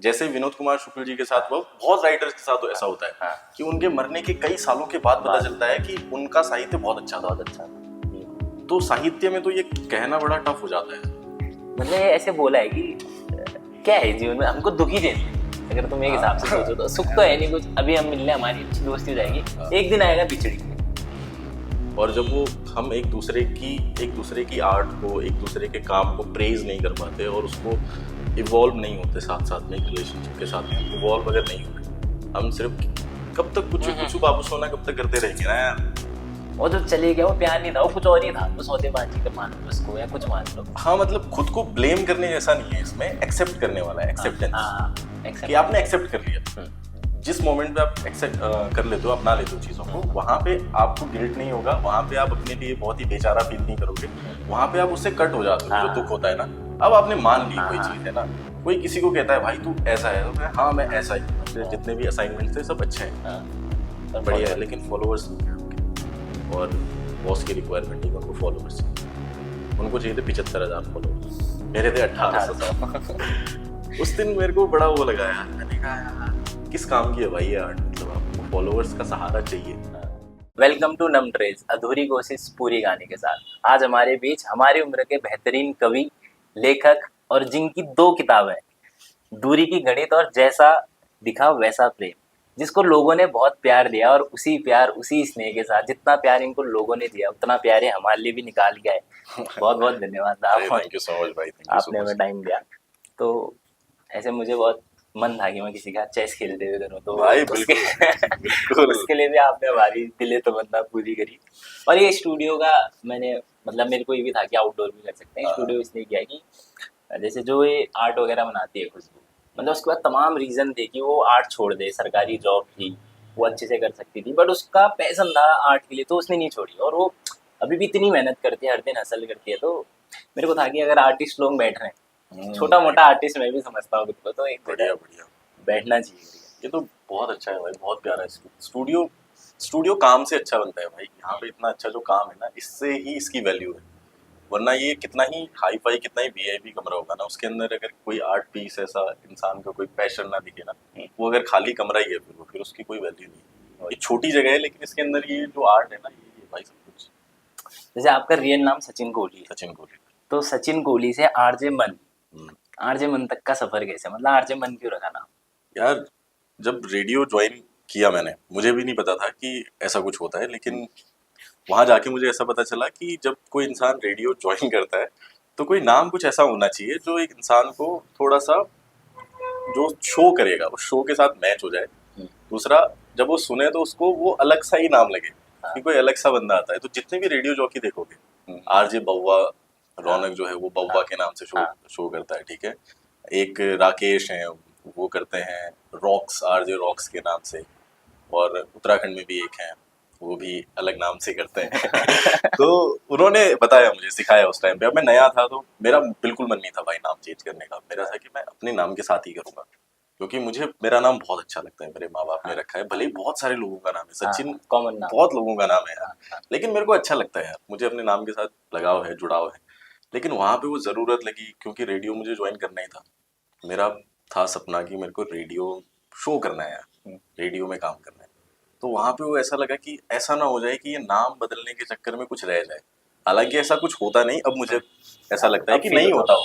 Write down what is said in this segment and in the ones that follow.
जैसे विनोद कुमार शुक्ल जी के साथ वो बहुत राइटर्स के साथ ऐसा होता है हाँ। कि उनके मरने के कई सालों के बाद पता चलता है कि उनका साहित्य बहुत अच्छा था। बहुत अच्छा था। तो साहित्य में तो ये कहना बड़ा टफ हो जाता है। मतलब ऐसे बोला है कि क्या है जीवन में, हमको दुखी देते अगर तुम एक हिसाब से सोचो तो सुख तो है नहीं कुछ। अभी हम मिलने, हमारी अच्छी दोस्ती हो जाएगी, एक दिन आएगा बिछड़ी। और जब वो हम एक दूसरे की आर्ट को, एक दूसरे के काम को प्रेज नहीं कर पाते और उसको इवॉल्व नहीं होते साथ साथ में, एक रिलेशनशिप के साथ में इवॉल्व अगर नहीं होते, हम सिर्फ कब तक कुछ बाबू सोना कब तक करते रहेंगे ना यार। और जो चले गया वो प्यार नहीं था, वो कुछ और ही था, वो सौदेबाजी का मान लो उसको, या कुछ मान लो। हाँ, मतलब खुद को ब्लेम करने जैसा नहीं है इसमें, एक्सेप्ट करने वाला है, एक्सेप्टेंस कि आपने एक्सेप्ट कर लिया। जिस मोमेंट पे आप एक्सेप्ट कर लेते हो, अपना लेते हो चीज़ों को, वहाँ पे आपको गिल्ट नहीं होगा, वहाँ पे आप अपने लिए बहुत ही बेचारा फील नहीं करोगे, वहाँ पे आप उससे कट हो जाते हो। जो दुख होता है ना, अब आपने मान ली कोई चीज़ है ना, कोई किसी को कहता है भाई तू ऐसा है, तो हाँ मैं ऐसा ही, मेरे जितने भी असाइनमेंट थे सब अच्छे हैं, बढ़िया है, लेकिन फॉलोअर्स नहीं है आपके, और बॉस की रिक्वायरमेंट नहीं, उनको फॉलोअर्स, उनको चाहिए थे 75,000 फॉलोअर्स, मेरे थे 18,000। उस दिन मेरे को बड़ा वो लगा यार, मैंने कहा यार किस काम की है भाई ये आर्ट, मतलब आपको फॉलोअर्स का सहारा चाहिए। वेलकम टू नम ट्रेज, अधूरी कोशिश पूरी गाने के साथ। आज हमारे बीच हमारी उम्र के बेहतरीन कवि, लेखक और जिनकी 2 किताबें, दूरी की गणित और जैसा दिखा वैसा प्रेम, जिसको लोगों ने बहुत प्यार दिया, और उसी प्यार उसी स्नेह के साथ जितना प्यार इनको लोगों ने दिया उतना प्यार ये हमारे लिए भी निकाल के आए। बहुत बहुत धन्यवाद आप, थैंक यू सो मच भाई, थैंक यू सो आपने हमें मच। टाइम दिया। तो ऐसे मुझे बहुत मन था कि मैं किसी का चेस खेलते हुए करूँ, तो भाई उसके बिल्कुल उसके लिए भी आपने हमारी दिले तमन्ना पूरी करी। और ये स्टूडियो का मैंने, मतलब मेरे को ये भी था कि आउटडोर भी कर सकते हैं। स्टूडियो इसलिए किया कि जैसे जो ये आर्ट वगैरह बनाती है खुशबू, मतलब उसके बाद तमाम रीजन थे कि वो आर्ट छोड़ दे, सरकारी जॉब थी, वो अच्छे से कर सकती थी, बट उसका पैशन था आर्ट के लिए, तो उसने नहीं छोड़ी। और वो अभी भी इतनी मेहनत करती है, हर दिन हसल करती है। तो मेरे को था कि अगर आर्टिस्ट लोग बैठ रहे हैं, छोटा मोटा आर्टिस्ट मैं भी समझता हूँ खुद को, तो एक बढ़िया बढ़िया, बैठना चाहिए। ये तो बहुत अच्छा है भाई, बहुत प्यारा है। स्टूडियो स्टूडियो काम से अच्छा बनता है भाई, यहाँ पे इतना अच्छा जो काम है ना, इससे ही इसकी वैल्यू है। वरना ये कितना ही हाई फाई, कितना ही वीआईपी कमरा होगा ना, उसके अंदर अगर कोई आर्ट पीस ऐसा इंसान का कोई पैशन ना दिखे ना, वो अगर खाली कमरा ही है, फिर उसकी कोई वैल्यू नहीं है। ये छोटी जगह है, लेकिन इसके अंदर ये जो आर्ट है ना, ये भाई सब कुछ। जैसे आपका रियल नाम सचिन कोहली है, सचिन कोहली। तो सचिन कोहली से आरजे मन, आरजे मन तक का सफर कैसे, मतलब आरजे मन क्यों रखा नाम? यार जब रेडियो ज्वाइन किया मैंने, मुझे भी नहीं पता था कि ऐसा कुछ होता है, लेकिन वहां जाके मुझे ऐसा पता चला कि जब कोई इंसान रेडियो ज्वाइन करता है तो कोई नाम कुछ ऐसा होना चाहिए जो एक इंसान को थोड़ा सा, जो शो करेगा उस शो के साथ मैच हो जाए। दूसरा, जब वो सुने तो उसको वो अलग सा ही नाम लगे कि कोई अलग सा बंदा आता है। तो जितने भी रेडियो जॉकी देखोगे, आरजे बउआ, रौनक जो है वो बउआ के नाम से शो करता है, ठीक है। एक राकेश हैं, वो करते हैं रॉक्स, आरजे रॉक्स के नाम से। और उत्तराखंड में भी एक हैं, वो भी अलग नाम से करते हैं। तो उन्होंने बताया मुझे, सिखाया उस टाइम पे। अब मैं नया था तो मेरा बिल्कुल मन नहीं था भाई नाम चेंज करने का। मेरा था कि मैं अपने नाम के साथ ही करूंगा, क्योंकि मुझे मेरा नाम बहुत अच्छा लगता है, मेरे माँ बाप ने रखा है। भले ही बहुत सारे लोगों का नाम है सचिन, कॉमन नाम, बहुत लोगों का नाम है यार, लेकिन मेरे को अच्छा लगता है यार, मुझे अपने नाम के साथ लगाव है, जुड़ाव है। लेकिन वहां पे वो जरूरत लगी, क्योंकि रेडियो मुझे ज्वाइन करना ही था। मेरा था सपना कि मेरे को रेडियो शो करना है यार, रेडियो में काम करना है। तो वहां पे वो ऐसा लगा कि ऐसा ना हो जाए कि ये नाम बदलने के चक्कर में कुछ रह जाए। हालांकि ऐसा कुछ होता नहीं, अब मुझे ऐसा लगता है कि नहीं होता हो,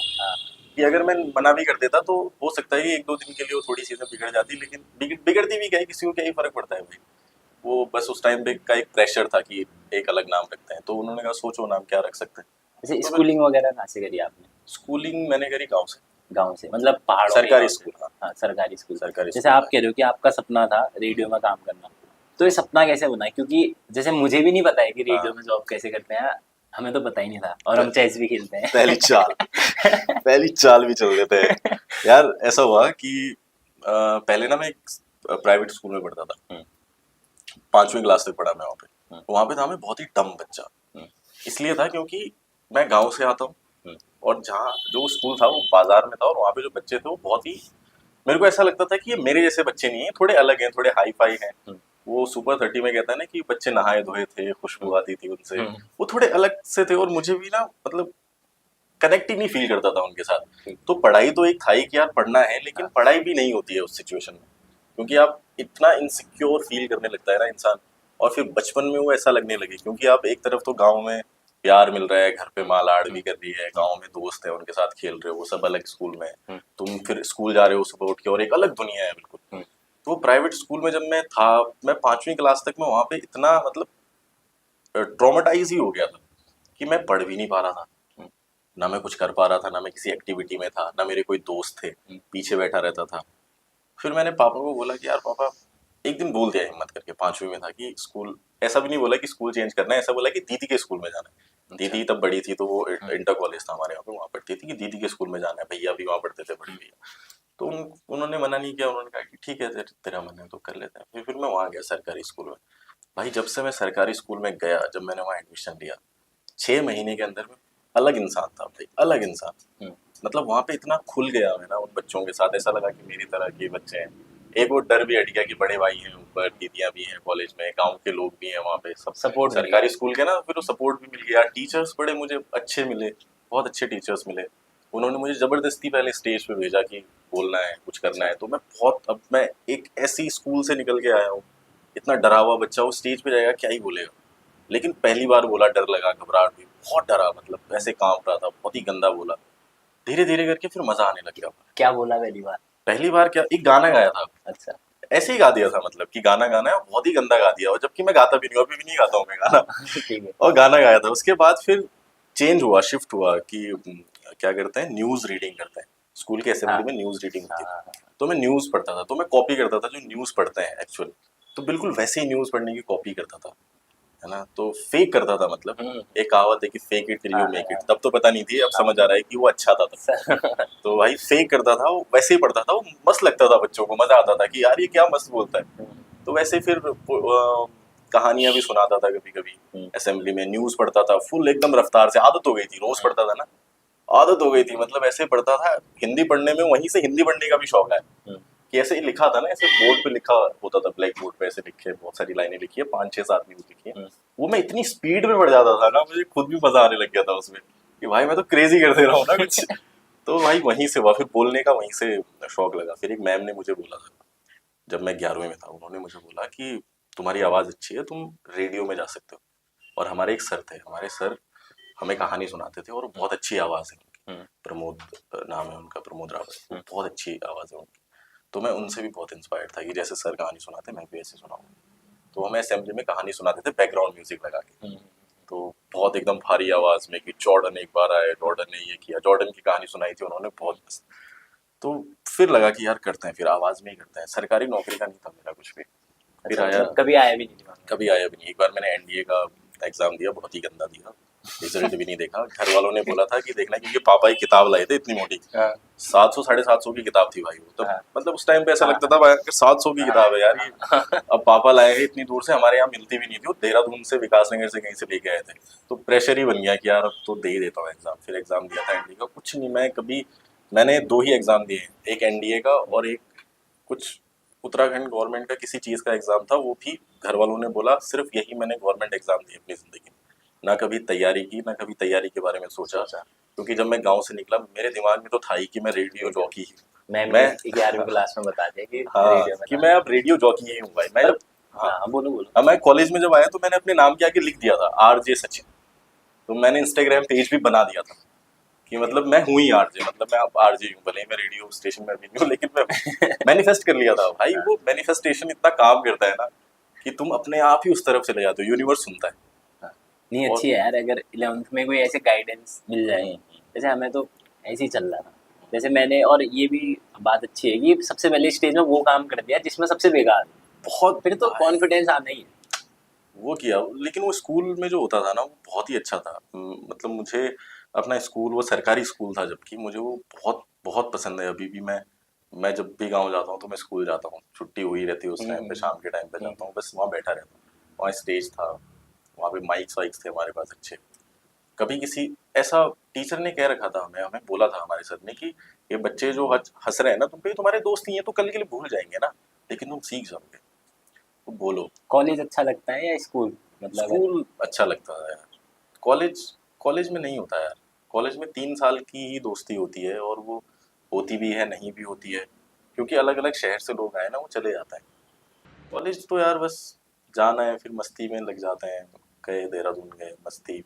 कि अगर मैं मना भी कर देता तो हो सकता है कि 1-2 दिन के लिए वो थोड़ी चीजें बिगड़ जाती, लेकिन बिगड़ती भी क्या है, किसी को क्या ही फर्क पड़ता है भाई। वो बस उस टाइम पे का एक प्रेशर था कि एक अलग नाम रखते हैं, तो उन्होंने कहा सोचो नाम क्या रख सकते हैं। जैसे स्कूलिंग वगैरह कहाँ से करी आपने? स्कूलिंग मैंने करी गाँव से। गांव से, मतलब पहाड़ों में? सरकारी स्कूल। हाँ, सरकारी स्कूल। सरकारी जैसे आप कह रहे हो कि आपका सपना था रेडियो में काम करना, तो ये सपना कैसे बना? क्योंकि जैसे मुझे भी नहीं पता है कि रेडियो में जॉब कैसे करते हैं, हमें तो पता ही नहीं था, और हम चेस भी खेलते हैं। पहली चाल भी चल देते हैं यार। ऐसा हुआ कि पहले ना मैं एक प्राइवेट स्कूल में पढ़ता था, 5वीं क्लास तक पढ़ा मैं वहाँ पे। वहाँ पे था मैं बहुत ही डम बच्चा, इसलिए था क्योंकि मैं गांव से आता हूँ, और जहाँ जो स्कूल था वो बाजार में था, और वहाँ पे जो बच्चे थे वो बहुत ही, मेरे को ऐसा लगता था कि ये मेरे जैसे बच्चे नहीं है, थोड़े अलग हैं, थोड़े हाई फाई हैं। वो सुपर 30 में कहता है ना कि बच्चे नहाए धोए थे, खुशबू आती थी उनसे, वो थोड़े अलग से थे। और मुझे भी ना, मतलब कनेक्ट ही नहीं फील करता था उनके साथ। तो पढ़ाई तो एक था ही कि यार पढ़ना है, लेकिन पढ़ाई भी नहीं होती है उस सिचुएशन में, क्योंकि आप इतना इनसिक्योर फील करने लगता है ना इंसान। और फिर बचपन में वो ऐसा लगने लगे, क्योंकि आप एक तरफ तो गाँव में प्यार मिल रहा है, घर पे माँ लाड़ भी कर रही है, गाँव में दोस्त है उनके साथ खेल रहे हो, वो सब अलग स्कूल में है, तुम फिर स्कूल जा रहे हो सुबह उठ के और एक अलग दुनिया है बिल्कुल। तो प्राइवेट स्कूल में जब मैं था, मैं 5वीं क्लास तक मैं वहाँ पे इतना मतलब ट्रॉमेटाइज ही हो गया था कि मैं पढ़ भी नहीं पा रहा था, ना मैं कुछ कर पा रहा था, ना मैं किसी एक्टिविटी में था, ना मेरे कोई दोस्त थे, पीछे बैठा रहता था। फिर मैंने पापा को बोला कि यार पापा, एक दिन बोल दिया हिम्मत करके, 5वीं में था, कि स्कूल, ऐसा भी नहीं बोला कि स्कूल चेंज करना है, ऐसा बोला कि दीदी के स्कूल में जाना है। दीदी तब बड़ी थी, तो वो इंटर कॉलेज था हमारे यहाँ पे, वहाँ पढ़ती थी, कि दीदी के स्कूल में जाना है, भैया भी वहाँ पढ़ते थे, बड़े भैया। तो उन्होंने मना नहीं किया, उन्होंने कहा कि ठीक है तेरा मन है तो कर लेते हैं। फिर मैं वहाँ गया सरकारी स्कूल में। भाई जब से मैं सरकारी स्कूल में गया, जब मैंने वहाँ एडमिशन लिया, 6 महीने के अंदर में अलग इंसान था भाई, अलग इंसान। मतलब वहाँ पे इतना खुल गया मैं ना उन बच्चों के साथ, ऐसा लगा कि मेरी तरह के बच्चे हैं। एक वो डर भी हट गया कि बड़े भाई हैं ऊपर, दीदियाँ भी हैं कॉलेज में, गांव के लोग भी हैं वहाँ पे, सब सपोर्ट मिल सरकारी स्कूल के ना, फिर वो सपोर्ट भी मिल गया। टीचर्स बड़े मुझे अच्छे मिले, बहुत अच्छे टीचर्स मिले। उन्होंने मुझे जबरदस्ती पहले स्टेज पे भेजा कि बोलना है, कुछ करना है। तो मैं बहुत, अब मैं एक ऐसी स्कूल से निकल के आया हूँ, इतना डरा हुआ बच्चा वो स्टेज पे जाएगा क्या ही बोलेगा। लेकिन पहली बार बोला, डर लगा, घबराहट हुई, बहुत डरा, मतलब ऐसे कांप रहा था, बहुत ही गंदा बोला। धीरे धीरे करके फिर मजा आने लग गया। क्या बोला पहली बार? पहली बार क्या, एक गाना गाया था। अच्छा। ऐसे ही गा दिया था, मतलब कि गाना गाना है, बहुत ही गंदा गा दिया, और जबकि मैं गाता भी नहीं हूँ, अभी भी नहीं गाता हूँ मैं गाना। ठीक है। और गाना गाया था। उसके बाद फिर चेंज हुआ, शिफ्ट हुआ कि क्या करते हैं, न्यूज रीडिंग करते हैं स्कूल के असेंबली में, न्यूज रीडिंग होती थी। तो मैं न्यूज पढ़ता था, तो मैं कॉपी करता था जो न्यूज पढ़ते हैं एक्चुअली, तो बिल्कुल वैसे ही न्यूज पढ़ने की कॉपी करता था, है ना। तो फेक करता था, मतलब एक कहावत है कि fake it till you make it, तब तो पता नहीं थी, अब समझ आ रहा है कि वो अच्छा था तब। तो भाई फेक करता था, वो वैसे ही पढ़ता था, वो मस्त लगता था, बच्चों को मजा आता था कि यार ये क्या मस्त बोलता है। तो वैसे फिर कहानियां भी सुनाता था कभी कभी असेंबली में, न्यूज पढ़ता था फुल एकदम रफ्तार से, आदत हो गई थी, रोज पढ़ता था ना, आदत हो गई थी, मतलब ऐसे पढ़ता था। हिंदी पढ़ने में वहीं से हिंदी पढ़ने का भी शौक है, कि ऐसे ही लिखा था ना, ऐसे बोर्ड पे लिखा होता था, ब्लैक बोर्ड पे ऐसे लिखे, बहुत सारी लाइनें लिखी है, 5 6 7 न्यूज लिखी है, वो मैं इतनी स्पीड में पढ़ जाता था ना, मुझे खुद भी मजा आने लग गया था उसमें, कि भाई मैं तो क्रेजी कर दे रहा हूँ ना कुछ। तो भाई वहीं से हुआ, फिर बोलने का वहीं से शौक लगा। फिर एक मैम ने मुझे बोला था, जब मैं 11वीं में था, उन्होंने मुझे बोला कि तुम्हारी आवाज़ अच्छी है, तुम रेडियो में जा सकते हो। और हमारे एक सर थे, हमारे सर हमें कहानी सुनाते थे, और बहुत अच्छी आवाज़ है उनकी, प्रमोद नाम है उनका, प्रमोद रावत, बहुत अच्छी आवाज़ है उनकी। तो मैं उनसे भी बहुत इंस्पायर्ड था कि जैसे सर कहानी सुनाते मैं भी ऐसे सुनाऊँ। तो हमें असेंबली में कहानी सुनाते थे बैकग्राउंड म्यूजिक लगा के, तो बहुत एकदम भारी आवाज़ में, कि जॉर्डन एक बार आए, जॉर्डन ने ये किया, जॉर्डन की कहानी सुनाई थी उन्होंने, बहुत मस्त। तो फिर लगा कि यार करते हैं, फिर आवाज़ में ही करते हैं। सरकारी नौकरी का नहीं था मेरा कुछ भी। फिर अच्छा, आया, कभी आया भी नहीं दिमाग में? कभी आया भी नहीं। एक बार मैंने एनडीए का एग्जाम दिया, बहुत ही गंदा दिया, रिजल्ट भी नहीं देखा। घर वालों ने बोला था कि देखना, क्योंकि पापा एक किताब लाए थे इतनी मोटी, 700 750 की किताब थी भाई वो, तो मतलब उस टाइम पे ऐसा लगता था भाई 700 की किताब है यार ये। अब पापा लाए हैं इतनी दूर से, हमारे यहाँ मिलती भी नहीं थी, वो देहरादून से, विकास नगर से कहीं से लेके आए थे। तो प्रेशर ही बन गया कि यार अब तो दे ही देता हूँ एग्जाम। फिर एग्जाम दिया था एनडीए का, कुछ नहीं, मैं कभी, मैंने 2 ही एग्जाम दिए, एक एनडीए का और एक कुछ उत्तराखंड गवर्नमेंट का किसी चीज़ का एग्जाम था, वो भी घर वालों ने बोला, सिर्फ यही मैंने गवर्नमेंट एग्जाम दिए अपनी ज़िंदगी में, ना कभी तैयारी की, ना कभी तैयारी के बारे में सोचा। क्योंकि जब मैं गांव से निकला, मेरे दिमाग में तो था ही कि मैं रेडियो जॉकी ही, मैं 11वीं क्लास में बता दिया कि हाँ, रेडियो में कि था। मैं अब रेडियो जॉकी ही हूँ भाई। मैं जब, हाँ, हाँ, बोलो बोलो। अब मैं कॉलेज में जब आया, तो मैंने अपने नाम के आगे लिख दिया था आरजे सचिन। तो मैंने इंस्टाग्राम पेज भी बना दिया था कि मतलब मैं हूँ ही आरजे, मतलब मैं अब आरजे हूँ, भले ही मैं रेडियो स्टेशन में भी नहीं हूँ, लेकिन मैं मैनिफेस्ट कर लिया था भाई। वो मैनिफेस्टेशन इतना काम करता है ना, कि तुम अपने आप ही उस तरफ चले जाते हो, यूनिवर्स सुनता है। नहीं, और अच्छी है यार, अगर 11th में कोई ऐसे गाइडेंस मिल जाए। जैसे हमें तो ऐसे ही चल रहा था, जैसे मैंने, और ये भी बात अच्छी है कि सबसे पहले स्टेज में वो काम कर दिया जिसमें सबसे बेकार है। बहुत फिर तो कॉन्फिडेंस आना ही है। वो किया, लेकिन वो स्कूल में जो होता था ना, वो बहुत ही अच्छा था। मतलब मुझे अपना स्कूल, वो सरकारी स्कूल था, जबकि मुझे वो बहुत बहुत पसंद है अभी भी। मैं जब भी गांव जाता हूँ तो मैं स्कूल जाता हूँ, छुट्टी हुई रहती है उस टाइम पे, शाम के टाइम पे जाता हूँ, बस वहाँ बैठा रहता हूँ। वहाँ स्टेज था, वहाँ पे माइक्स वाइक्स थे हमारे पास अच्छे। कभी किसी, ऐसा टीचर ने कह रखा था, हमें हमें बोला था हमारे सर ने कि ये बच्चे जो हंस रहे हैं ना तुम पे, तुम्हारे दोस्त ही हैं, तो कल के लिए भूल जाएंगे ना, लेकिन तुम सीख जाओगे, तो बोलो। कॉलेज अच्छा लगता है या स्कूल? मतलब स्कूल अच्छा लगता है यार, कॉलेज कॉलेज में नहीं होता यार। कॉलेज में 3 साल की ही दोस्ती होती है, और वो होती भी है, नहीं भी होती है, क्योंकि अलग अलग शहर से लोग आए ना, वो चले जाते हैं। कॉलेज तो यार बस जाना है, फिर मस्ती में लग जाते हैं। गए देहरादून, गए मस्ती,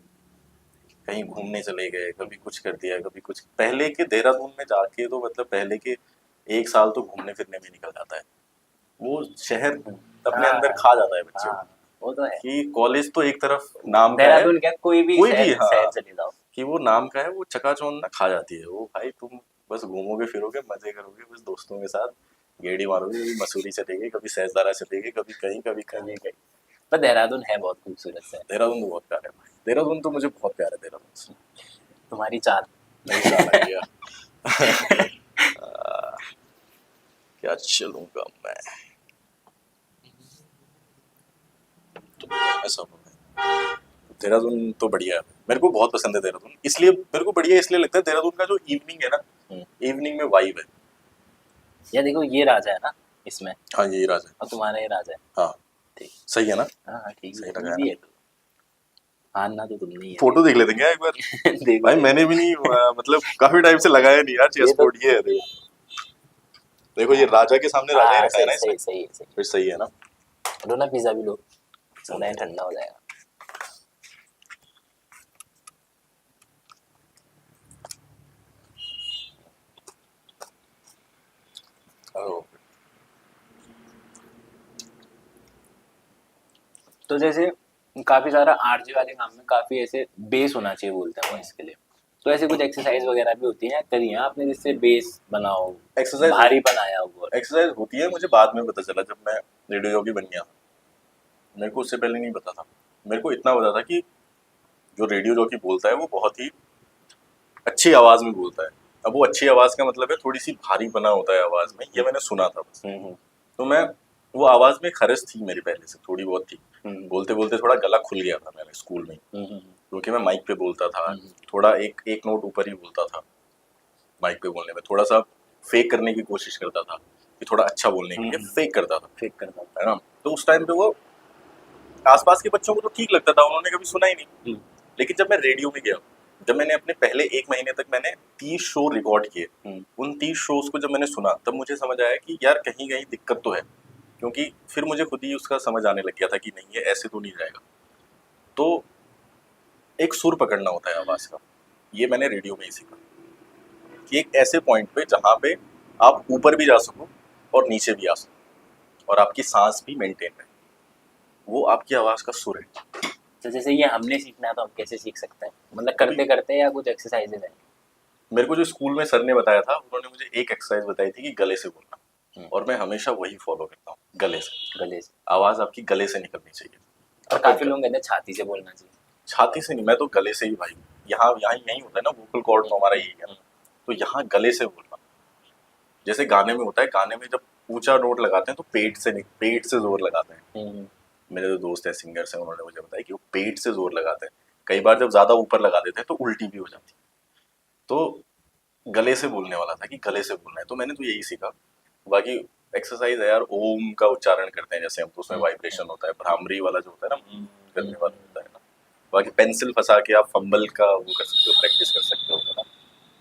कहीं घूमने चले गए, कभी कुछ कर दिया, कभी कुछ। पहले के देहरादून में जाके तो मतलब पहले के 1 साल तो घूमने फिरने में निकल जाता है। वो शहर अपने अंदर हाँ खा जाता है बच्चे को, हाँ, वो तो है। कि कॉलेज तो एक तरफ नाम का है, देहरादून क्या, कोई भी कोई भी, शहर हाँ, शहर चले जाओ। कि वो नाम का है, वो चकाचौंध ना खा जाती है वो। भाई तुम बस घूमोगे फिरोगे, मजे करोगे बस दोस्तों के साथ, गेड़ी मारोगे, कभी मसूरी चले गए, कभी सहजदारा चले गए, कभी कहीं कभी कहीं। कभी कहीं, पर देहरादून है बहुत खूबसूरत शहर। देहरादून तो बहुत प्यार है भाई, देहरादून तो मुझे बहुत प्यार है देहरादून से। तुम्हारी चाल। नहीं चाल आ गया। आ, क्या चलूंगा मैं, तो ऐसा हो गया। देहरादून तो बढ़िया है, मेरे को बहुत पसंद है देहरादून। इसलिए मेरे को बढ़िया इसलिए लगता है, देहरादून का जो इवनिंग है ना, इवनिंग में वाइब है। या देखो ये राजा है ना इसमें, हाँ यही राज है। और तुम्हारा ये राजा है। हाँ ठीक। सही है ना, हाँ हाँ, ठीक सही है, लगा है इजी ना। है तो। हारना तो तुमने ही है, फोटो देख लेते हैं क्या एक बार। देखो देखो भाई देखो। मैंने भी नहीं मतलब काफी टाइम से लगाया नहीं यार चेस ये तो, बोर्ड। ये है देखो, देखो ये राजा के सामने राजा ही हाँ रखा है सही ना इसमें। सही सही है, सही। फिर सही है ना। लो ना पिज्जा भी लो, थोड़ा ही ठंडा हो जाएगा। ओ, तो जैसे काफी सारा आरजे वाले काम में काफी ऐसे बेस होना चाहिए बोलते हैं वॉइस के लिए, तो ऐसे कुछ एक्सरसाइज वगैरह भी होती हैं, करी हैं आपने जिससे बेस बनाओ, एक्सरसाइज, भारी बनाया हो? एक्सरसाइज होती है, मुझे बाद में पता चला जब मैं रेडियो जॉकी बन गया। मेरे को उससे पहले नहीं पता था। मेरे को इतना पता था कि जो रेडियो जॉकी बोलता है वो बहुत ही अच्छी आवाज में बोलता है। अब वो अच्छी आवाज का मतलब है थोड़ी सी भारी बना होता है आवाज में, ये मैंने सुना था बस। तो मैं, वो आवाज में खरस थी मेरी पहले से, थोड़ी बहुत थी। बोलते बोलते थोड़ा गला खुल गया था मेरे स्कूल में, क्योंकि मैं माइक पे बोलता था। थोड़ा एक एक नोट ऊपर ही बोलता था माइक पे बोलने में, थोड़ा सा फेक करने की कोशिश करता था कि थोड़ा अच्छा बोलने के लिए फेक करता था, फेक करता था। है ना। तो उस टाइम पे वो आसपास के बच्चों को तो ठीक लगता था, उन्होंने कभी सुना ही नहीं। लेकिन जब मैं रेडियो में गया, जब मैंने अपने पहले 1 महीने तक मैंने 30 शो रिकॉर्ड किए, उन 30 शोज को जब मैंने सुना, तब मुझे समझ आया कि यार कहीं कहीं दिक्कत तो है। क्योंकि फिर मुझे खुद ही उसका समझ आने लग गया था कि नहीं, ये ऐसे तो नहीं जाएगा। तो एक सुर पकड़ना होता है आवाज का, ये मैंने रेडियो में ही सीखा, कि एक ऐसे पॉइंट पे जहाँ पे आप ऊपर भी जा सको और नीचे भी आ सको, और आपकी सांस भी मेंटेन रहे, वो आपकी आवाज का सुर है। तो जैसे ये हमने सीखना है तो हम कैसे सीख सकते हैं, मतलब अभी करते करते या कुछ एक्सरसाइजेज हैं? मेरे को जो स्कूल में सर ने बताया था, उन्होंने मुझे एक एक्सरसाइज बताई थी कि गले से बोलना, और मैं हमेशा वही फॉलो करता हूँ, गले से। गले से। आवाज आपकी गले से निकलनी चाहिए। और पकड़ काफी कर, लोग कहते हैं छाती से बोलना चाहिए। छाती से नहीं, मैं तो गले से ही भाई। यहाँ यहाँ यही होता है ना, वोकल कॉर्ड तो हमारा यही है ना, तो यहाँ गले से बोलना। जैसे गाने में होता है, गाने में जब ऊंचा नोट लगाते हैं तो पेट से जोर लगाते हैं। मेरे जो दोस्त है सिंगर्स हैं, उन्होंने मुझे बताया कि वो पेट से जोर लगाते हैं। कई बार जब ज्यादा ऊपर लगा देते हैं तो उल्टी भी हो जाती है। तो गले से बोलने वाला था कि गले से बोलना है, तो मैंने तो यही सीखा। बाकी एक्सरसाइज है यार, ओम का उच्चारण करते हैं जैसे हम, तो उसमें वाइब्रेशन होता है, भ्रामरी वाला जो होता है ना, करने वाला होता है ना। बाकी पेंसिल फंसा के आप फंबल का वो कर सकते हो, प्रैक्टिस कर सकते हो, है ना।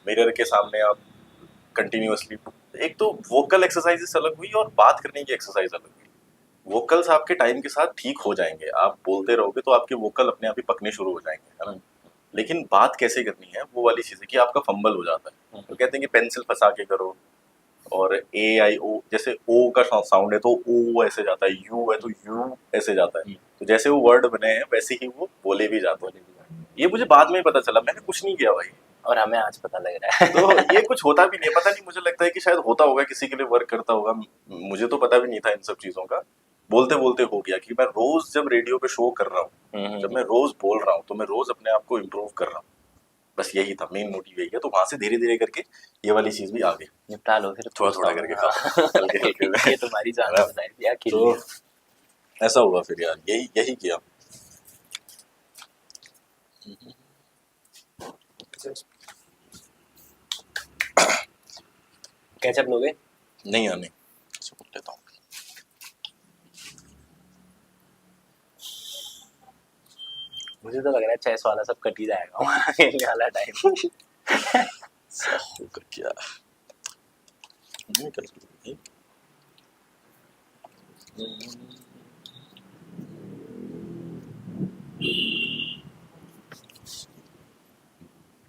मिरर के सामने आप कंटिन्यूअसली, एक तो वोकल एक्सरसाइजेस अलग हुई और बात करने की एक्सरसाइज अलग हुई। वोकल्स आपके टाइम के साथ ठीक हो जाएंगे, आप बोलते रहोगे तो आपके वोकल अपने आप ही पकने शुरू हो जाएंगे, है ना। लेकिन बात कैसे करनी है, वो वाली चीज है कि आपका फंबल हो जाता है। तो कहते हैं कि पेंसिल फंसा के करो, और ए आई ओ, जैसे ओ का साउंड है तो ओ ऐसे जाता है, यू है तो यू ऐसे जाता है। तो जैसे वो वर्ड बने हैं वैसे ही वो बोले भी जाते हैं। ये मुझे बाद में ही पता चला, मैंने कुछ नहीं किया भाई। और हमें आज पता लग रहा है। तो ये कुछ होता भी नहीं है, पता नहीं, मुझे लगता है कि शायद होता होगा, किसी के लिए वर्क करता होगा। मुझे तो पता भी नहीं था इन सब चीजों का। बोलते बोलते हो गया कि मैं रोज जब रेडियो पे शो कर रहा हूँ, जब मैं रोज बोल रहा हूँ, तो मैं रोज अपने आप को इम्प्रूव कर रहा हूँ। बस यही था, मेन मोटिव यही है। तो वहां से धीरे धीरे करके ये वाली चीज भी आ गई, निपटा लो फिर, थोड़ा पूछता थोड़ा हूँ करके, मैं। हाँ, हल्के हल्के में, ये तुम्हारी है जान ना। बताई थी यार, खिल तो लिया। ऐसा हुआ फिर यार, यही यही किया। कैचअप लोगे? नहीं यार नहीं, ऐसे बोल लेता हूँ। मुझे तो लग रहा है चेस वाला सब कट ही जाएगा हमारा खेलने वाला टाइम। होगा क्या, नहीं कर सकते।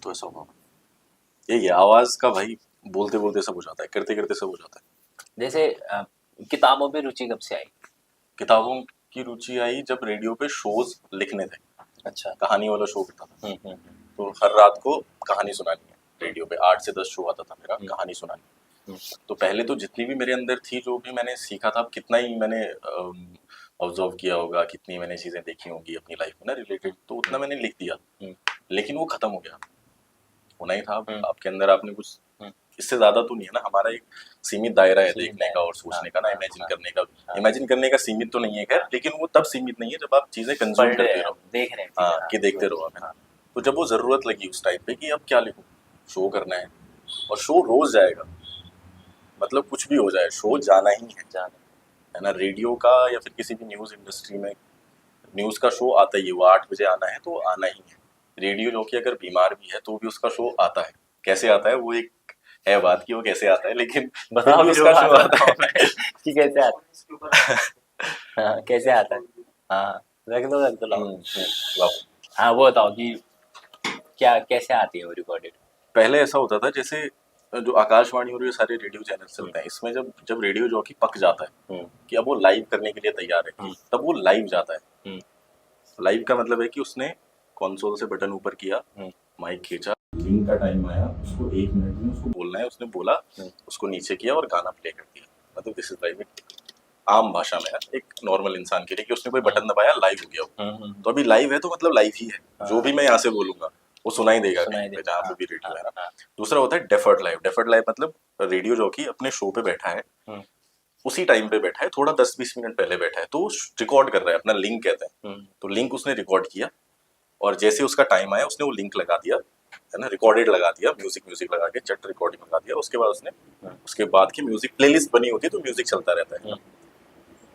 तो ऐसा होगा, ये आवाज का भाई, बोलते बोलते सब हो जाता है, करते करते सब हो जाता है। जैसे किताबों में रुचि कब से आई? किताबों की रुचि आई जब रेडियो पे शोज लिखने थे। अच्छा। कहानी वाला शो होता था, तो हर रात को कहानी सुनानी है रेडियो पे, 8 से 10 शो आता था मेरा कहानी सुनानी। तो पहले तो जितनी भी मेरे अंदर थी, जो भी मैंने सीखा था, कितना ही मैंने ऑब्जर्व किया होगा, कितनी मैंने चीजें देखी होंगी अपनी लाइफ में ना रिलेटेड, तो उतना मैंने लिख दिया। लेकिन वो खत्म हो गया, होना ही था। आपके अंदर आपने कुछ, इससे ज्यादा तो नहीं है ना, हमारा एक सीमित दायरा है देखने का और सोचने का ना, इमेजिन करने का। इमेजिन करने का सीमित तो नहीं है खैर, लेकिन वो तब सीमित नहीं है जब आप चीजें कंज्यूम करते रहो, देख रहे हैं, हाँ, कि देखते रहो हमें। तो जब वो जरूरत लगी उस टाइम पे कि अब क्या लिखूं, शो करना है, और शो रोज जाएगा, मतलब कुछ भी हो जाए शो जाना ही है ना। रेडियो का या फिर किसी भी न्यूज इंडस्ट्री में न्यूज का शो आता ही है, वो 8 बजे आना है तो आना ही है। रेडियो जो कि अगर बीमार भी है तो भी उसका शो आता है। कैसे आता है वो एक है बात की, वो कैसे आता है, लेकिन बताओ फिर भी फिर उसका शो आता है कि कैसे आता है। हाँ, कैसे आता है। हाँ, रख दो लाओ। वाह। हाँ, वो बताओ कि क्या कैसे आती है वो रिकॉर्डेड। पहले ऐसा होता था, जैसे जो आकाशवाणी और ये सारे रेडियो चैनल चलते हैं, इसमें जब जब रेडियो जॉकी पक जाता है कि अब वो लाइव करने के लिए तैयार है, तब वो लाइव जाता है। लाइव का मतलब है कि उसने कंसोल से बटन ऊपर किया, माइक खींचा, लिंक का टाइम आया, उसको 1 मिनट में उसको बोलना है, उसने बोला, उसको नीचे किया और गाना प्ले कर दिया। मतलब दिस इज लाइव, आम भाषा में एक नॉर्मल इंसान के लिए, कि उसने कोई बटन दबाया, लाइव हो गया। तो अभी लाइव है तो मतलब लाइव ही है, जो भी मैं यहाँ से बोलूंगा वो सुनाई देगा कहीं पे, जहाँ पे भी रेडियो है ना। दूसरा होता है डेफर्ड लाइव। डेफर्ड लाइव मतलब रेडियो जॉकी अपने शो पे बैठा है, उसी टाइम पे बैठा है, थोड़ा 10-20 मिनट पहले बैठा है, तो रिकॉर्ड कर रहा है, अपना लिंक कहते हैं। तो लिंक उसने रिकॉर्ड किया, और जैसे उसका टाइम आया उसने वो लिंक लगा दिया, है ना, रिकॉर्डेड लगा दिया, म्यूजिक लगा के चट रिकॉर्डिंग लगा दिया। उसके बाद उसने, उसके बाद की म्यूजिक प्लेलिस्ट बनी होती है, तो म्यूजिक चलता रहता है।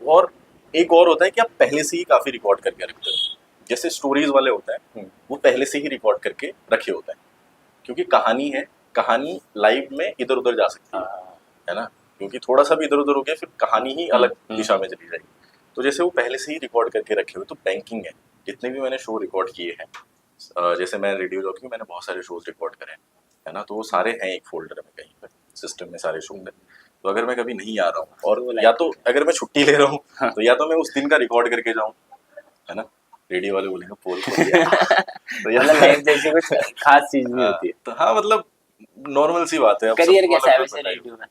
और एक और होता है कि आप पहले से ही काफी रिकॉर्ड करके रखते हो, जैसे स्टोरीज वाले होते हैं, वो पहले से ही रिकॉर्ड करके रखे होते हैं, क्योंकि कहानी है, कहानी लाइव में इधर उधर जा सकती है ना, क्योंकि थोड़ा सा भी इधर उधर हो गया फिर कहानी ही अलग दिशा में चली जाएगी। तो जैसे वो पहले से ही रिकॉर्ड करके रखे हुए, तो बैंकिंग है। जितने भी मैंने शो रिकॉर्ड किए हैं, जैसे मैं रेडियो जॉकी, मैंने बहुत सारे शोज रिकॉर्ड करे हैं, है ना, तो वो सारे हैं एक फोल्डर में कहीं पर सिस्टम में, सारे शो में। तो अगर मैं कभी नहीं आ रहा हूँ, और या तो अगर मैं छुट्टी ले रहा हूँ, तो या तो मैं उस दिन का रिकॉर्ड करके जाऊँ, है ना, रेडियो वाले बोलेंगे पोल खोल दिया तो मतलब लाइव जैसी कुछ खास चीज नहीं होती है। तो हाँ, मतलब नॉर्मल सी बात है। करियर कैसा है वैसे रेडियो में?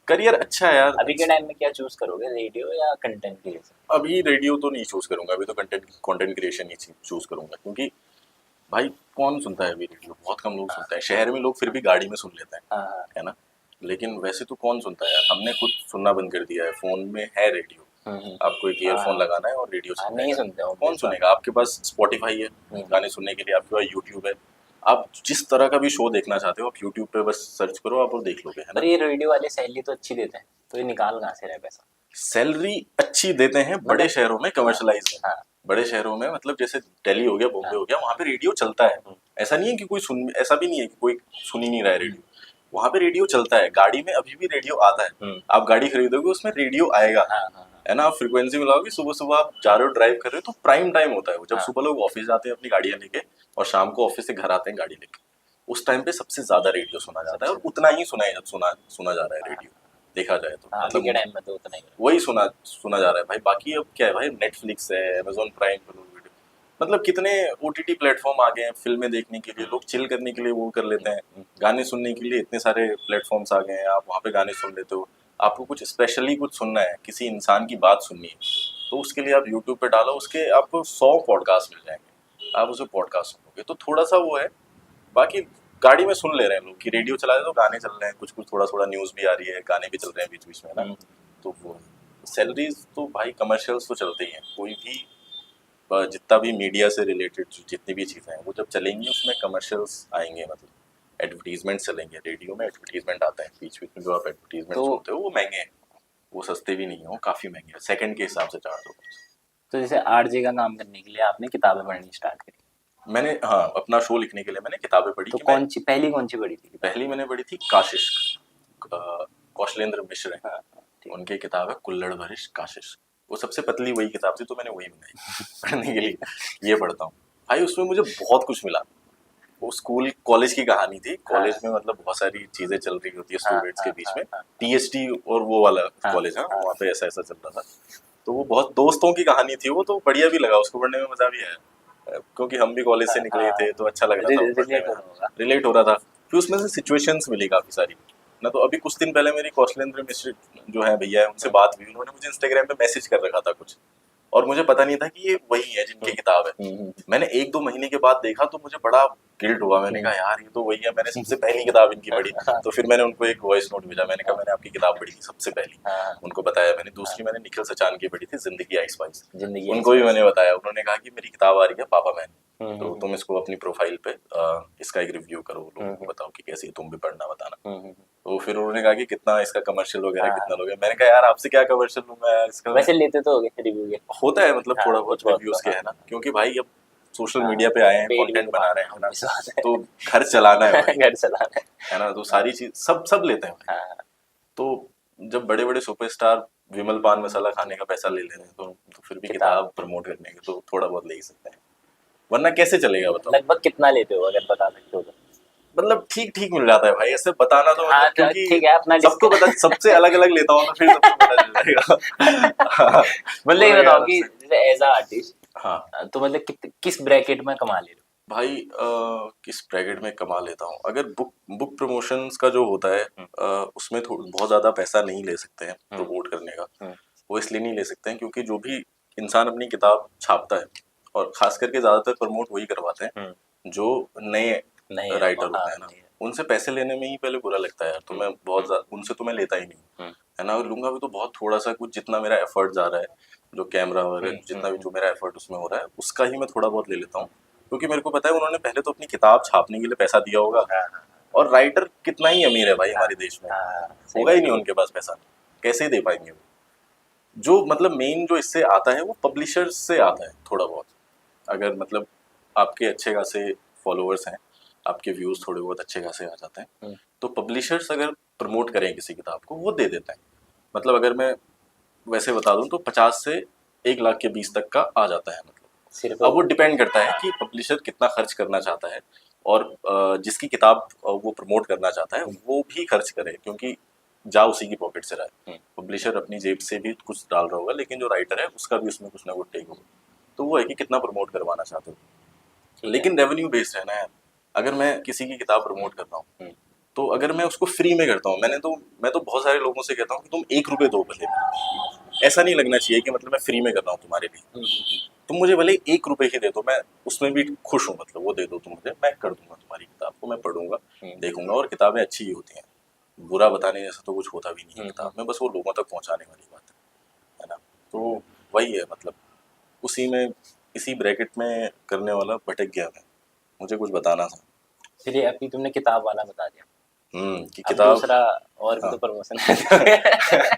करियर अच्छा है यार। अभी के टाइम में क्या चूज करोगे, रेडियो या कंटेंट क्रिएशन? अभी रेडियो तो नहीं चूज करूंगा, अभी तो कंटेंट क्रिएशन ही चूज करूंगा, क्योंकि भाई कौन सुनता है अभी रेडियो, बहुत कम लोग सुनते हैं। शहर में लोग फिर भी गाड़ी में सुन लेते हैं, है ना, लेकिन वैसे तो कौन सुनता है यार। हमने खुद सुनना बंद कर दिया है, फोन में है रेडियो, आपको एक ईयरफोन लगाना है और रेडियो सुनना नहीं है। सुनते हो, कौन सुनेगा? आपके पास स्पॉटिफाई है गाने सुनने के लिए, आपके पास यूट्यूब है, आप जिस तरह का भी शो देखना चाहते हो आप यूट्यूब पे बस सर्च करो, आप और देख लोगे, है ना। पर ये रेडियो वाले सैलरी तो अच्छी देते हैं, तो ये निकाल कहाँ से रहे पैसा? सैलरी अच्छी देते हैं बड़े शहरों में, कमर्शलाइज में। बड़े शहरों में मतलब जैसे दिल्ली हो गया, बॉम्बे हो गया, वहाँ पे रेडियो चलता है। ऐसा नहीं है कि कोई सुन, ऐसा भी नहीं है कि कोई सुन ही नहीं रहा है रेडियो, वहाँ पे रेडियो चलता है। गाड़ी में अभी भी रेडियो आता है, आप गाड़ी खरीदोगे उसमें रेडियो आएगा, है ना। आप फ्रिक्वेंसी मिलाओगे, सुबह सुबह आप जा रहे हो, ड्राइव कर रहे हो, तो प्राइम टाइम होता है वो, जब सुबह लोग ऑफिस जाते हैं अपनी गाड़ियां लेके, और शाम को ऑफिस से घर आते हैं गाड़ी लेके, उस टाइम पे सबसे ज्यादा रेडियो सुना जाता है, और उतना ही सुना जा रहा है रेडियो, देखा जाए तो। मतलब के टाइम में तो उतना ही वही सुना जा रहा है भाई। बाकी अब क्या है भाई, नेटफ्लिक्स है, अमेजोन प्राइम पे लोग वीडियो, मतलब कितने ओटीटी प्लेटफॉर्म आ गए हैं, फिल्में देखने के लिए लोग चिल करने के लिए वो कर लेते हैं, गाने सुनने के लिए इतने सारे प्लेटफॉर्म्स आ गए हैं, आप वहाँ पे गाने सुन लेते हो। आपको कुछ स्पेशली कुछ सुनना है, किसी इंसान की बात सुननी है, तो उसके लिए आप यूट्यूब पे डालो, उसके आपको 100 पॉडकास्ट मिल जाएंगे, आप उसे पॉडकास्ट सुनोगे, तो थोड़ा सा वो है। बाकी गाड़ी में सुन ले रहे हैं लोग कि रेडियो चला रहे तो गाने चल रहे हैं, कुछ कुछ थोड़ा थोड़ा न्यूज भी आ रही है, गाने भी चल रहे हैं बीच बीच में ना। तो वो सैलरीज तो भाई कमर्शियल्स तो चलते ही हैं, कोई भी जितना भी मीडिया से रिलेटेड जितनी भी चीज़ें हैं वो जब चलेंगी उसमें कमर्शियल्स आएंगे, मतलब एडवर्टीजमेंट चलेंगे। रेडियो में एडवर्टीजमेंट आता है बीच बीच में, जो आप एडवर्टीजमेंट सुनते हो वो महंगे हैं, वो सस्ते भी नहीं हो, काफ़ी महंगे हैं, सेकंड के हिसाब से चार्ज होगा। तो जैसे आरजे का काम करने के लिए आपने किताबें पढ़नी स्टार्ट करी, मैंने हाँ अपना शो लिखने के लिए मैंने किताबें पढ़ी तो कि मैं कौन सी पढ़ी थी किताब? पहली मैंने पढ़ी थी काशिश, कौशलेंद्र मिश्र है, हाँ ठीक। उनकी किताब है कुल्लड़ भरिश काशिश। वो सबसे पतली वही किताब थी तो मैंने वही बनाई पढ़ने के लिए, ये पढ़ता हूँ भाई। उसमें मुझे बहुत कुछ मिला। वो स्कूल कॉलेज की कहानी थी, कॉलेज में मतलब बहुत सारी चीजें चल रही होती है हाँ स्टूडेंट्स के हाँ बीच हाँ में, हाँ टीएसटी और वो वाला हाँ कॉलेज है हाँ वहाँ पे ऐसा ऐसा चल रहा था। तो वो बहुत दोस्तों की कहानी थी वो, तो बढ़िया भी लगा, उसको पढ़ने में मजा भी आया क्योंकि हम भी कॉलेज से हाँ निकले थे हाँ, तो अच्छा लग रहा था वो पढ़ने रिलेट में, हो रहा होगा। रिलेट हो रहा था। फिर उसमें से सिचुएशंस मिली काफी सारी ना। तो अभी कुछ दिन पहले मेरी कौशलेंद्र मिश्र जो है भैया है उनसे बात हुई, उन्होंने मुझे इंस्टाग्राम पे मैसेज कर रखा था कुछ, और मुझे पता नहीं था कि ये वही है जिनकी किताब है। मैंने 1-2 महीने के बाद देखा तो मुझे बड़ा गिल्ट हुआ, मैंने कहा यार ये तो वही है, मैंने सबसे पहली किताब इनकी पढ़ी। तो फिर मैंने उनको एक वॉइस नोट भेजा, मैंने कहा मैंने आपकी किताब पढ़ी थी सबसे पहली, हाँ, उनको बताया मैंने। दूसरी मैंने निखिल सचान की पढ़ी थी जिंदगी आई स्पाइस, जिंदगी उनको भी मैंने बताया। उन्होंने कहा कि मेरी किताब आ रही है पापा मैन, तो हम्म तुम इसको अपनी प्रोफाइल पे इसका एक रिव्यू करो, लोगों को बताओ कि कैसी है, तुम भी पढ़ना बताना। तो फिर उन्होंने कहा कि कितना इसका कमर्शियल वगैरह हाँ, कितना लोगे। मैंने कहा यार आपसे क्या कमर्शियल लूंगा यार इसका, वैसे लेते तो होगे रिव्यू के। होता है मतलब हाँ, थोड़ा कुछ बहुत बहुत रिव्यूज तो के हाँ, है ना, क्योंकि भाई अब सोशल हाँ, मीडिया पे आए हैं, पेट भी कंटेंट तो बना पालना रहे है, हैं ना, obvious बात है। तो घर चलाना है भाई, घर चलाना है ना, तो हाँ, सारी चीज सब सब लेते हैं भाई। हाँ, तो जब बड़े बड़े सुपरस्टार विमल पान मसाला खाने का पैसा ले ले रहे हैं तो फिर भी किताब किताब प्रमोट करने के तो थोड़ा बहुत ले ही सकते हैं, वरना कैसे चलेगा बताओ। लगभग कितना लेते हो अगर बता सकते हो तो? मतलब ठीक ठीक मिल जाता है भाई, ऐसे बताना तो हाँ मतलब, तो क्योंकि ठीक है अपना सबको पता, सबसे अलग अलग लेता हूँ तो फिर सबको पता चल जाएगा। मतलब ये बोलेगा बताओ यार कि सबसे। जैसे एज अ आर्टिस्ट हाँ तो मतलब किस ब्रैकेट में कमा ले रहे भाई किस ब्रैकेट में कमा लेता हूँ, अगर बुक बुक प्रमोशंस का जो होता है उसमें बहुत ज़्यादा पैसा नहीं ले सकते हैं हो? प्रमोट करने का। हम्म, वो इसलिए नहीं ले सकते हैं क्योंकि जो भी इंसान अपनी किताब छापता है, और खास करके ज़्यादातर प्रमोट वही करवाते हैं जो नए नहीं है राइटर हाँ होते हैं ना, नहीं है। उनसे पैसे लेने में ही पहले बुरा लगता है यार। तो मैं बहुत उनसे तो मैं लेता ही नहीं, है ना, और लूंगा भी तो बहुत थोड़ा सा, कुछ जितना मेरा एफर्ट जा रहा है, जो कैमरा वगैरह जितना भी जो मेरा एफर्ट उसमें हो रहा है उसका ही मैं थोड़ा बहुत ले लेता हूँ, क्योंकि मेरे को पता है उन्होंने पहले तो अपनी किताब छापने के लिए पैसा दिया होगा। हाँ हाँ और राइटर कितना ही अमीर है भाई हाँ हमारे देश में, हाँ, सही होगा ही बात नहीं है। उनके पास पैसा, कैसे ही दे पाएंगे वो। जो मतलब मेन जो इससे आता है वो पब्लिशर्स से आता है थोड़ा बहुत। अगर मतलब आपके अच्छे खासे फॉलोअर्स हैं, आपके व्यूज थोड़े बहुत अच्छे खासे आ जाते हैं, तो पब्लिशर्स अगर प्रमोट करें किसी किताब को वो दे देते हैं। मतलब अगर मैं वैसे बता दूं तो 50 से 1 लाख के बीच तक का आ जाता है मतलब। सिर्फ अब वो डिपेंड करता है कि पब्लिशर कितना खर्च करना चाहता है, और जिसकी किताब वो प्रमोट करना चाहता है वो भी खर्च करे, क्योंकि जा उसी की पॉकेट से रहा है। पब्लिशर अपनी जेब से भी कुछ डाल रहा होगा, लेकिन जो राइटर है उसका भी उसमें कुछ ना कुछ टेक होगा। तो वो है कि कितना प्रमोट करवाना चाहते हो, लेकिन रेवेन्यू बेस्ड है ना यार। अगर मैं किसी की किताब प्रमोट करता हूँ तो अगर मैं उसको फ्री में करता हूँ, मैं तो बहुत सारे लोगों से कहता हूँ कि तुम 1 रुपए दो भले, ऐसा नहीं लगना चाहिए कि मतलब मैं फ्री में कर रहा हूँ तुम्हारे लिए, तुम मुझे भले 1 रुपए ही दे दो, मैं उसमें भी खुश हूँ, मतलब वो दे दो तुम मुझे, मैं कर दूंगा तुम्हारी किताब को, मैं पढ़ूंगा देखूंगा। और किताबें अच्छी ही होती हैं, बुरा बताने जैसा तो कुछ होता भी नहीं है किताब में, बस वो लोगों तक पहुंचाने वाली बात है ना। तो वही है मतलब, उसी में इसी ब्रैकेट में करने वाला भटक गया मैं, मुझे कुछ बताना था। चलिए अभी तुमने किताब वाला बता दिया, कि अब किताब। दूसरा और भी हाँ तो प्रमोशन है।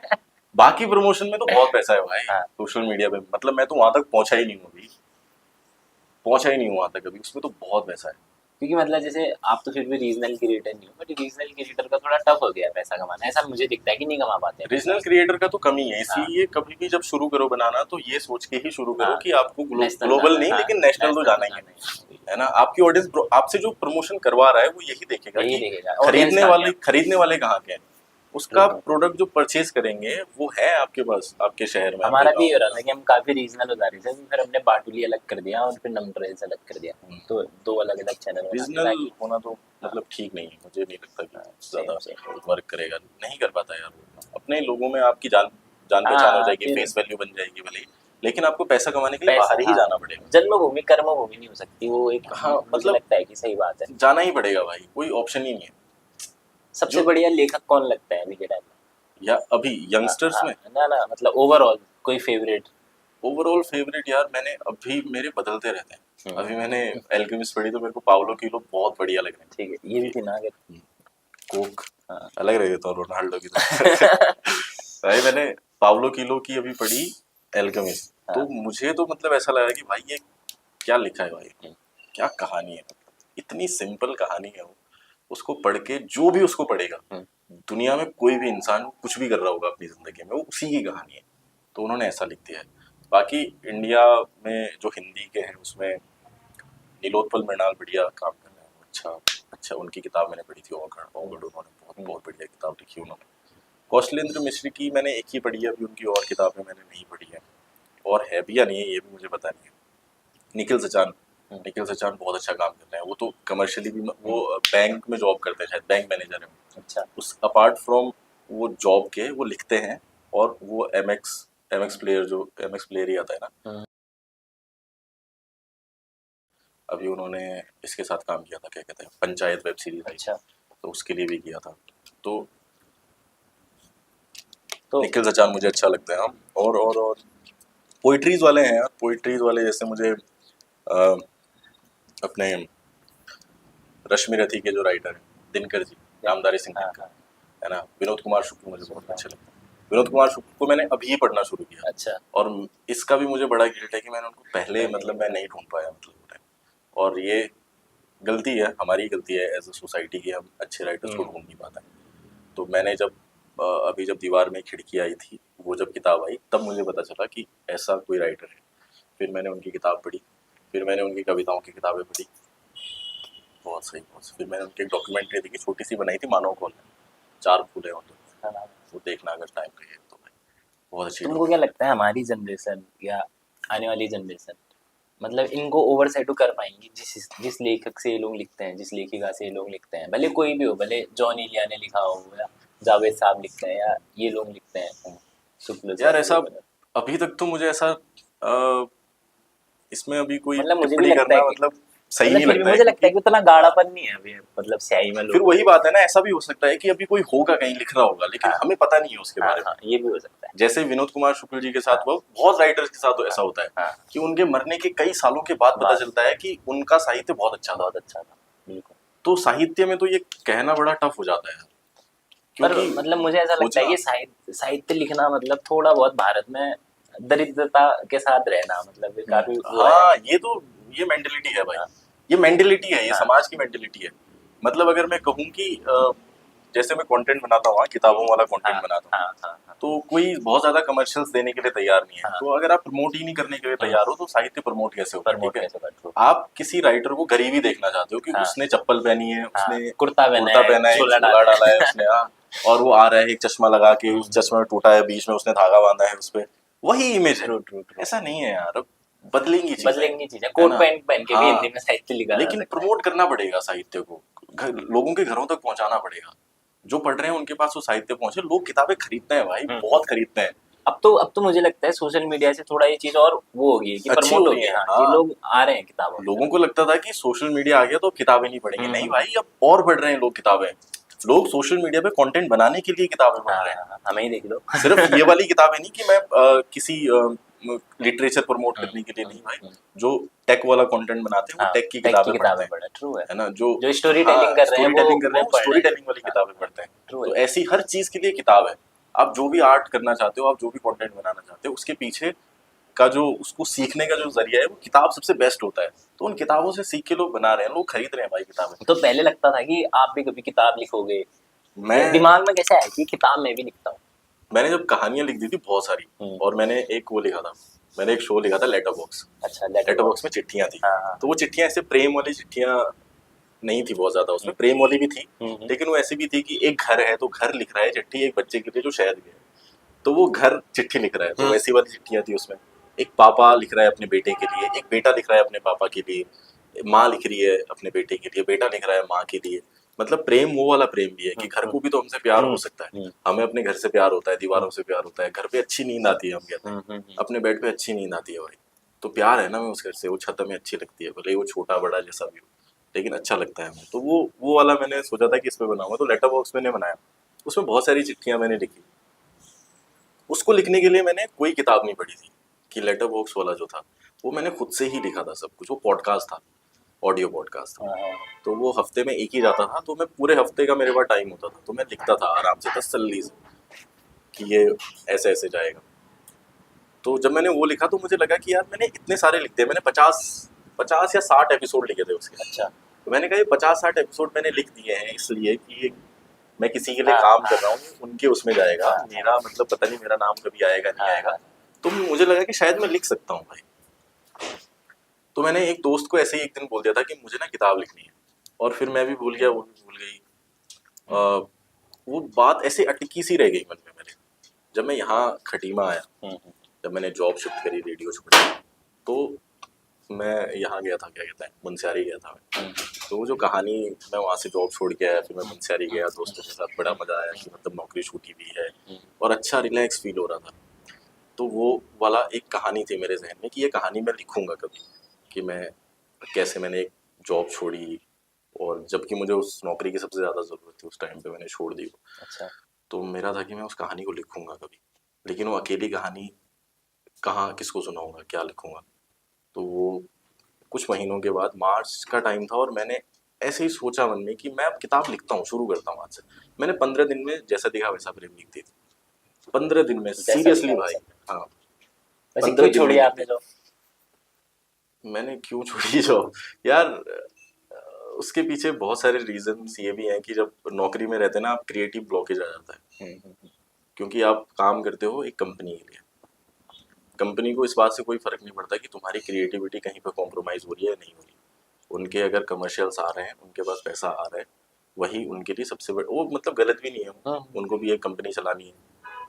बाकी प्रमोशन में तो बहुत पैसा है भाई, हाँ सोशल मीडिया पे, मतलब मैं तो वहां तक पहुंचा ही नहीं हूँ अभी, पहुंचा ही नहीं हूँ वहां तक अभी, उसमें तो बहुत पैसा है। क्योंकि मतलब जैसे आप तो फिर भी रीजनल क्रिएटर नहीं हो, बट रीजनल क्रिएटर का थोड़ा टफ हो गया पैसा कमाना, ऐसा मुझे दिखता है कि नहीं कमा पाते हैं रीजनल पैसा। क्रिएटर का तो कमी है, हाँ इसलिए कभी भी जब शुरू करो बनाना तो ये सोच के ही शुरू करो हाँ कि आपको नेशनल ग्लोबल जाना है, नहीं हाँ लेकिन नेशनल तो नेशनल जाना ही जाना है ना। आपकी ऑडियंस आपसे जो प्रमोशन करवा रहा है वो यही देखेगा यही कि देखेगा ऑडियंस कहाँ गया। खरीदने वाले कहाँ के हैं, उसका प्रोडक्ट जो परचेज करेंगे वो है आपके पास, आपके शहर में, आपके हमारा भी गाँव ये हो रहा में। था कि हम काफी रीजनल हो जा रहे थे, फिर हमने बाटुली अलग कर दिया और फिर नंबर रेल्स अलग कर दिया, तो दो अलग अलग चैनल बना दिए रीजनल ताकि होना तो हाँ मतलब ठीक नहीं है, मुझे नहीं लगता कि सेम ज्यादा सेम वर्क करेगा, नहीं कर पाता यार। अपने लोगों में आपकी जान जान पहचान हो हाँ जाएगी, फिर फेस वैल्यू बन जाएगी भले ही, लेकिन आपको पैसा कमाने के लिए पैसा बाहर ही हाँ जाना पड़ेगा। जन्मभूमि कर्मभूमि नहीं हो सकती वो एक, हाँ मुझे मतलब लगता है कि सही बात है। जाना ही पड़ेगा भाई, कोई ऑप्शन ही नहीं है। सबसे जो बढ़िया लेखक कौन लगता है अभी के टाइम या अभी में? यंगस्टर्स हाँ में ना ना मतलब ओवरऑल कोई फेवरेट? ओवरऑल फेवरेट यार, मैंने अभी मेरे बदलते रहते हैं। अभी मैंने एल्केमिस्ट पढ़ी तो मेरे को पाउलो कीलो बहुत बढ़िया लग रहे ठीक है ये भी हैं। थी ना अगर कोक हाँ अलग रह देता हूँ रोनाल्डो की तरह। भाई मैंने पाउलो कीलो की अभी पढ़ी एल्केमिस्ट। हाँ। तो मुझे तो मतलब ऐसा लगा कि भाई ये क्या लिखा है भाई, क्या कहानी है, मतलब इतनी सिंपल कहानी है वो। उसको पढ़ के जो भी उसको पढ़ेगा, दुनिया में कोई भी इंसान कुछ भी कर रहा होगा अपनी जिंदगी में, वो उसी की कहानी है। तो उन्होंने ऐसा लिख दिया है। बाकी इंडिया में जो हिंदी के हैं उसमें नीलोत्पल मृणाल बढ़िया काम कर रहे हैं, अच्छा अच्छा। उनकी किताब मैंने पढ़ी थी ओगढ़, उन्होंने बहुत बहुत बढ़िया किताब लिखी उन्होंने। कौशलेंद्र मिश्र की मैंने एक ही पढ़ी है, अभी उनकी और किताबें मैंने नहीं पढ़ी है, और है भी या नहीं है ये भी मुझे पता नहीं है। निखिल सचान, निखिल सचान बहुत अच्छा काम कर रहे हैं। वो तो कमर्शियली भी, वो बैंक में जॉब करते हैं, शायद बैंक मैनेजर है वो। अच्छा। उस अपार्ट फ्रॉम वो जॉब के वो लिखते हैं, और वो एमएक्स प्लेयर, जो एमएक्स प्लेयर ही आता है ना, अभी उन्होंने इसके साथ काम किया था, क्या कहते हैं, पंचायत वेब सीरीज आई, अच्छा। तो उसके लिए भी किया था। तो तो निखिल सचान मुझे अच्छा लगता है। और पोइट्रीज वाले हैं यार, पोइट्रीज वाले जैसे मुझे अपने रश्मि रथी के जो राइटर हैं, दिनकर जी, रामधारी सिंह हाँ, दिनकर, हाँ। है ना, विनोद कुमार शुक्ल मुझे बहुत अच्छे लगते हैं। विनोद कुमार शुक्ल को मैंने अभी पढ़ना शुरू किया, अच्छा। और इसका भी मुझे बड़ा गिल्ट है कि मैंने उनको पहले मतलब मैं नहीं ढूंढ पाया, मतलब उन्हें। और ये गलती है, हमारी गलती है एज अ सोसाइटी की, हम अच्छे राइटर्स को ढूंढ नहीं पाते हैं। तो मैंने जब अभी जब दीवार में खिड़की आई थी, वो जब किताब आई, तब मुझे पता चला कि ऐसा कोई राइटर है। फिर मैंने उनकी किताब पढ़ी, फिर मैंने उनकी कविताओं की किताबें पढ़ी, बहुत सही, बहुत सही। फिर मैंने उनकी एक डॉक्यूमेंट्री देखी, छोटी सी बनाई थी, मानव कौन है, चार फूल है उनके, हाँ। वो देखना अगर टाइम करिए तो भाई, बहुत अच्छी तुमको क्या डॉक्यूमेंट्री। लगता है हमारी जनरेशन या आने वाली जनरेशन मतलब इनको ओवर शैडो कर पाएंगी, जिस जिस लेखक से ये लोग लिखते हैं, जिस लेखिका से ये लोग लिखते हैं, भले कोई भी हो, भले जॉन इलिया ने लिखा हो या जावेद साहब लिखते हैं या ये लोग लिखते हैं, शुक्ल यार सर, ऐसा अभी तक तो मुझे ऐसा इसमें अभी कोई मतलब मुझे भी टिप्पणी लगता है करना कि मतलब सही मतलब नहीं फिर भी लगता है, मुझे लगता है क्योंकि कि उतना गाढ़ापन नहीं है अभी, मतलब स्याही में फिर लोगों वही को। बात है ना, ऐसा भी हो सकता है कि अभी कोई होगा कहीं लिख रहा होगा, लेकिन हाँ, हमें पता नहीं है उसके हाँ, बारे में। हाँ, ये भी हो सकता है। जैसे विनोद कुमार शुक्ल जी के हाँ, साथ हुआ, बहुत राइटर्स के साथ ऐसा हाँ, होता है हाँ, कि उनके मरने के कई सालों के बाद पता बात चलता है कि उनका साहित्य बहुत अच्छा था। बहुत अच्छा था, बिल्कुल। तो साहित्य में तो ये कहना बड़ा टफ हो जाता है, पर क्योंकि मतलब मुझे ऐसा लगता है खोजना। कि साहित्य लिखना मतलब थोड़ा बहुत भारत में दरिद्रता के साथ रहना, मतलब ये काफी वो है। हाँ, ये मेंटेलिटी है भाई, हाँ, ये मेंटेलिटी है, ये हाँ, समाज की मेंटेलिटी है। मतलब अगर मैं कहूँ कि जैसे मैं कंटेंट बनाता हूँ, किताबों वाला हाँ, कंटेंट बनाता हूँ, हाँ, हाँ, हाँ, तो कोई बहुत ज्यादा कमर्शियल्स देने के लिए तैयार नहीं है। हाँ, तो अगर आप प्रमोट ही नहीं करने के लिए तैयार हो, तो साहित्य प्रमोट कैसे होगा, प्रमोट ठीक है। कैसे कर। आप किसी राइटर को गरीबी देखना चाहते हो कि हाँ, उसने चप्पल पहनी है, हाँ, उसने कुर्ता पहना कुर्ता है, पहना है, एक चोला झोला डाला डाला है है। उसने, हाँ, और वो आ रहा है एक चश्मा लगा के, उस चश्मे में टूटा है, बीच में उसने धागा बांधा है उस पे, वही इमेज है। True, true, true. ऐसा नहीं है यार, अब बदलेंगी चीजें, बदलेंगी चीजें, है कोट ना। पैंट पहन के भी हाँ, हिंदी में साहित्य लिखा जा लेकिन सकता है। प्रमोट करना पड़ेगा साहित्य को, लोगों के घरों तक पहुंचाना पड़ेगा। जो पढ़ रहे हैं उनके पास वो साहित्य पहुंचे, लोग किताबें खरीदते हैं भाई, बहुत खरीदते हैं। अब तो मुझे लगता है सोशल मीडिया से थोड़ा ये चीज और वो हो गई है कि अच्छी प्रमोट हो हो रही गई है, है, हाँ, कि हाँ। लोग आ रहे हैं किताबों की लोगों तरफ। को लगता था कि सोशल मीडिया आ गया तो किताबें नहीं पढ़ेंगे, नहीं हम्म। भाई, अब और पढ़ रहे हैं लोग किताबें। लोग सोशल मीडिया पे कंटेंट बनाने के लिए किताबें पढ़ हाँ, रहे हैं। हाँ, हमें ही देख लो। सिर्फ ये वाली किताबें नहीं कि मैं किसी लिटरेचर प्रमोट करने के लिए नहीं भाई, जो टेक वाला कंटेंट बनाते हैं वो हाँ, टेक की टेक की किताबें पढ़ते किताबें हैं, पढ़े, ट्रू है। है ना, जो जो स्टोरी हाँ टेलिंग कर रहे हैं स्टोरी टेलिंग कर रहे वो हैं, वो पढ़ रहे स्टोरी हैं। टेलिंग वाली हाँ, किताबें पढ़ते हैं। ट्रू है। तो ऐसी हर चीज के लिए किताब है। आप जो भी आर्ट करना चाहते हो, आप जो भी कंटेंट बनाना चाहते हो, उसके पीछे का जो उसको सीखने का जो जरिया है, वो किताब सबसे बेस्ट होता है। तो उन किताबों से सीख के लोग बना रहे हैं, लोग खरीद रहे हैं भाई किताबें। तो पहले लगता था कि आप भी कभी किताब लिखोगे, ये मैं दिमाग में कैसे है कि किताब मैं भी लिखता हूँ। मैंने जब कहानियां लिख दी थी बहुत सारी, और मैंने एक वो लिखा था, मैंने एक शो लिखा था लेटर बॉक्स। अच्छा, लेटर बॉक्स में चिट्ठियां थी, हाँ, हाँ। तो वो चिट्ठियां ऐसे प्रेम वाली चिट्ठियां नहीं थी बहुत ज्यादा, उसमें प्रेम वाली भी थी, हम्म। लेकिन वो ऐसी भी थी कि एक घर है तो घर लिख रहा है चिट्ठी एक बच्चे के लिए जो शहर गया, तो वो घर चिट्ठी लिख रहा है, तो वैसी वाली चिट्ठियां थी उसमें। एक पापा लिख रहा है अपने बेटे के लिए, एक बेटा लिख रहा है अपने पापा के लिए, माँ लिख रही है अपने बेटे के लिए, बेटा लिख रहा है माँ के लिए। मतलब प्रेम वो वाला प्रेम भी है कि घर को भी तो हमसे प्यार हो सकता है, हमें अपने घर से प्यार होता है, दीवारों से प्यार होता है, घर पे अच्छी नींद आती है, हम कहते हैं अपने बेड पे अच्छी नींद आती है भाई, तो प्यार है ना हमें उस घर से, वो छत हमें अच्छी लगती है, भले ही वो छोटा बड़ा जैसा भी हो, लेकिन अच्छा लगता है हमें। तो वो वाला मैंने सोचा था कि इस पे बनाऊंगा, तो लेटर बॉक्स मैंने बनाया, उसमें बहुत सारी चिट्ठियां मैंने लिखी। उसको लिखने के लिए मैंने कोई किताब नहीं पढ़ी थी, कि लेटर बॉक्स वाला जो था वो मैंने खुद से ही लिखा था सब कुछ। वो पॉडकास्ट था, ऑडियो पॉडकास्ट था, तो वो हफ्ते में एक ही जाता था, तो मैं पूरे हफ्ते का मेरे पास टाइम होता था, तो मैं लिखता था आराम से तसल्ली से कि ये ऐसे ऐसे जाएगा। तो जब मैंने वो लिखा तो मुझे लगा कि यार मैंने इतने सारे लिख दिए, मैंने 50 या 60 एपिसोड लिखे थे उसके। अच्छा। तो मैंने कहा ये 50-60 एपिसोड मैंने लिख दिए हैं इसलिए कि मैं किसी के लिए हाँ काम कर हाँ रहा हूँ, उनके उसमें जाएगा, हाँ मेरा मतलब पता नहीं मेरा नाम कभी आएगा नहीं हाँ आएगा। हाँ। तो मुझे लगा कि शायद मैं लिख सकता हूँ भाई। तो मैंने एक दोस्त को ऐसे ही एक दिन बोल दिया था कि मुझे ना किताब लिखनी है, और फिर मैं भी भूल गया, वो भी भूल गई। वो बात ऐसे अटकी सी रह गई मन में मेरे। जब मैं यहाँ खटीमा आया, जब मैंने जॉब शिफ्ट करी, रेडियो छोड़ी, तो मैं यहाँ गया था, क्या कहते हैं, मुंशियारी गया था मैं। तो वो जो कहानी, मैं वहाँ से जॉब छोड़ के आया, फिर मैं मुंशियारी गया दोस्तों के साथ, बड़ा मज़ा आया कि मतलब नौकरी छूटी भी है और अच्छा रिलैक्स फील हो रहा था। तो वो वाला एक कहानी थी मेरे जहन में कि ये कहानी मैं लिखूंगा कभी, कि मैं कैसे मैंने एक जॉब छोड़ी, और जबकि मुझे उस नौकरी की सबसे ज़्यादा ज़रूरत थी उस टाइम पे, मैंने छोड़ दी वो। अच्छा। तो मेरा था कि मैं उस कहानी को लिखूंगा कभी, लेकिन वो अकेली कहानी कहाँ किसको सुनाऊंगा, क्या लिखूंगा। तो वो कुछ महीनों के बाद, मार्च का टाइम था, और मैंने ऐसे ही सोचा मन में कि मैं अब किताब लिखता हूँ, शुरू करता हूँ आज से। मैंने 15 दिन में जैसा दिखा वैसा प्रेम लिख दी थी, 15 दिन में, जैसा दिखा सीरियसली भाई। वैसा। हाँ, वैसे 15 क्यों दिन में छोड़ी लिख आपने दी। जॉब? मैंने क्यों छोड़ी जॉब यार, उसके पीछे बहुत सारे रीजंस ये भी हैं कि जब नौकरी में रहते हैं ना आप, क्रिएटिव ब्लॉकेज आ जाता है, क्योंकि आप काम करते हो एक कंपनी के लिए। कंपनी को इस बात से कोई फर्क नहीं पड़ता कि तुम्हारी क्रिएटिविटी कहीं पर कॉम्प्रोमाइज़ हो रही है या नहीं हो रही। उनके अगर कमर्शियल्स आ रहे हैं, उनके पास पैसा आ रहा है, वही उनके लिए सबसे बड़ा, वो मतलब गलत भी नहीं है, उनको भी एक कंपनी चलानी है,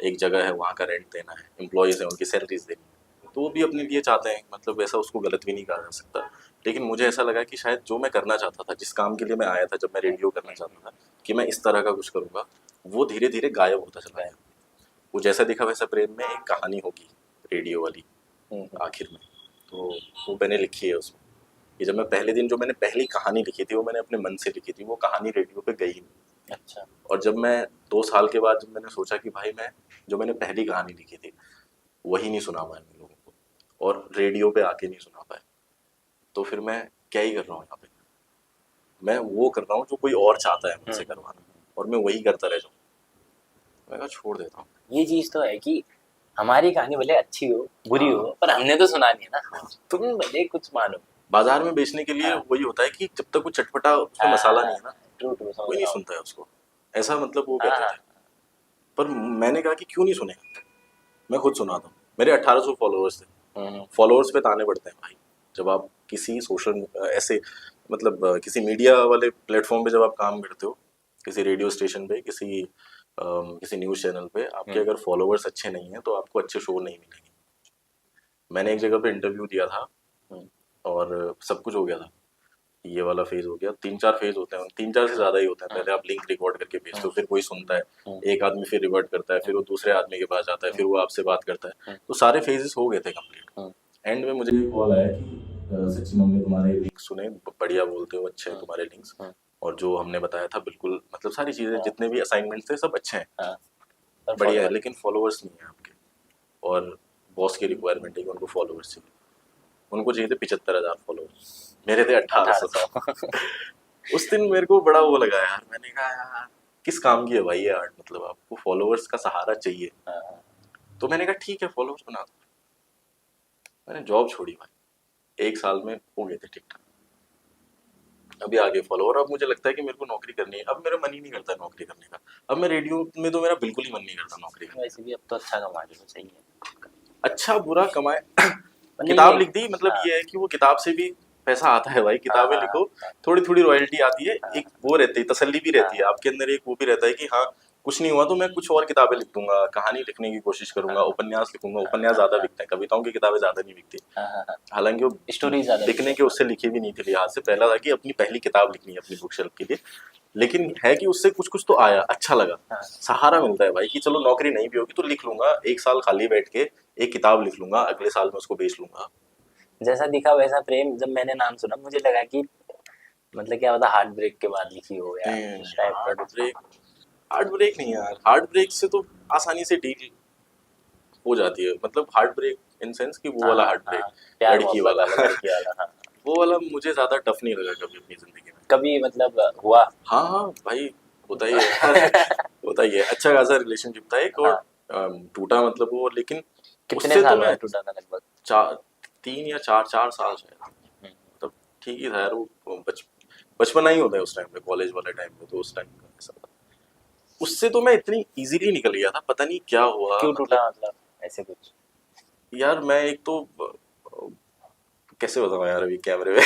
एक जगह है, वहाँ का रेंट देना है, एम्प्लॉयज़ हैं, उनकी सैलरीज देनी है, तो वो भी अपने लिए चाहते हैं, मतलब ऐसा उसको गलत भी नहीं कहा जा सकता। लेकिन मुझे ऐसा लगा कि शायद जो मैं करना चाहता था, जिस काम के लिए मैं आया था, जब मैं रेडियो करना चाहता था कि मैं इस तरह का कुछ करूँगा, वो धीरे धीरे गायब होता चला गया। वो जैसा दिखा वैसा प्रेम में एक कहानी होगी रेडियो वाली आखिर में, तो वो मैंने लिखी है उसमें। कि जब मैं पहले दिन, जो मैंने पहली कहानी लिखी थी वो मैंने अपने मन से लिखी थी, वो कहानी रेडियो पे गई नहीं। अच्छा। और जब मैं 2 साल के बाद, जब मैंने सोचा कि भाई मैं जो मैंने पहली कहानी लिखी थी वही नहीं सुना पाया मैं लोगों को, और रेडियो पे आके नहीं सुना पाया, तो फिर मैं क्या ही कर रहा हूँ यहाँ पे। मैं वो कर रहा हूँ जो कोई और चाहता है मुझसे करवाना, और मैं वही करता रह जाऊँ। मैं कहा छोड़ देता हूँ। ये चीज तो है कि हमारी कहानी भले अच्छी हो बुरी हो, हाँ, पर हमने तो सुनानी है ना। तुम भले कुछ मानो। बाजार में बेचने के लिए हाँ वही होता है कि जब तक वो चटपटा उसमें हाँ मसाला हाँ। नहीं है ना, ट्रू ट्रू, कोई समझ नहीं रहा हूँ। सुनता है उसको, ऐसा मतलब वो हाँ कहते हाँ। थे। पर मैंने कहा कि क्यों नहीं सुनेगा, मैं खुद सुनाता हूँ। मेरे 1800 फॉलोअर्स थे। फॉलोअर्स पे ताने पड़ते हैं भाई, जब आप किसी सोशल ऐसे, मतलब किसी मीडिया वाले प्लेटफॉर्म पे जब आप काम करते हो, किसी रेडियो स्टेशन पे, किसी न्यूज़ चैनल पे, आपके अगर फॉलोअर्स अच्छे नहीं हैं तो आपको अच्छे शो नहीं मिलेंगे। मैंने एक जगह पे इंटरव्यू दिया था, और सब कुछ हो गया था, ये वाला फेज हो गया, 3-4 फेज होते हैं, 3-4 से ज्यादा ही होता है। पहले आप लिंक रिकॉर्ड करके भेजते हो, फिर कोई सुनता है, एक आदमी फिर रिवर्ट करता है, फिर वो दूसरे आदमी के पास जाता है, फिर वो आपसे बात करता है, तो सारे फेजेस हो गए थे कंप्लीट। एंड में मुझे कॉल आया कि सचिन, हमने तुम्हारे लिंक सुने, बढ़िया बोलते हो, अच्छे हैं तुम्हारे लिंक्स, और जो हमने बताया था बिल्कुल, मतलब सारी चीजें, जितने भी असाइनमेंट थे सब अच्छे हैं, बढ़िया है, लेकिन फॉलोअर्स नहीं है आपके। और बॉस की रिक्वायरमेंट है कि उनको फॉलोअर्स चाहिए, उनको चाहिए थे 75,000 फॉलोअर्स, मेरे थे 1800। उस दिन मेरे को बड़ा वो लगा यार, मैंने कहा यार किस काम की है भाई ये आर्ट, मतलब आपको फॉलोअर्स का सहारा चाहिए। तो मैंने कहा ठीक है, फॉलोअर्स बना दो। मैंने जॉब छोड़ी भाई, 1 साल में हो गए थे ठीक ठाक, अभी आगे फॉलोअर। अब मुझे लगता है कि मेरे को नौकरी करनी है, अब मेरा मन ही नहीं करता नौकरी करने का। अब मैं रेडियो में तो मेरा बिल्कुल ही मन नहीं करता नौकरी करने वैसे भी अब तो अच्छा कमा रहे हो, सही है। का। अच्छा बुरा कमाए, मतलब किताब ये। लिख दी, मतलब हाँ ये है कि वो किताब से भी पैसा आता है भाई, हाँ किताबें हाँ लिखो, थोड़ी थोड़ी रॉयल्टी आती है, हाँ एक वो रहती है, तसल्ली भी रहती है हाँ आपके अंदर, एक वो भी रहता है कि हाँ कुछ नहीं हुआ तो मैं कुछ और किताबें लिख दूंगा, कहानी लिखने की कोशिश करूंगा, उपन्यास लिखूंगा। उपन्यास ज्यादा बिकते हैं, कविताओं की किताबें ज्यादा नहीं बिकती, हाँ। हालांकि वो स्टोरी ज्यादा बिकने के उससे लिखी भी नहीं थी लिहाज से। पहला था कि अपनी पहली किताब लिखनी है अपनी बुक शेल्फ के लिए, लेकिन है कि उससे कुछ कुछ तो आया, अच्छा लगा, हाँ। सहारा मिलता है भाई कि चलो नौकरी नहीं भी होगी तो लिख लूंगा, 1 साल खाली बैठ के एक किताब लिख लूंगा, अगले साल में उसको बेच लूंगा। जैसा दिखा वैसा प्रेम, जब मैंने नाम सुना मुझे लगा कि मतलब क्या पता हार्ट ब्रेक के बाद लिखी हो या उस टाइप का हार्ट कुछ। ब्रेक, हार्ट ब्रेक नहीं यार, हार्ट ब्रेक से तो आसानी से डील हो जाती है, मतलब हार्ट ब्रेक इन सेंस कि वो हाँ वाला हार्ट हाँ। ब्रेक, प्यार लड़की मोहब्बत वाला। वाला, लड़की वाला। हाँ। वो वाला मुझे ज्यादा टफ नहीं लगा कभी अपनी जिंदगी में। कभी मतलब हुआ? हाँ हाँ भाई, होता ही है यार, होता ही है। अच्छा खासा रिलेशनशिप था एक, और हाँ टूटा मतलब वो, लेकिन कितने उससे तो साल मैं बाद टूटा था लगभग? 4 साल शायद, हम्म, मतलब ठीक ही था यार वो। बचपना ही होता है उस टाइम पे, कॉलेज वाले टाइम पे, तो उस टाइम का ऐसा था। उससे तो मैं इतनी इजीली निकल गया था, पता नहीं क्या हुआ क्यों मतलब। टूटा मतलब, ऐसे कुछ? यार मैं एक तो कैसे बताऊं यार अभी कैमरे में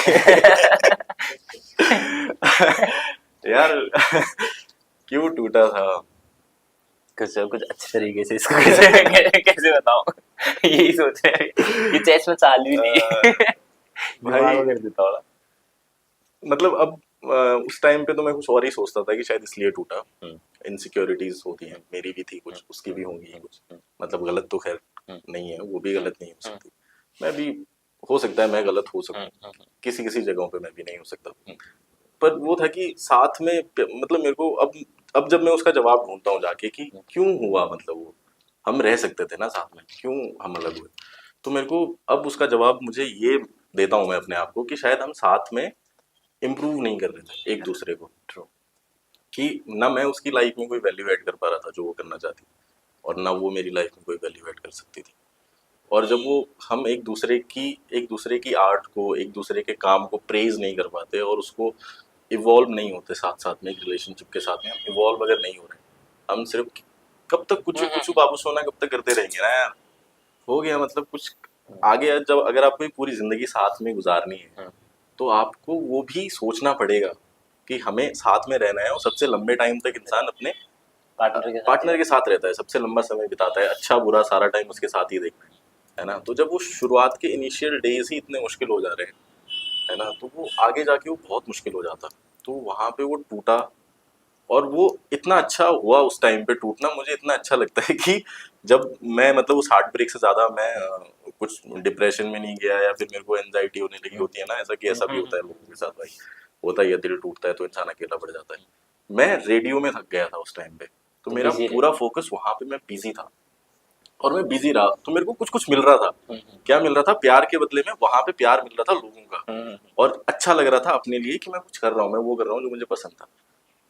यार क्यों टूटा था। कुछ अच्छे तरीके से इसको कैसे कैसे बताऊं यही सोच रहे हैं, ये चेस में चालू ही नहीं है दिमाग भाई में कर देता होगा। मतलब अब उस टाइम पे तो मैं कुछ और ही सोचता था कि शायद इसलिए टूटा। हम्म, इनसिक्योरिटीज होती हैं, मेरी भी थी हम्म, कुछ, उसकी भी होंगी हम्म, कुछ। हम्म, मतलब गलत तो खैर हम्म, नहीं है, वो भी हम्म, गलत नहीं हो हम्म, सकती। मैं भी, हो सकता है मैं गलत हो सकूं, हम्म, किसी किसी जगहों पे मैं भी नहीं हो सकता। हम्म, पर वो था कि साथ में मतलब मेरे को अब जब मैं उसका जवाब ढूंढता हूँ जाके कि क्यों हुआ, मतलब वो हम रह सकते थे ना साथ में, क्यों हम अलग हुए। तो मेरे को अब उसका जवाब मुझे ये देता हूँ मैं अपने आप को कि शायद हम साथ में इम्प्रूव नहीं कर रहे थे एक दूसरे को। ट्रू। कि ना मैं उसकी लाइफ में कोई वैल्यू ऐड कर पा रहा था जो वो करना चाहती, और ना वो मेरी लाइफ में कोई वैल्यू ऐड कर सकती थी। और जब वो हम एक दूसरे की आर्ट को, एक दूसरे के काम को प्रेज नहीं कर पाते और उसको इवॉल्व नहीं होते साथ साथ में, एक रिलेशनशिप के साथ में हम इवॉल्व अगर नहीं हो रहे, हम सिर्फ कब तक कुछ कुछ बाबू सोना कब तक करते रहेंगे ना यार। हो गया मतलब कुछ आगे, जब अगर आपको ये पूरी जिंदगी साथ में गुजारनी है तो आपको वो भी सोचना पड़ेगा कि हमें साथ में रहना है। और सबसे लंबे टाइम तक इंसान अपने पार्टनर के साथ ही पार्टनर के रहना साथ रहता है, सबसे लंबा समय बिताता है, अच्छा बुरा सारा टाइम उसके साथ ही देखना है ना। तो जब वो शुरुआत के इनिशियल डेज ही इतने मुश्किल हो जा रहे हैं, है ना, तो वो आगे जाके वो बहुत मुश्किल हो जाता। तो वहां पे वो टूटा, और वो इतना अच्छा हुआ उस टाइम पे टूटना, मुझे इतना अच्छा लगता है कि जब मैं मतलब उस हार्ट ब्रेक से ज्यादा मैं कुछ डिप्रेशन में नहीं गया, या फिर मेरे को एंजाइटी होने लगी होती है ना, ऐसा कि ऐसा भी होता है लोगों के साथ भाई, होता ही है, दिल टूटता है तो इंसान अकेला पड़ जाता है। मैं रेडियो में थक गया था उस टाइम पे, तो तो मेरा बिजी रहे। पूरा फोकस वहां पे, मैं बिजी था और मैं बिजी रहा, तो मेरे को कुछ कुछ मिल रहा था। क्या मिल रहा था? प्यार के बदले में वहां पे प्यार मिल रहा था लोगों का, और अच्छा लग रहा था अपने लिए कि मैं कुछ कर रहा हूँ, मैं वो कर रहा हूँ जो मुझे पसंद था।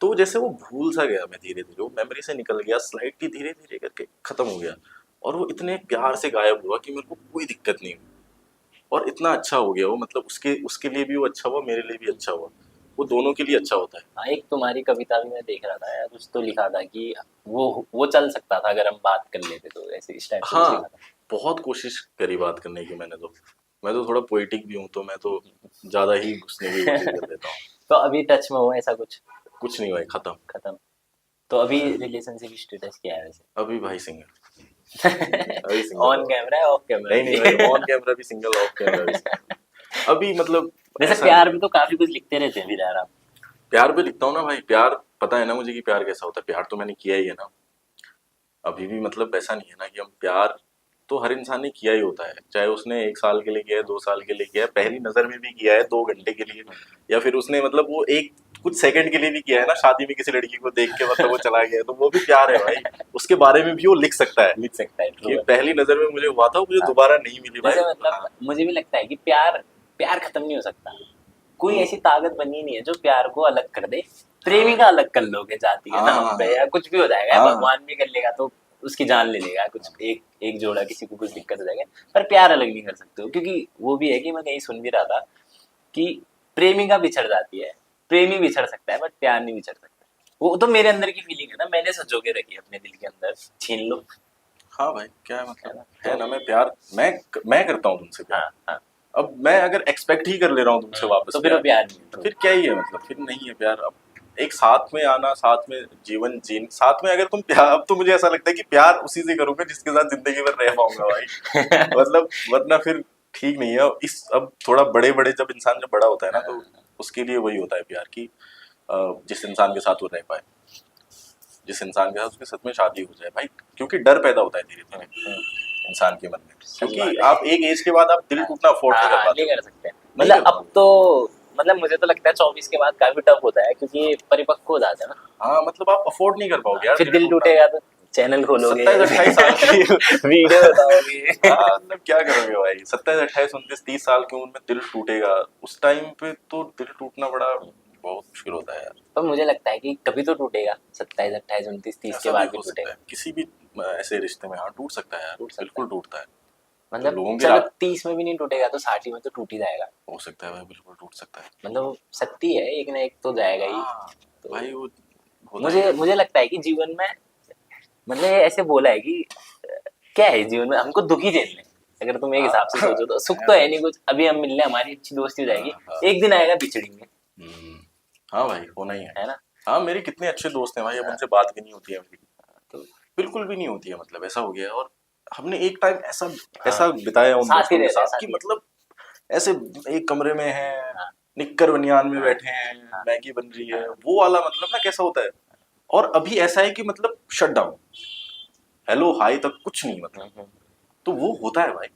तो जैसे वो भूल सा गया, मैं धीरे धीरे वो मेमोरी से निकल गया, स्लाइडली धीरे धीरे करके खत्म हो गया, और वो इतने प्यार से गायब हुआ कि मेरे को कोई दिक्कत नहीं हुई। और इतना अच्छा हो गया वो, मतलब उसके उसके लिए भी वो अच्छा हुआ, मेरे लिए भी अच्छा हुआ, वो दोनों के लिए अच्छा होता है। हाँ, एक तुम्हारी कविता भी मैं देख रहा था यार, कुछ तो लिखा था कि वो चल सकता था अगर हम बात कर लेते, तो ऐसे इस टाइप से कुछ लिखा हाँ, था। बहुत कोशिश करी बात करने की मैंने तो। मैं तो थोड़ा पोएटिक भी हूँ, तो मैं तो ज्यादा ही घुसने की कोशिश कर देता हूँ। तो अभी टच में हो ऐसा कुछ? कुछ नहीं भाई, खत्म। खत्म? तो अभी रिलेशनशिप स्टेटस क्या है वैसे? अभी भाई सिंगल, अभी सिंगल ऑन हो। कैमरा है, ऑफ कैमरा नहीं नहीं भी? भाई, ऑन कैमरा भी सिंगल, ऑफ कैमरा भी सिंगल। अभी मतलब वैसे ऐसा नहीं प्यार है। भी तो काफी कुछ लिखते रहते हैं फिर यार आप। प्यार पे लिखता हूँ ना भाई, प्यार पता है ना मुझे कि प्यार कैसा होता है, प्यार तो मैंने किया ही है ना। अभी भी मतलब ऐसा नहीं है ना कि हम प्यार तो हर इंसान ने किया ही होता है, चाहे उसने 1 साल के लिए किया है, 2 साल के लिए किया है, पहली नजर में भी किया है 2 घंटे के लिए, या फिर उसने मतलब वो एक कुछ सेकंड के लिए भी किया है ना, शादी में किसी लड़की को देख के मतलब वो चला गया, तो वो भी प्यार है भाई। उसके बारे में भी वो लिख सकता है लिख सकता है, ट्रू कि है। पहली नजर में मुझे हुआ था, मुझे हाँ, दोबारा नहीं मिली भाई। जैसे हाँ मतलब मुझे भी लगता है कि प्यार प्यार खत्म नहीं हो सकता। कोई हम्म, ऐसी ताकत बनी नहीं है जो प्यार को अलग कर दे। प्रेमी हाँ का अलग कर लोगे जाति के हाँ नाम पे, हाँ या कुछ भी हो जाएगा, या हाँ भगवान भी कर लेगा तो उसकी जान ले लेगा, कुछ एक एक जोड़ा किसी को कुछ दिक्कत हो जाएगा। पर प्यार अलग नहीं कर सकते हो, क्योंकि वो भी है कि मैं कहीं सुन भी रहा था कि प्रेमिका बिछड़ जाती है, प्रेमी बिछड़ सकता है बट प्यार नहीं बिछड़ सकता। वो तो मेरे अंदर की फीलिंग है ना, मैंने संजो के रखी है अपने दिल के अंदर, छीन लो। हाँ भाई, क्या है है मतलब, ना? है तो ना, मैं प्यार मैं करता हूँ तुमसे प्यार। हाँ हाँ। अब मैं अगर एक्सपेक्ट ही कर ले रहा हूँ तुमसे वापस तो फिर वो प्यार, प्यार नहीं है, तो true। फिर क्या ही है, मतलब फिर नहीं है प्यार। अब एक साथ में आना, साथ में जीवन जीन, साथ में अगर तुम प्यार, अब तो मुझे ऐसा लगता है कि प्यार उसी से करूंगा जिसके साथ जिंदगी भर रह पाऊंगा भाई। मतलब वरना फिर ठीक नहीं है। अब थोड़ा बड़े बड़े जब इंसान जब बड़ा होता है ना, तो उसके लिए वही होता है प्यार की, जिस इंसान के साथ वो रह पाए, जिस इंसान के साथ उसके सच में शादी हो जाए भाई। क्योंकि डर पैदा होता है धीरे धीरे इंसान के मन में, सच क्योंकि बात है। आप एक एज के बाद आप दिल हाँ टूटना अफोर्ड हाँ नहीं कर हाँ, पाते नहीं हो, कर सकते। नहीं कर मतलब अब पाओगे। तो, मतलब मुझे तो लगता है 24 के बाद काफी टफ होता है, क्योंकि परिपक्व हो जाते हैं ना। हाँ मतलब आप अफोर्ड नहीं कर पाओगे हाँ, यार फिर दिल दिल टूटना। टूटेगा तो चैनल खोलोगे 27-28 साल की वीडियो बताओगे हाँ मतलब क्या करोगे भाई, 27-28-29-30 साल की उम्र में दिल टूटेगा, उस टाइम पे तो दिल टूटना बड़ा बहुत मुश्किल होता है यार। पर मुझे लगता है कि कभी तो टूटेगा, 27 28 29 30 के ऐसा भी बाद भी हो सकता टूटेगा। है, किसी भी ऐसे रिश्ते में हाँ टूट सकता है यार, टूट सकता बिल्कुल टूटता है। तो मतलब लोगों की चलो रात 30 में भी नहीं टूटेगा तो 60 में तो टूट ही जाएगा। हो सकता है भाई, बिल्कुल टूट सकता है। मतलब सत्य है, एक ना एक तो जाएगा ही। हाँ तो भाई वो होता ही मुझे है। मुझे लगता है कि जीवन में, मतलब ये ऐसे बोला है कि क्या है जीवन में, हमको दुख ही झेलने हैं। अगर तुम एक हिसाब से हाँ सोचो तो सुख तो है नहीं कुछ, अभी हम मिल रहे हैं, हमारी अच्छी दोस्ती हो जाएगी, हाँ हाँ। एक दिन आएगा बिछड़ेंगे, हम्म, हाँ भाई होना ही है। है ना। हाँ मेरे कितने अच्छे दोस्त हैं भाई, अब हाँ, उनसे बात भी नहीं होती है मेरी, तो बिल्कुल भी नहीं होती है, मतलब ऐसा हो गया है। और हमने एक टाइम ऐसा हाँ, ऐसा बिताया उन साथ ही दोस्तों के रहते हैं, साथ कि साथ ही। मतलब ऐसे एक कमरे में हैं, हाँ निक्कर बनियान में हाँ बैठे हैं, हाँ मैगी बन रही है, हाँ। वो वाला मतलब ना कैसा होता है। और अभी ऐसा है कि मतलब शट डाउन, हेलो हाय तक कुछ नहीं मतलब। हम्म। तो वो होता है भाई।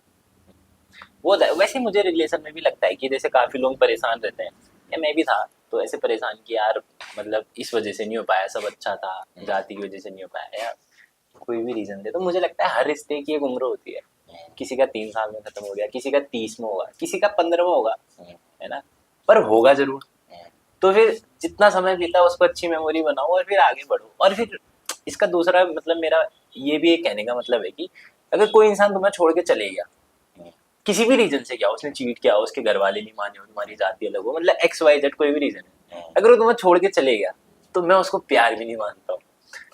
वो वैसे मुझे रिलेशन में भी लगता है कि जैसे काफी लोग परेशान रहते हैं, या मैं भी था तो ऐसे परेशान कि यार मतलब इस वजह से नहीं हो पाया, सब अच्छा था, जाति की वजह से नहीं हो पाया, या कोई भी रीजन थे। तो मुझे लगता है हर रिश्ते की एक उम्र होती है, किसी का 3 साल में खत्म हो गया, किसी का 30 में होगा, किसी का 15 में होगा, है ना, पर होगा जरूर। तो फिर जितना समय बीता उसको अच्छी मेमोरी बनाओ और फिर आगे बढ़ो। और फिर इसका दूसरा मतलब मेरा ये भी एक कहने का मतलब है कि अगर कोई इंसान तुम्हें छोड़ के चले गया, किसी भी रीजन से, क्या उसने चीट किया हो, उसके घर वाले नहीं माने हो, तुम्हारी जाति अलग हो, मतलब एक्स वाई जेड कोई भी रीजन है, अगर वो तुम्हें छोड़ के चले गया तो मैं उसको प्यार भी नहीं मानता हूँ।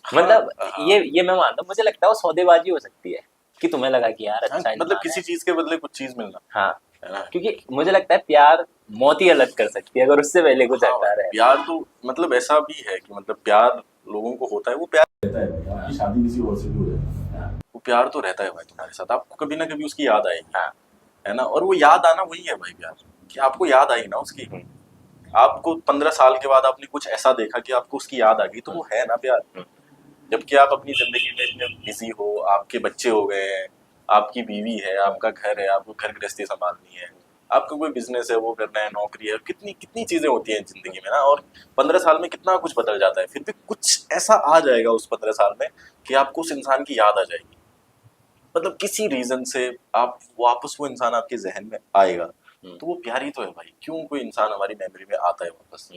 हाँ मतलब हाँ ये मैं मानता हूँ, मुझे लगता है वो सौदेबाजी हो सकती है कि तुम्हें लगा कि यार हाँ, अच्छा मतलब इंसान है। किसी चीज के बदले कुछ चीज मिलना, हाँ, है ना। क्योंकि मुझे लगता है प्यार मौत ही अलग कर सकती है अगर उससे पहले कुछ हाँ हटा भाई रहे। प्यार तो मतलब ऐसा भी है कि मतलब प्यार लोगों को होता है, वो प्यार रहता है, आपकी शादी किसी और से भी हो जाए, वो प्यार तो रहता है भाई तुम्हारे साथ, आपको कभी ना कभी उसकी याद आएगी, हाँ। है ना। और वो याद आना वही है भाई प्यार, कि आपको याद आई ना उसकी, आपको 15 साल के बाद आपने कुछ ऐसा देखा कि आपको उसकी याद आ गई, तो वो है ना प्यार। जबकि आप अपनी जिंदगी में इतने बिजी हो, आपके बच्चे हो गए हैं, आपकी बीवी है, आपका घर है, आपको घर गृहस्थी संभालनी है, आपका कोई बिजनेस है वो करना है, नौकरी है, कितनी कितनी चीजें होती हैं जिंदगी में ना। और 15 साल में कितना कुछ बदल जाता है, फिर भी कुछ ऐसा आ जाएगा उस 15 साल में कि आपको उस इंसान की याद आ जाएगी, मतलब किसी रीजन से आप वापस वो इंसान आपके जहन में आएगा। तो वो प्यार ही तो है भाई, क्यों कोई इंसान हमारी मेमोरी में आता है वापस,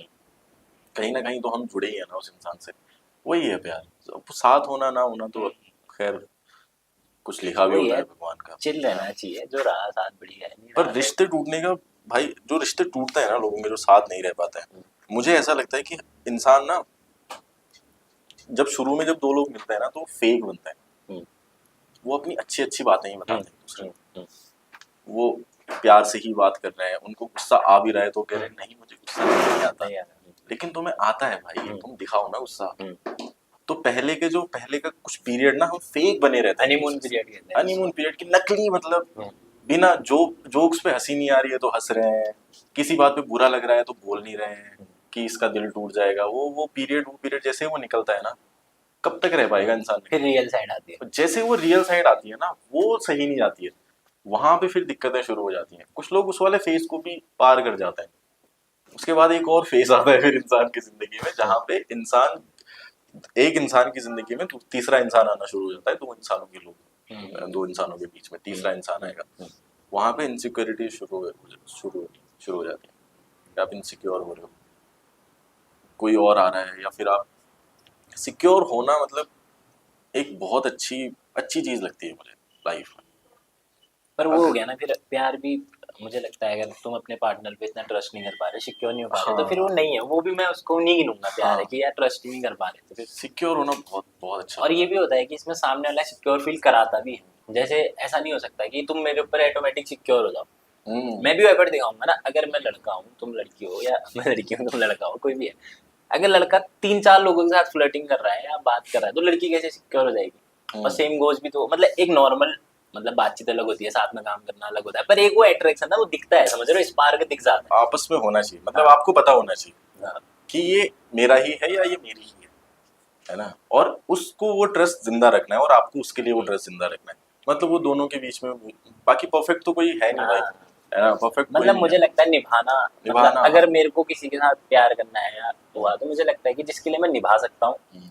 कहीं ना कहीं तो हम जुड़े ही है ना उस इंसान से, वही है प्यार। अब साथ होना ना होना तो खैर कुछ लिखा भी वही होता है है, भगवान का। चिल रहना चाहिए, जो रहा साथ बढ़िया है, नहीं पर रहा तो रिश्ते टूटने का भाई, जो रिश्ते टूटते हैं ना लोगों के, जो साथ नहीं रह पाते हैं, मुझे ऐसा लगता है कि इंसान ना, जब शुरू में जब दो लोग मिलते हैं ना तो वो फेक बनते हैं, हम्म, वो अपनी अच्छी अच्छी बातें ही हम्म, बताते हैं एक दूसरे हम्म, को, वो प्यार से ही बात कर रहे हैं, उनको गुस्सा आ भी रहा है तो कह रहे हैं नहीं मुझे गुस्सा नहीं आता, नहीं यार। लेकिन तुम्हें आता है भाई, हम्म, तुम दिखाओ ना गुस्सा। हम्म। तो पहले का कुछ पीरियड ना हम फेक बने रहते हैं एक हनीमून दूसरे से, पीरियड कहते हैं हनीमून उसको। पीरियड की नकली, मतलब हम्म, बिना जोक्स पे हंसी नहीं आ रही है तो हंस रहे हैं, किसी बात पे बुरा लग रहा है तो बोल नहीं रहे हैं कि इसका दिल टूट जाएगा। वो पीरियड जैसे वो निकलता है ना, कब तक रह पाएगा इंसान फिर में। रियल साइड आती है। जैसे वो रियल साइड आती है ना वो सही नहीं जाती है, वहां पे फिर दिक्कतें शुरू हो जाती हैं। कुछ लोग उस वाले फेज को भी पार कर जाते हैं, उसके बाद एक और फेज आता है फिर इंसान की जिंदगी में, जहाँ पे एक इंसान की जिंदगी में तीसरा इंसान आना शुरू हो जाता है, दो इंसानों के बीच में तीसरा इंसान आएगा, वहां पे इनसिक्योरिटी शुरू हो जाती है कि आप इनसिक्योर हो रहे हो, कोई और आ रहा है, या फिर आप सिक्योर होना मतलब एक बहुत अच्छी अच्छी चीज लगती है मुझे लाइफ में। पर वो हो अगर गया ना फिर प्यार भी, मुझे लगता है अगर तुम अपने पार्टनर पे इतना ट्रस्ट नहीं कर पा रहे, सिक्योर नहीं हो पा रहे, तो फिर वो हाँ नहीं है, वो भी मैं उसको नहीं गिनूंगा प्यार है हाँ, कि यार ट्रस्ट नहीं कर पा रहे तो फिर। सिक्योर होना बहुत बहुत अच्छा और होता ये है। भी होता है कि इसमें सामने वाला सिक्योर फील कराता भी है, जैसे ऐसा नहीं हो सकता कि तुम मेरे ऊपर ऑटोमेटिक सिक्योर हो जाओ। हम्म मैं भी एफर्ट दिखाऊंगा ना, अगर मैं लड़का हूँ तुम लड़की हो, या मैं लड़की हूँ तुम लड़का हो, कोई भी है, अगर लड़का 3-4 लोगों के साथ फ्लर्टिंग कर रहा है या बात कर रहा है तो लड़की कैसे सिक्योर हो जाएगी। और हम्म, सेम गोज भी, तो मतलब एक नॉर्मल मतलब बातचीत अलग होती है, साथ में काम करना अलग होता है, पर एक वो अट्रैक्शन ना वो दिखता है, समझ रहे हो, स्पार्क दिख जाता आपस में होना चाहिए, है। मतलब आपको पता होना चाहिए हाँ, कि ये मेरा ही है या ये मेरी ही है ना। और उसको वो ट्रस्ट जिंदा रखना है और आपको उसके लिए वो ट्रस्ट जिंदा रखना है, मतलब वो दोनों के बीच में। बाकी परफेक्ट तो कोई है नहीं भाई, हाँ, है ना, परफेक्ट कोई मतलब नहीं है। मुझे लगता है निभाना, मतलब निभाना, हाँ। अगर मेरे को किसी के साथ प्यार करना है या हुआ, तो मुझे लगता है कि जिसके लिए मैं निभा सकता हूँ हम्म,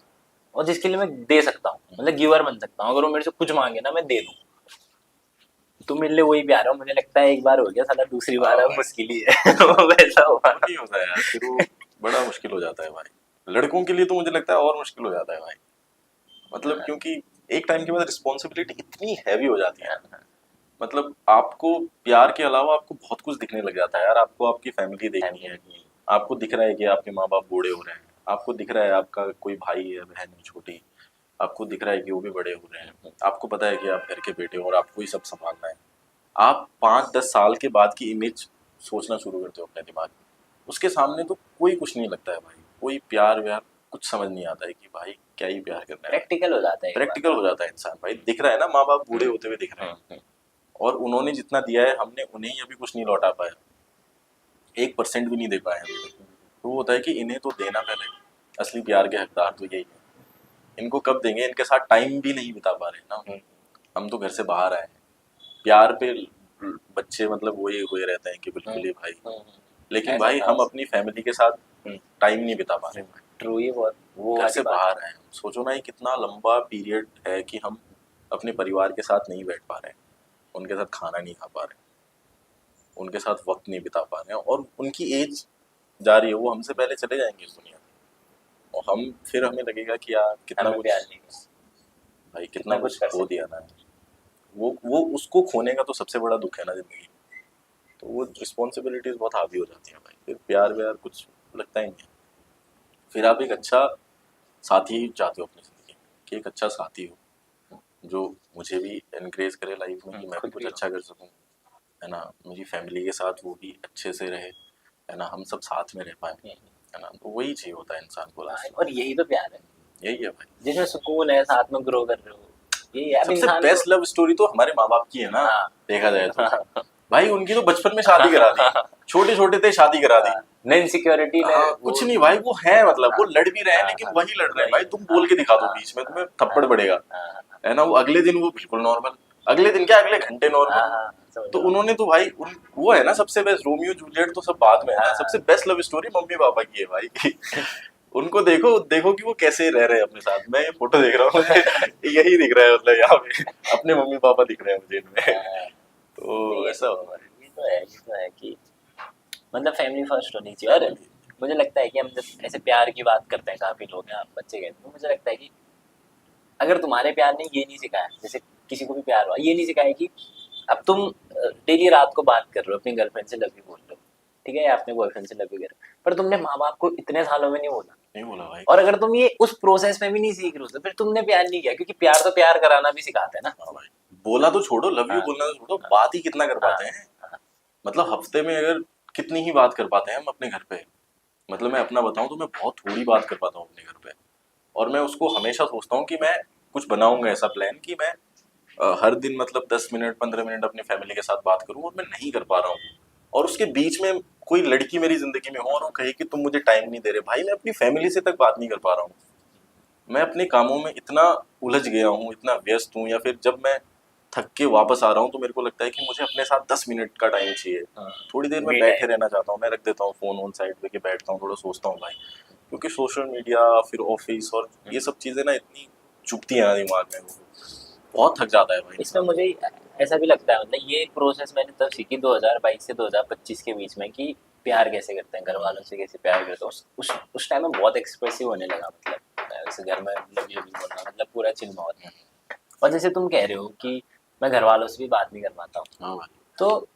और जिसके लिए मैं दे सकता हूँ, मतलब गिवर बन सकता हूँ, अगर वो मेरे से कुछ मांगे ना मैं दे दूँ, तो मेरे लिए वही प्यार है। मुझे लगता है एक बार हो गया साला, दूसरी हाँ बार अब भाई, मुश्किल ही है वो वैसा हुआ। वो नहीं होता है यार, फिर वो बड़ा मुश्किल हो जाता है भाई। लड़कों के लिए तो मुझे लगता है और मुश्किल हो जाता है भाई, मतलब क्योंकि एक टाइम के बाद रिस्पॉन्सिबिलिटी इतनी हैवी हो जाती है, मतलब आपको प्यार के अलावा आपको बहुत कुछ दिखने लग जाता है यार। आपको आपकी फैमिली देखनी है, आपको दिख रहा है कि आपके माँ बाप बूढ़े हो रहे हैं, आपको दिख रहा है आपका कोई भाई है बहन है छोटी, आपको दिख रहा है कि वो भी बड़े हो रहे हैं, आपको पता है कि आप घर के बेटे हो और आपको ही सब संभालना है। आप 5-10 साल के बाद की इमेज सोचना शुरू करते हो अपने दिमाग में, उसके सामने तो कोई कुछ नहीं लगता है भाई, कोई प्यार व्यार कुछ समझ नहीं आता है कि भाई क्या ही प्यार करना है। प्रैक्टिकल हो जाता है, प्रैक्टिकल हो जाता है इंसान भाई, दिख रहा है ना माँ बाप बूढ़े होते हुए दिख रहे हैं, और उन्होंने जितना दिया है हमने उन्हें ही अभी कुछ नहीं लौटा पाया, 1% भी नहीं दे पाए अभी तक। तो वो होता है कि इन्हें तो देना पहले, असली प्यार के हकदार तो यही है। इनको कब देंगे, इनके साथ टाइम भी नहीं बिता पा रहे ना हम, तो घर से बाहर आए हैं। प्यार पे बच्चे मतलब वही हुए रहते हैं कि बिल्कुल ही भाई, लेकिन भाई हम अपनी फैमिली के साथ टाइम नहीं बिता पा रहे हैं। ट्रू, ये बहुत वो घर वाली से बात बाहर आए, सोचो ना ये कितना लंबा पीरियड है कि हम अपने परिवार के साथ नहीं बैठ पा रहे हैं, उनके साथ खाना नहीं खा पा रहे हैं, उनके साथ वक्त नहीं बिता पा रहे हैं, और उनकी एज जा रही है, वो हमसे पहले चले जाएंगे इस दुनिया में, और हम फिर हमें लगेगा कि यार कितना हमें कुछ प्यार नहीं है। भाई, कितना कुछ कुछ कर खो सकते दिया ना। वो उसको खोने का तो सबसे बड़ा दुख है ना जिंदगी, तो वो रिस्पॉन्सिबिलिटीज बहुत हावी हो जाती हैं भाई, फिर प्यार व्यार कुछ लगता ही नहीं है। फिर आप एक अच्छा साथी चाहते हो अपनी जिंदगी में, कि एक अच्छा साथी हो जो मुझे भी एनकरेज करे लाइफ में कि मैं भी खुद कुछ भी अच्छा कर सकूं, है ना, मेरी फैमिली के साथ वो भी अच्छे से रहे, है ना, हम सब साथ में रह पाए, है ना, तो वही चाहिए होता है इंसान को लास्ट में। और यही तो प्यार है, यही है भाई, जिसमें सुकून है, साथ में ग्रो कर रहे हो, यही है। अब सबसे इंसान बेस्ट लव स्टोरी तो हमारे माँ बाप की है ना, हाँ देखा जाए तो भाई उनकी तो बचपन में शादी करा दी, छोटे छोटे थे शादी करा दी। न इनसिक्योरिटी न हाँ कुछ नहीं भाई, वो है मतलब वो लड़ भी रहे हैं, लेकिन वही लड़ रहे हैं भाई, तुम बोल के दिखा दो बीच में तुम्हें थप्पड़ पड़ेगा, है ना, वो अगले दिन वो बिल्कुल नॉर्मल, अगले दिन क्या अगले घंटे नॉर्मल। तो उन्होंने तो भाई वो है ना सबसे बेस्ट, रोमियो जूलियट तो सब बाद में है ना, सबसे best love story mummy papa की है भाई उनको देखो देखो कि वो कैसे रह रहे हैं अपने साथ। मैं ये फोटो देख रहा हूँ मुझे यही दिख रहा है, मतलब यहाँ पे अपने मम्मी पापा दिख रहे हैं मुझे इनमें तो ऐसा होता है। ये तो है कि मतलब फैमिली फर्स्ट होनी चाहिए। और मुझे लगता है कि हम जब ऐसे प्यार की बात करते हैं, काफी लोग हैं, आप बच्चे कहते हैं, तो मुझे लगता है कि अगर तुम्हारे प्यार ने ये नहीं सिखाया, जैसे किसी को भी प्यार हुआ, ये नहीं सिखाया कि अब तुम डेली रात को बात कर रहे हो, अपनी गर्लफ्रेंड से लव यू बोल रहे हो, ठीक है, या अपने बॉयफ्रेंड से लव यू कर रहे हो, पर तुमने माँ बाप को इतने सालों में नहीं बोला, नहीं बोला भाई। और अगर तुम ये उस प्रोसेस में भी नहीं सीख रहे हो, तो फिर तुमने प्यार नहीं किया, क्योंकि प्यार तो प्यार कराना भी सिखाता है ना। हाँ भाई, बोला तो छोड़ो, लव यू हाँ, बोलना तो छोड़ो, बात ही कितना कर पाते हैं, मतलब हफ्ते में अगर कितनी ही बात कर पाते हैं हम अपने घर पे। मतलब मैं अपना बताऊं तो मैं बहुत थोड़ी बात कर पाता हूँ अपने घर पे, और मैं उसको हमेशा सोचता हूँ कि मैं कुछ बनाऊंगा ऐसा प्लान कि मैं हर दिन मतलब 10 मिनट 15 मिनट अपनी फैमिली के साथ बात करूं, और मैं नहीं कर पा रहा हूँ। और उसके बीच में कोई लड़की मेरी जिंदगी में हो और वो कहे कि तुम मुझे टाइम नहीं दे रहे, भाई मैं अपनी फैमिली से तक बात नहीं कर पा रहा हूँ। मैं अपने कामों में इतना उलझ गया हूँ, इतना व्यस्त हूँ, या फिर जब मैं थक के वापस आ रहा हूँ तो मेरे को लगता है कि मुझे अपने साथ 10 मिनट का टाइम चाहिए, थोड़ी देर में Me बैठे time। रहना चाहता हूँ, मैं रख देता हूँ फोन ऑन साइड पे के बैठता हूँ, थोड़ा सोचता हूँ भाई, क्योंकि सोशल मीडिया फिर ऑफिस और ये सब चीजें ना इतनी चुभती हैं ना दिमाग में, बहुत थक जाता है भाई इसमें इंसान। मुझे ऐसा भी लगता है, मतलब ये प्रोसेस मैंने तब सीखी 2022 से 2025 के बीच में, कि प्यार कैसे करते हैं, घर वालों से कैसे प्यार करते हैं। उस टाइम में बहुत एक्सप्रेसिव होने लगा, मतलब वैसे घर में लव यू भी बोलना, मतलब पूरा चिल माहौल में। और जैसे तुम कह रहे हो कि मैं घर वालों से भी बात नहीं कर पाता हूँ, हाँ भाई, तो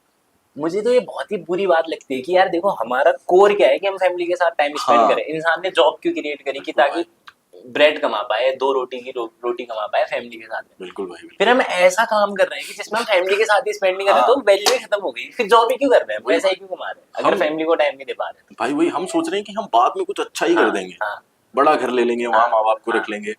मुझे तो ये बहुत ही बुरी बात लगती है कि यार देखो, हमारा कोर क्या है कि हम फैमिली के साथ टाइम स्पेंड हाँ करें। इंसान ने जॉब क्यों क्रिएट करी, कि बिल्कुल ताकि भाई, ब्रेड कमा पाए, 2 रोटी की रोटी कमा पाए फैमिली के साथ में। बिल्कुल भाई फिर बिल्कुल। हम ऐसा काम कर रहे हैं कि जिसमें हम फैमिली के साथ ही स्पेंड नहीं कर रहे, हाँ तो वैल्यू ही खत्म हो गई। फिर जॉब ही क्यों कर रहे हैं, वही पैसा ही भाई, क्यों कमा रहे हैं, अगर हम फैमिली को टाइम नहीं दे पा रहे भाई वही हम सोच रहे हैं कि हम बाद में कुछ अच्छा ही तो। कर हाँ देंगे, हाँ बड़ा घर ले लेंगे, वहां हाँ माँ बाप को हाँ रख लेंगे,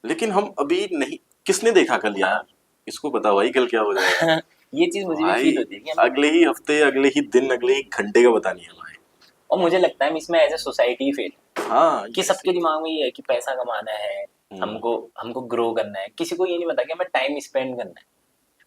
लेकिन हम अभी नहीं। किसने देखा कल यार, हाँ इसको पता भाई कल क्या हो जाएगा ये चीज मुझे भी भाई, फील होती है कि हम, अगले ही हफ्ते अगले ही दिन अगले ही घंटे का पता नहीं है भाई। और मुझे लगता है हम इसमें एज ए सोसाइटी ही फेल, हाँ कि ये सबके दिमाग में ये है कि पैसा कमाना है, हम्म, हमको हमको ग्रो करना है। किसी को ये नहीं पता कि हमें टाइम स्पेंड करना है।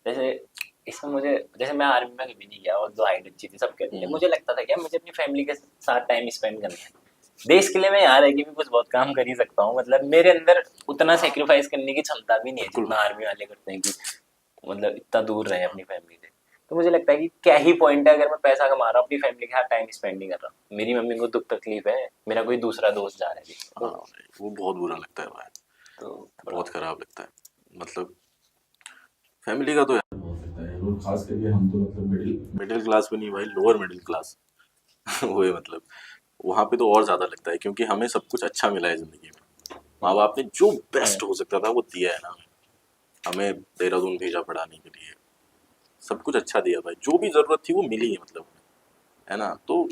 जैसे इसमें मुझे, जैसे मैं आर्मी में कभी नहीं गया, और जो हाइट अच्छी थी सब कहते थे, मुझे लगता था कि मुझे अपनी फैमिली के साथ टाइम स्पेंड करना है। देश के लिए मैं यहाँ रह के भी कुछ बहुत काम कर ही सकता हूँ, मतलब मेरे अंदर उतना सेक्रीफाइस करने की क्षमता भी नहीं है बिल्कुल जितना भाई, आर्मी वाले करते हैं, कि मतलब इतना दूर रहे अपनी फैमिली से। तो मुझे लगता है कि क्या ही पॉइंट है अगर मैं पैसा कमा रहा हूँ, अपनी फैमिली के साथ टाइम स्पेंड नहीं कर रहा हूँ। मेरी मम्मी को दुख तकलीफ है, मेरा कोई दूसरा दोस्त जा रहा है देखने, हाँ भाई वो बहुत बुरा लगता है भाई, तो थोड़ा बहुत खराब लगता है। मतलब फैमिली का तो यार हो सकता है, और खास करके हम तो मतलब मिडिल मिडिल क्लास भी नहीं भाई, लोअर मिडिल क्लास वो है मतलब, वहाँ पे तो और ज़्यादा लगता है क्योंकि हमें सब कुछ अच्छा मिला है ज़िंदगी में। माँ बाप ने जो बेस्ट हो सकता था वो दिया है ना हमें। हमें देहरादून भेजा पढ़ाने के लिए, सब कुछ अच्छा दिया भाई, जो भी ज़रूरत थी वो मिली है मतलब, है ना। तो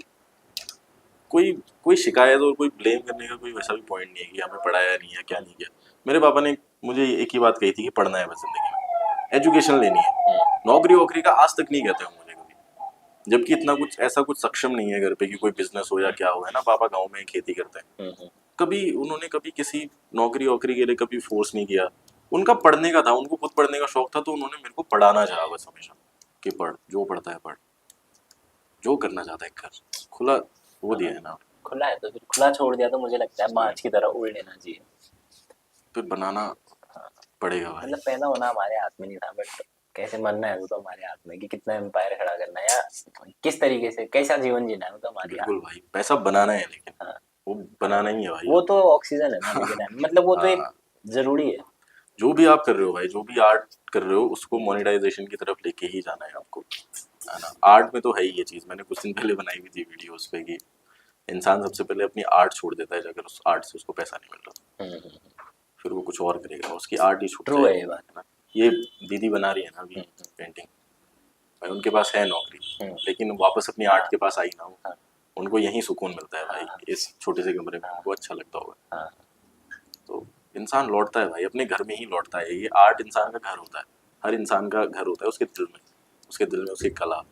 कोई कोई शिकायत और कोई ब्लेम करने का कोई वैसा भी पॉइंट नहीं है कि हमें पढ़ाया नहीं है क्या नहीं किया। मेरे पापा ने मुझे एक ही बात कही थी कि पढ़ना है बस ज़िंदगी में, एजुकेशन लेनी है, नौकरी वोकरी का आज तक नहीं कहते हो मुझे कभी। जबकि इतना कुछ ऐसा कुछ सक्षम नहीं है घर पे कि कोई बिजनेस हो या क्या हो, है ना। पापा गांव में ही खेती करते हैं, कभी उन्होंने कभी किसी नौकरी वोकरी के लिए कभी फोर्स नहीं किया। उनका पढ़ने का था, उनको खुद पढ़ने का शौक था, तो उन्होंने मेरे को पढ़ाना चाहा बस हमेशा कि पढ़, जो पढ़ता है पढ़, जो करना चाहता है कर, खुला वो दिया है ना। खुला है तो फिर खुला छोड़ दिया तो मुझे लगता है मार्च की तरह उड़ लेना चाहिए। फिर बनाना पड़ेगा भाई। मतलब पैदा होना हमारे हाथ में नहीं था, बट कैसे मरना है वो तो हमारे हाथ में, कि कितना एम्पायर खड़ा करना है या किस तरीके से कैसा जीवन जीना है वो तो हमारे हाथ बिल्कुल भाई, पैसा बनाना है लेकिन में। हाँ, वो बनाना ही है भाई। वो तो ऑक्सीजन है ना अभी के टाइम में, मतलब वो तो एक हाँ, जरूरी है। जो भी आप कर रहे हो भाई, जो भी आर्ट कर रहे हो उसको मोनेटाइजेशन की तरफ लेके ही जाना है आपको, है ना। आर्ट में तो है ही ये चीज़, मैंने कुछ दिन पहले बनाई हुई थी वीडियो उस पे कि इंसान सबसे पहले अपनी आर्ट छोड़ देता है अगर उस आर्ट से उसको पैसा नहीं मिल रहा, फिर वो कुछ और करेगा, उसकी आर्ट ही छूट ट्रू है जाएगी, ये बात। है ना। ये दीदी बना रही है ना अभी पेंटिंग, भाई उनके पास है नौकरी, लेकिन वापस अपनी आर्ट के पास आई ना वो, हाँ, उनको यही सुकून मिलता है भाई, हाँ, इस छोटे से कमरे में हाँ, उनको अच्छा लगता होगा। हाँ, तो इंसान लौटता है भाई, अपने घर में ही लौटता है। ये आर्ट इंसान का घर होता है, हर इंसान का घर होता है उसके दिल में, उसके दिल में उसकी कला,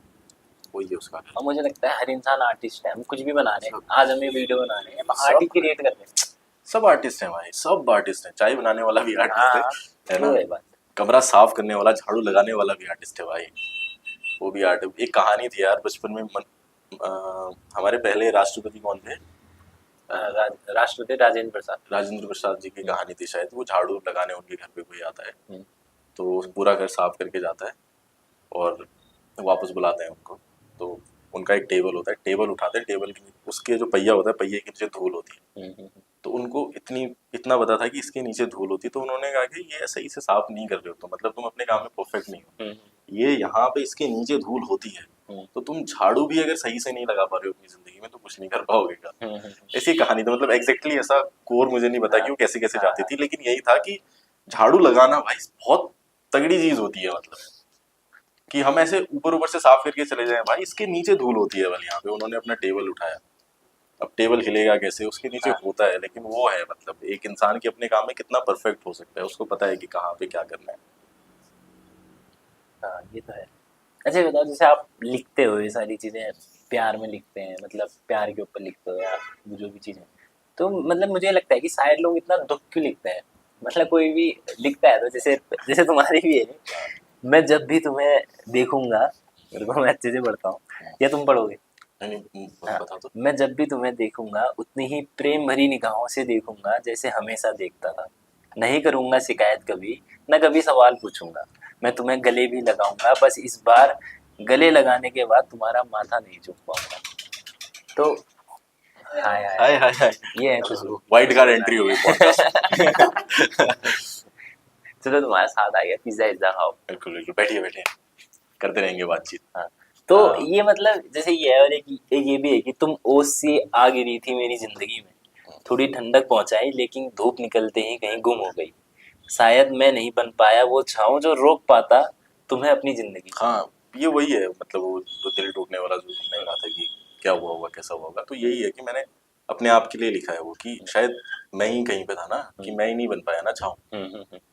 वही है उसका घर। और मुझे लगता है हर इंसान आर्टिस्ट है। हम कुछ भी बना रहे हैं, सब आज हम ये वीडियो बना रहे हैं, हम आर्ट ही सब क्रिएट कर रहे हैं। सब आर्टिस्ट हैं भाई, सब आर्टिस्ट हैं। चाय बनाने वाला भी आर्टिस्ट हाँ, है ट्रू ना। है बात। कमरा साफ करने वाला, झाड़ू लगाने वाला भी आर्टिस्ट है भाई, वो भी आर्ट। एक कहानी थी यार बचपन में हमारे पहले राष्ट्रपति कौन थे, राष्ट्रपति राजेंद्र प्रसाद। राजेंद्र प्रसाद जी की कहानी थी शायद। वो झाड़ू लगाने उनके घर पे कोई आता है, हम्म, तो पूरा घर साफ करके जाता है और वापस बुलाते हैं उनको। तो उनका एक टेबल होता है, टेबल उठाते हैं, टेबल के उसके जो पहिया होता है, पहिए के नीचे धूल होती है। तो उनको इतना पता था कि इसके नीचे धूल होती, तो उन्होंने कहा कि ये सही से साफ नहीं कर रहे हो, तो मतलब तुम अपने काम में परफेक्ट नहीं हो, ये यहाँ पे इसके नीचे धूल होती है, तो तुम झाड़ू भी अगर सही से नहीं लगा पा रहे हो अपनी जिंदगी में तो कुछ नहीं कर पाओगे का। ऐसी कहानी तो मतलब एग्जैक्टली ऐसा कोर मुझे नहीं पता कि वो कैसे कैसे जाती थी, लेकिन यही था कि झाड़ू लगाना भाई बहुत तगड़ी चीज होती है। मतलब कि हम ऐसे ऊपर ऊपर से साफ करके चले जाएं, भाई इसके नीचे धूल होती है वाली। यहाँ पे उन्होंने अपना टेबल उठाया, अब टेबल हिलेगा कैसे, उसके नीचे होता है, लेकिन वो है मतलब एक इंसान के अपने काम में कितना परफेक्ट हो सकता है, उसको पता है कि कहाँ पे क्या करना है। हाँ, ये तो है। अच्छा बताओ, जैसे आप लिखते हो ये सारी चीजें, प्यार में लिखते हैं, मतलब प्यार के ऊपर लिखते हो या जो भी चीजें, तो मतलब मुझे लगता है कि शायद लोग इतना दुख क्यों लिखते हैं। मतलब कोई भी लिखता है तो जैसे जैसे तुम्हारी भी है, मैं जब भी तुम्हें देखूंगा, मेरे को मैं अच्छे से पढ़ता हूँ, या तुम पढ़ोगे। नहीं हाँ, बता दो। मैं जब भी तुम्हें देखूंगा उतनी ही प्रेम भरी निगाहों से देखूंगा जैसे हमेशा देखता था। नहीं करूंगा शिकायत कभी, न कभी सवाल पूछूंगा। मैं तुम्हें गले भी लगाऊंगा, बस इस बार गले लगाने के बाद तुम्हारा माथा नहीं चूम पाऊंगा। तो हाय हाय हाय हाय हाय, हाय, ये है खुशबू। वाइट कार्ड एंट्री हो गई पॉडकास्ट। चलो तुम्हारे साथ आ गया, पिज्जा इज्जा खाओ। बिल्कुल बिल्कुल, बैठिए बैठिए, करते रहेंगे बातचीत। हाँ, तो हाँ, ये मतलब जैसे ये है, और एक ये भी है कि तुम ओस से आ गिरी थी मेरी जिंदगी में, थोड़ी ठंडक पहुंचाई लेकिन धूप निकलते ही कहीं गुम हो गई। शायद मैं नहीं बन पाया वो छाँव जो रोक पाता तुम्हें अपनी जिंदगी हाँ, ये वही है मतलब वो जो दिल टूटने वाला जो तुमने कहा था कि क्या हुआ होगा कैसा हुआ होगा, तो यही है कि मैंने अपने आप के लिए लिखा है वो, कि शायद मैं ही कहीं पे था ना, कि मैं ही नहीं बन पाया ना छाँव।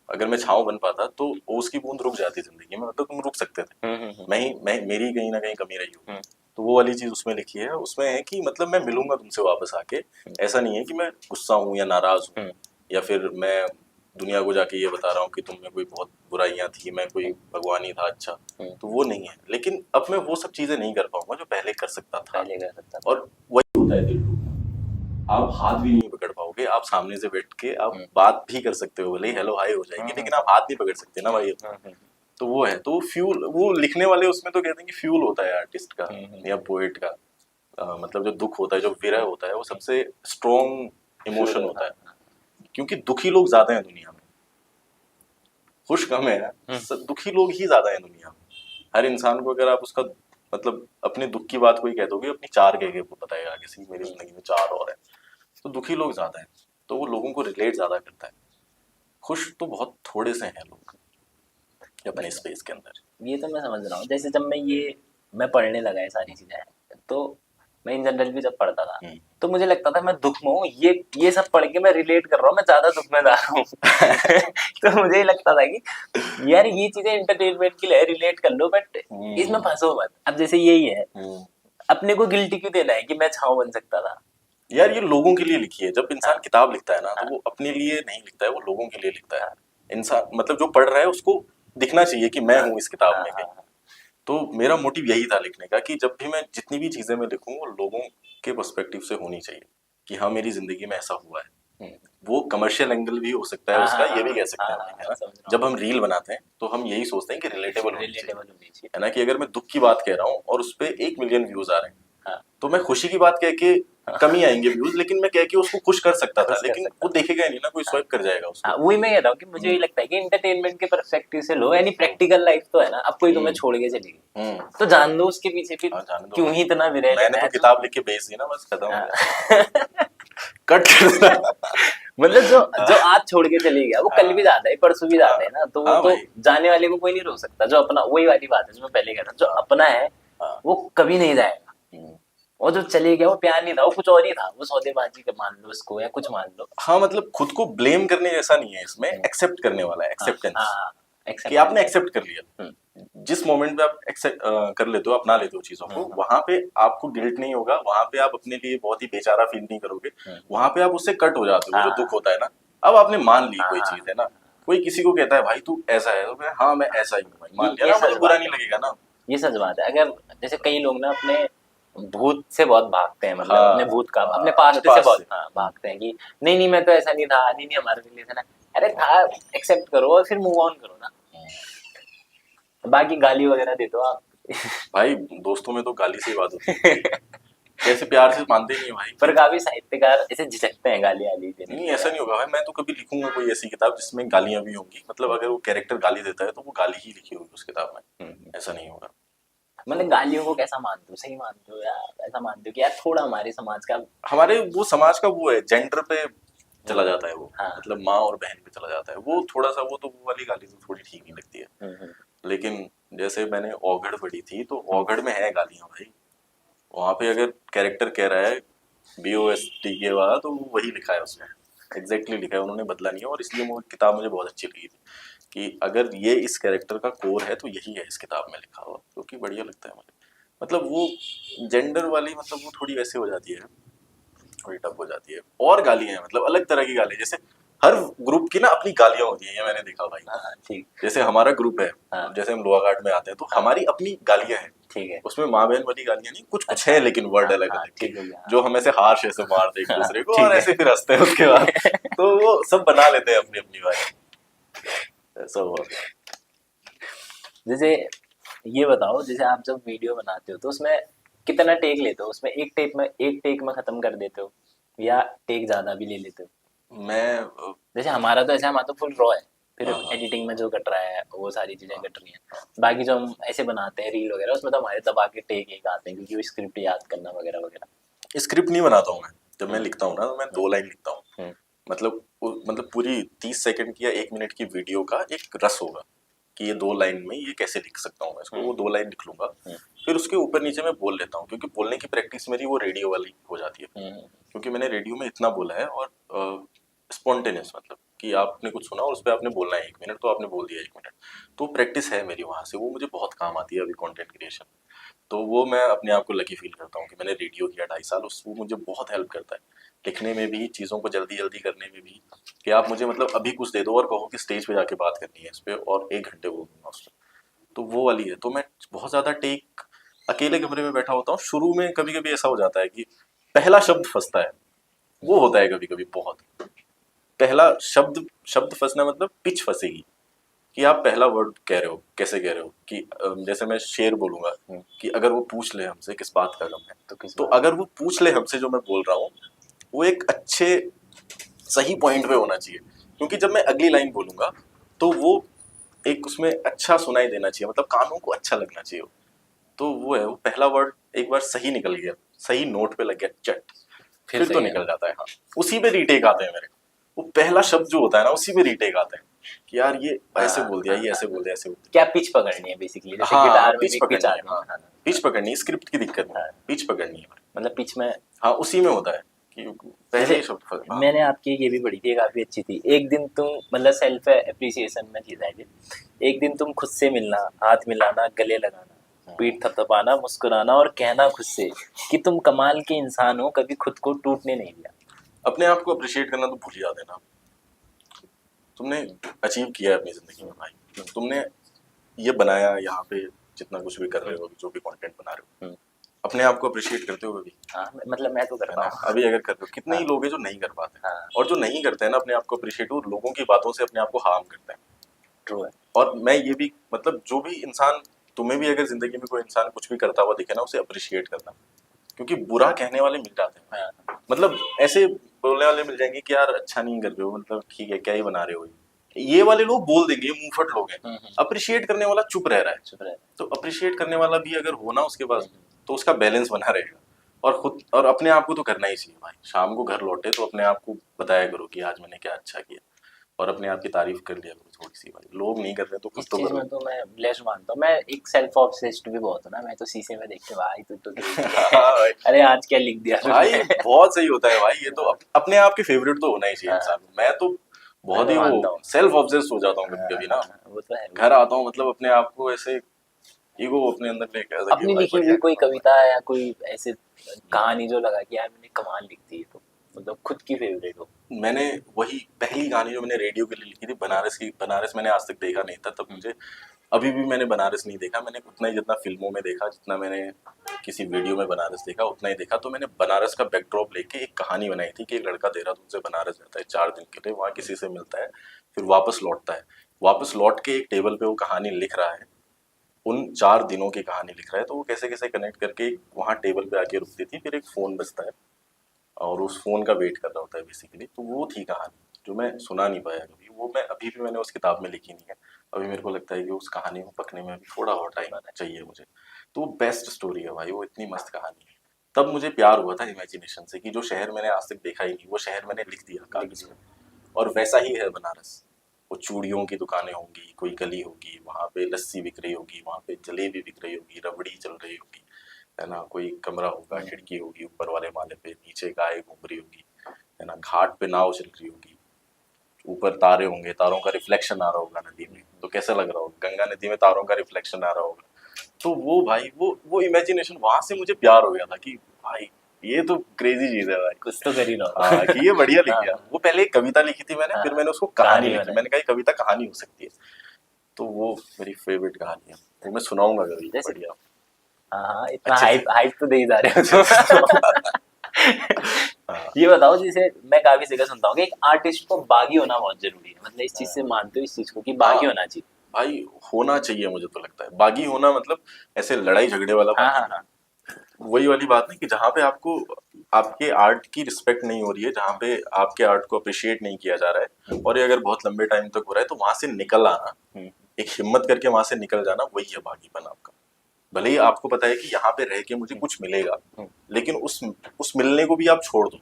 अगर मैं छाँव बन पाता तो ओस की बूंद रुक जाती जिंदगी में, मतलब तुम रुक सकते थे। मैं मेरी कहीं ना कहीं कमी रही हो, तो वो वाली चीज उसमें लिखी है। उसमें है कि मतलब मैं मिलूंगा तुमसे वापस आके, ऐसा नहीं है कि मैं गुस्सा हूँ या नाराज हूँ, या फिर मैं दुनिया को जाके ये बता रहा हूँ कि तुम में कोई बहुत बुराइयां थी, मैं कोई भगवान ही था अच्छा, तो वो नहीं है। लेकिन अब मैं वो सब चीजें नहीं कर पाऊंगा जो पहले कर सकता था, पहले कर सकता था। और वही होता है दिल टूटना। आप हाथ भी नहीं पकड़ पाओगे, आप सामने से बैठ के आप बात भी कर सकते हो, भले ही हेलो हाय हो जाएगी, लेकिन आप हाथ नहीं पकड़ सकते ना भाई। तो वो है, तो फ्यूल वो लिखने वाले उसमें तो कहते हैं कि फ्यूल होता है आर्टिस्ट का या पोएट का। मतलब जो दुख होता है, जो विरह होता है, वो सबसे स्ट्रॉन्ग इमोशन होता है, क्योंकि दुखी लोग ज्यादा हैं दुनिया में। खुश कम है, दुखी लोग ही ज्यादा है दुनिया में। हर इंसान को अगर आप उसका मतलब अपने दुख की बात कोई कह दोगे, अपनी चार कह के वो बताएगा किसी मेरी जिंदगी में चार और है, तो दुखी लोग ज्यादा है, तो वो लोगों को रिलेट ज्यादा करता है। खुश तो बहुत थोड़े से हैं लोग अपने स्पेस के अंदर। ये तो मैं समझ रहा हूँ। जैसे जब मैं पढ़ने लगा ये सारी चीजें, तो मैं इन जनरल भी जब पढ़ता था तो मुझे लगता था मैं दुख में हूँ, ये सब पढ़ के मैं रिलेट कर रहा हूँ, मैं ज्यादा दुख में जा रहा हूँ। तो मुझे ये लगता था कि यार ये चीजें एंटरटेनमेंट के लिए रिलेट कर लो, बट इसमें फंसो मत। अब जैसे यही है, अपने को गिल्टी क्यों देना है कि मैं छाव बन सकता था। यार ये लोगों के लिए लिखी है। जब इंसान किताब लिखता है ना, तो वो अपने लिए नहीं लिखता है, वो लोगों के लिए लिखता है। इंसान मतलब जो पढ़ रहा है उसको दिखना चाहिए कि मैं हूँ इस किताब में कहीं। तो मेरा मोटिव यही था लिखने का कि जब भी मैं जितनी भी चीजें मैं लिखूं वो लोगों के पर्सपेक्टिव से होनी चाहिए कि हाँ मेरी जिंदगी में ऐसा हुआ है। वो कमर्शियल एंगल भी हो सकता है उसका, ये भी कह सकते हैं है ना। जब हम रील बनाते हैं तो हम यही सोचते हैं कि रिलेटेबल होनी चाहिए, है ना। कि अगर मैं दुख की बात कह रहा हूँ और उस पर 1 मिलियन व्यूज आ रहे हैं, तो मैं खुशी की बात कह के कम ही आएंगे व्यूज, लेकिन मैं कह के उसको खुश कर सकता था, लेकिन वो देखेगा ही नहीं ना, कोई स्वाइप कर जाएगा उसको। वही मैं कह रहा हूँ कि मुझे यही लगता है कि एंटरटेनमेंट के पर्सपेक्टिव से लो, यानी प्रैक्टिकल लाइफ तो है ना। अब कोई तुम्हें छोड़ के चली गई तो जान दो उसके पीछे भी क्यों ही इतना विरह लेना है। मैंने तो किताब लिख के बेच दी ना, बस खत्म हो गया। कट कर देना। मतलब जो आज छोड़ के चली गया वो कल भी जाता है, परसों भी जाता है ना, तो वो तो जाने वाले को कोई नहीं रोक सकता। जो अपना, वही वाली बात है जो मैं पहले कह रहा था, जो अपना है वो कभी नहीं जाएगा, और जो चले गया वो प्यार नहीं था, वो कुछ और ही था, वो सौदेबाजी का मान लो इसको या कुछ मान लो। हाँ मतलब खुद को ब्लेम करने जैसा नहीं है इसमें, एक्सेप्ट करने वाला है, एक्सेप्टेंस। कि आपने एक्सेप्ट कर लिया, जिस मोमेंट पे आप एक्सेप्ट कर लेते हो, अपना लेते हो चीजों को, वहां पे आपको गिल्ट नहीं होगा, वहां पे आप अपने लिए बहुत ही बेचारा फील नहीं करोगे, वहां पे आप उससे कट हो जाते हो। जो दुख होता है ना, अब आपने मान ली कोई चीज है ना, कोई किसी को कहता है भाई तू ऐसा है, तो हाँ मैं ऐसा ही हूँ भाई, मान लिया ना, मुझे बुरा नहीं लगेगा ना। ये सच बात है। अगर जैसे कई लोग ना अपने भूत से बहुत भागते हैं, मतलब अपने भूत का, अपने पास्ट से बहुत भागते हैं कि नहीं नहीं मैं तो ऐसा नहीं था, नहीं नहीं हमारे रिलेशन है। अरे था, एक्सेप्ट करो और फिर मूव ऑन करो ना। बाकी गाली वगैरह दे दो आप। भाई दोस्तों में तो गाली से ही बात होती है, कैसे प्यार से मानते नहीं है भाई। पर काफी साहित्यकार ऐसे झिझकते हैं गाली आली देने। नहीं ऐसा नहीं होगा भाई, मैं तो कभी लिखूंगा कोई ऐसी किताब जिसमें गालियां भी होंगी, मतलब अगर वो कैरेक्टर गाली देता है तो वो गाली ही लिखी होगी उस किताब में, ऐसा नहीं होगा। मतलब गालियों को कैसा मानते हो, सही मानते हो या ऐसा मानते हो कि यार थोड़ा हमारे समाज का, हमारे वो समाज का वो है, जेंडर पे चला जाता है वो, मतलब माँ और बहन पे चला जाता है वो थोड़ा सा, वो तो वो वाली गाली तो थोड़ी ठीक नहीं लगती है। लेकिन जैसे मैंने औघड़ पढ़ी थी, तो औघड़ में है गालियां भाई, वहां पे अगर कैरेक्टर कह रहा है BOST के बाद, तो वही लिखा है उसमें, एग्जैक्टली लिखा है, उन्होंने बदला नहीं है। और इसलिए वो किताब मुझे बहुत अच्छी लगी थी कि अगर ये इस कैरेक्टर का कोर है तो यही है इस किताब में लिखा हुआ, क्योंकि बढ़िया लगता है मुझे। मतलब वो जेंडर वाली, मतलब वो थोड़ी वैसे हो जाती है, थोड़ी टफ हो जाती है। और गालियां हैं, मतलब अलग तरह की गालियां, जैसे हर ग्रुप की ना अपनी गालियां होती हैं, ये मैंने देखा भाई। ठीक। जैसे हमारा ग्रुप है, जैसे हम लोहा घाट में आते हैं, तो हमारी अपनी गालियां हैं, ठीक है, उसमें माँ बहन वाली गालियां नहीं, कुछ कुछ है लेकिन वर्ड अलग अलग, जो हम ऐसे हार्श ऐसे मारते एक दूसरे को और ऐसे फिर हंसते हैं उसके बाद। तो वो सब बना लेते हैं अपनी अपनी बात, ऐसा हुआ। जैसे ये बताओ, जैसे आप जब वीडियो बनाते हो तो उसमें कितना टेक लेते हो, उसमें एक टेक में खत्म कर देते हो या टेक ज्यादा भी ले लेते हो? मैं जैसे हमारा तो ऐसा, हमारा तो फुल रॉ है, फिर एडिटिंग में जो कट रहा है वो सारी चीजें कट रही हैं। बाकी जो हम ऐसे बनाते हैं रील वगैरह, उसमें तो हमारे दबा के टेक एक आते हैं, क्योंकि वो स्क्रिप्ट याद करना वगैरह वगैरह। स्क्रिप्ट नहीं बनाता हूँ मैं, जब मैं लिखता हूँ ना, तो मैं 2 लाइन लिखता हूँ। मतलब पूरी 30 सेकंड की या 1 मिनट की वीडियो का एक रस होगा कि ये 2 लाइन में ये कैसे लिख सकता हूँ मैं इसको, वो 2 लाइन लिख लूंगा, फिर उसके ऊपर नीचे मैं बोल लेता हूँ, क्योंकि बोलने की प्रैक्टिस मेरी वो रेडियो वाली हो जाती है, क्योंकि मैंने रेडियो में इतना बोला है। और स्पॉन्टेनियस, मतलब कि आपने कुछ सुना और उस पर आपने बोलना है 1 मिनट, तो आपने बोल दिया 1 मिनट, तो प्रैक्टिस है मेरी वहाँ से, वो मुझे बहुत काम आती है अभी कंटेंट क्रिएशन। तो वो मैं अपने आप को लकी फील करता हूँ कि मैंने रेडियो किया 2.5 साल, वो मुझे बहुत हेल्प करता है लिखने में भी, चीज़ों को जल्दी जल्दी करने में भी। कि आप मुझे मतलब अभी कुछ दे दो और कहो कि स्टेज पे जाके बात करनी है इस पर, और 1 घंटे बोल दूंगा उस पर, तो वो वाली है। तो मैं बहुत ज़्यादा टेक अकेले कमरे में बैठा होता हूँ। शुरू में कभी कभी ऐसा हो जाता है कि पहला शब्द फंसता है, वो होता है कभी कभी बहुत, पहला शब्द फंसना मतलब पिच फंसेगी कि आप पहला वर्ड कह रहे हो, कैसे कह रहे हो। कि जैसे मैं शेर बोलूंगा कि अगर वो पूछ ले हमसे किस बात का गम है, तो अगर वो पूछ ले हमसे जो मैं बोल रहा हूँ, वो एक अच्छे सही पॉइंट पे होना चाहिए, क्योंकि जब मैं अगली लाइन बोलूंगा तो वो एक उसमें अच्छा सुनाई देना चाहिए, मतलब कानों को अच्छा लगना चाहिए। तो वो है, वो पहला वर्ड एक बार सही निकल गया, सही नोट पे लग गया, चट, फिर फिर तो सही है। निकल जाता है। हाँ, उसी पे रीटेक आते हैं मेरे। वो पहला शब्द जो होता है ना, उसी पे रीटेक आते हैं कि यार ये ऐसे हाँ बोल दिया, हाँ ये हाँ ऐसे बोल हाँ। दिया, ऐसे बोल दिया। क्या पिच पकड़नी है बेसिकली, जैसे हाँ हाँ, गिटार में पिच भी एक पिच पकड़नी है। आती है। हाँ, हाँ पिच पकड़नी है, स्क्रिप्ट की दिक्कत नहीं, हाँ। पिच पकड़नी है। मतलब पिच में, हाँ, उसी में होता है कि पहले जैसे ही शब्द हाँ। मैंने आपकी ये भी पढ़ी थी, काफी अच्छी थी। एक दिन तुम, मतलब सेल्फ एप्रिसिएशन में थी शायद ये। एक दिन तुम खुद से मिलना, हाथ मिलाना, गले लगाना, पीठ थपथपाना, मुस्कुराना और कहना खुद से कि तुम कमाल के इंसान हो, कभी खुद को टूटने नहीं दिया। अपने आप को अप्रिशिएट करना तो भूल ही जाते हैं ना। तुमने अचीव किया है अपनी जिंदगी में भाई, तुमने ये बनाया यहाँ पे, जितना कुछ भी कर रहे हो अभी, जो भी कंटेंट बना रहे हो, अपने आप को अप्रिशिएट करते हो अभी? हाँ, मतलब मैं तो है करता ना? हूँ। अभी अगर कर रहे हो, कितने ही हाँ लोग हैं जो नहीं कर पाते, हाँ। और जो नहीं करते हैं ना अपने आप को अप्रिशिएट, वो लोगों की बातों से अपने आप को हार्म करते हैं। ट्रू है। और मैं ये भी, मतलब जो भी इंसान, तुम्हें भी अगर जिंदगी में कोई इंसान कुछ भी करता हुआ दिखे ना, उसे अप्रिशिएट करना, क्योंकि बुरा कहने वाले मिल जाते हैं। हाँ। मतलब ऐसे बोलने वाले मिल जाएंगे कि यार अच्छा नहीं कर रहे हो, मतलब ठीक है, क्या ही बना रहे हो, ये वाले लोग बोल देंगे, ये मुंहफट लोग हैं। अप्रिशिएट करने वाला चुप रह रहा है। चुप रहे। तो अप्रिशिएट करने वाला भी अगर हो ना उसके पास, तो उसका बैलेंस बना रहेगा। और खुद और अपने आप को तो करना ही चाहिए भाई। शाम को घर लौटे तो अपने आप को बताया करो कि आज मैंने क्या अच्छा किया, और अपने आप की तारीफ कर लिया करो थोड़ी सी भाई। लोग नहीं कर रहे तो खुद इस तो चीज करो। में तो मैं ब्लेस्ड मानता हूँ। मैं एक सेल्फ ऑब्सेस्ड भी बहुत हूँ ना, मैं तो शीशे में देख के भाई तू तो crazy है। हाँ भाई, अरे आज क्या लिख दिया भाई तूने। बहुत सही होता है भाई। ये तो अपने आप के फेवरेट तो होना ही चाहिए हाँ, इंसान को। मैं तो मैं बहुत तो ही वो मानता हूँ। सेल्फ ऑब्सेस्ड हो जाता हूँ हाँ कभी कभी ना। हाँ हाँ, वो तो है। घर आता हूँ, मतलब अपने आप को ऐसे ईगो अपने अंदर लेके आता कि अपनी भाई लिखी बढ़िया हुई कोई कर रहा हूँ कविता या कोई ऐसे कहानी जो लगा कि यार मैंने कमाल लिख दी है, तो मतलब खुद की फेवरेट हो। मैं। मैंने वही पहली कहानी जो मैंने रेडियो के लिए लिखी थी, बनारस की, बनारस मैंने आज तक देखा नहीं था तब मुझे, अभी भी मैंने बनारस नहीं देखा। मैंने उतना ही जितना फिल्मों में देखा, जितना मैंने किसी वीडियो में बनारस देखा, उतना ही देखा। तो मैंने बनारस का बैकड्रॉप लेके एक कहानी बनाई थी कि एक लड़का देहरादून से बनारस जाता है 4 दिन के लिए, वहाँ किसी से मिलता है, फिर वापस लौटता है। वापस लौट के एक टेबल पे वो कहानी लिख रहा है, उन 4 दिनों की कहानी लिख रहा है। तो वो कैसे कैसे कनेक्ट करके वहाँ टेबल पे आके रुकती थी, फिर एक फ़ोन बजता है और उस फ़ोन का वेट कर रहा होता है बेसिकली। तो वो थी कहानी जो मैं सुना नहीं पाया कभी। वो मैं अभी भी मैंने उस किताब में लिखी नहीं है। अभी मेरे को लगता है कि उस कहानी को पकने में अभी थोड़ा और टाइम चाहिए मुझे। तो वो बेस्ट स्टोरी है भाई, वो इतनी मस्त कहानी है। तब मुझे प्यार हुआ था इमेजिनेशन से कि जो शहर मैंने आज तक देखा ही नहीं, वो शहर मैंने लिख दिया कागज़ में। और वैसा ही है बनारस। वो चूड़ियों की दुकानें होंगी, कोई गली होगी, वहाँ पे लस्सी बिक रही होगी, वहाँ पे जलेबी बिक रही होगी, रबड़ी चल रही होगी, है ना? कोई कमरा होगा, खिड़की होगी ऊपर वाले माले पे, नीचे गाय घूम रही होगी, है ना? घाट पे नाव चल रही होगी, ऊपर तारे होंगे, तारों का रिफ्लेक्शन आ रहा होगा नदी में, तो कैसा लग रहा होगा? गंगा नदी में तारों का रिफ्लेक्शन आ रहा होगा। तो वो भाई, वो इमेजिनेशन, वहां से मुझे प्यार हो गया था कि भाई ये तो क्रेजी चीज है भाई। कुछ तो कर ही रहा हाँ, हो। कि ये बढ़िया लिख हाँ गया। वो पहले एक कविता लिखी थी मैंने, हाँ फिर हाँ, मैंने उसको कहानी लिखी। बनाई। मैंने कहा ये कविता कहानी हो सकती है। तो वो मेरी फेवरेट कहानी है, वो मैं सुनाऊंगा कभी, जैसे बढ़िया हाँ हाँ, इतना अच्छे से। हाइप हाइप तो दे ही जा रहे अच्छे से हो। हाँ ये बताओ, जैसे मैं काफी जगह सुनता हूँ कि एक आर्टिस्ट को बागी होना बहुत जरूरी है, मतलब इस चीज से मानते हो इस चीज को कि हाँ बागी होना चाहिए? भाई, होना चाहिए। मुझे तो लगता है बागी होना मतलब ऐसे लड़ाई झगड़े वाला हाँ बागी हाँ हाँ। नहीं। वही वाली बात नहीं कि जहाँ पे आपको आपके आर्ट की रिस्पेक्ट नहीं हो रही है, जहाँ पे आपके आर्ट को अप्रिशिएट नहीं किया जा रहा है, और ये अगर बहुत लंबे टाइम तक हो रहा है, तो वहां से निकल आना, एक हिम्मत करके वहां से निकल जाना, वही है बागीपन आपका। भले ही आपको पता है कि यहाँ पे रह के मुझे कुछ मिलेगा, लेकिन उस मिलने को भी आप छोड़ दो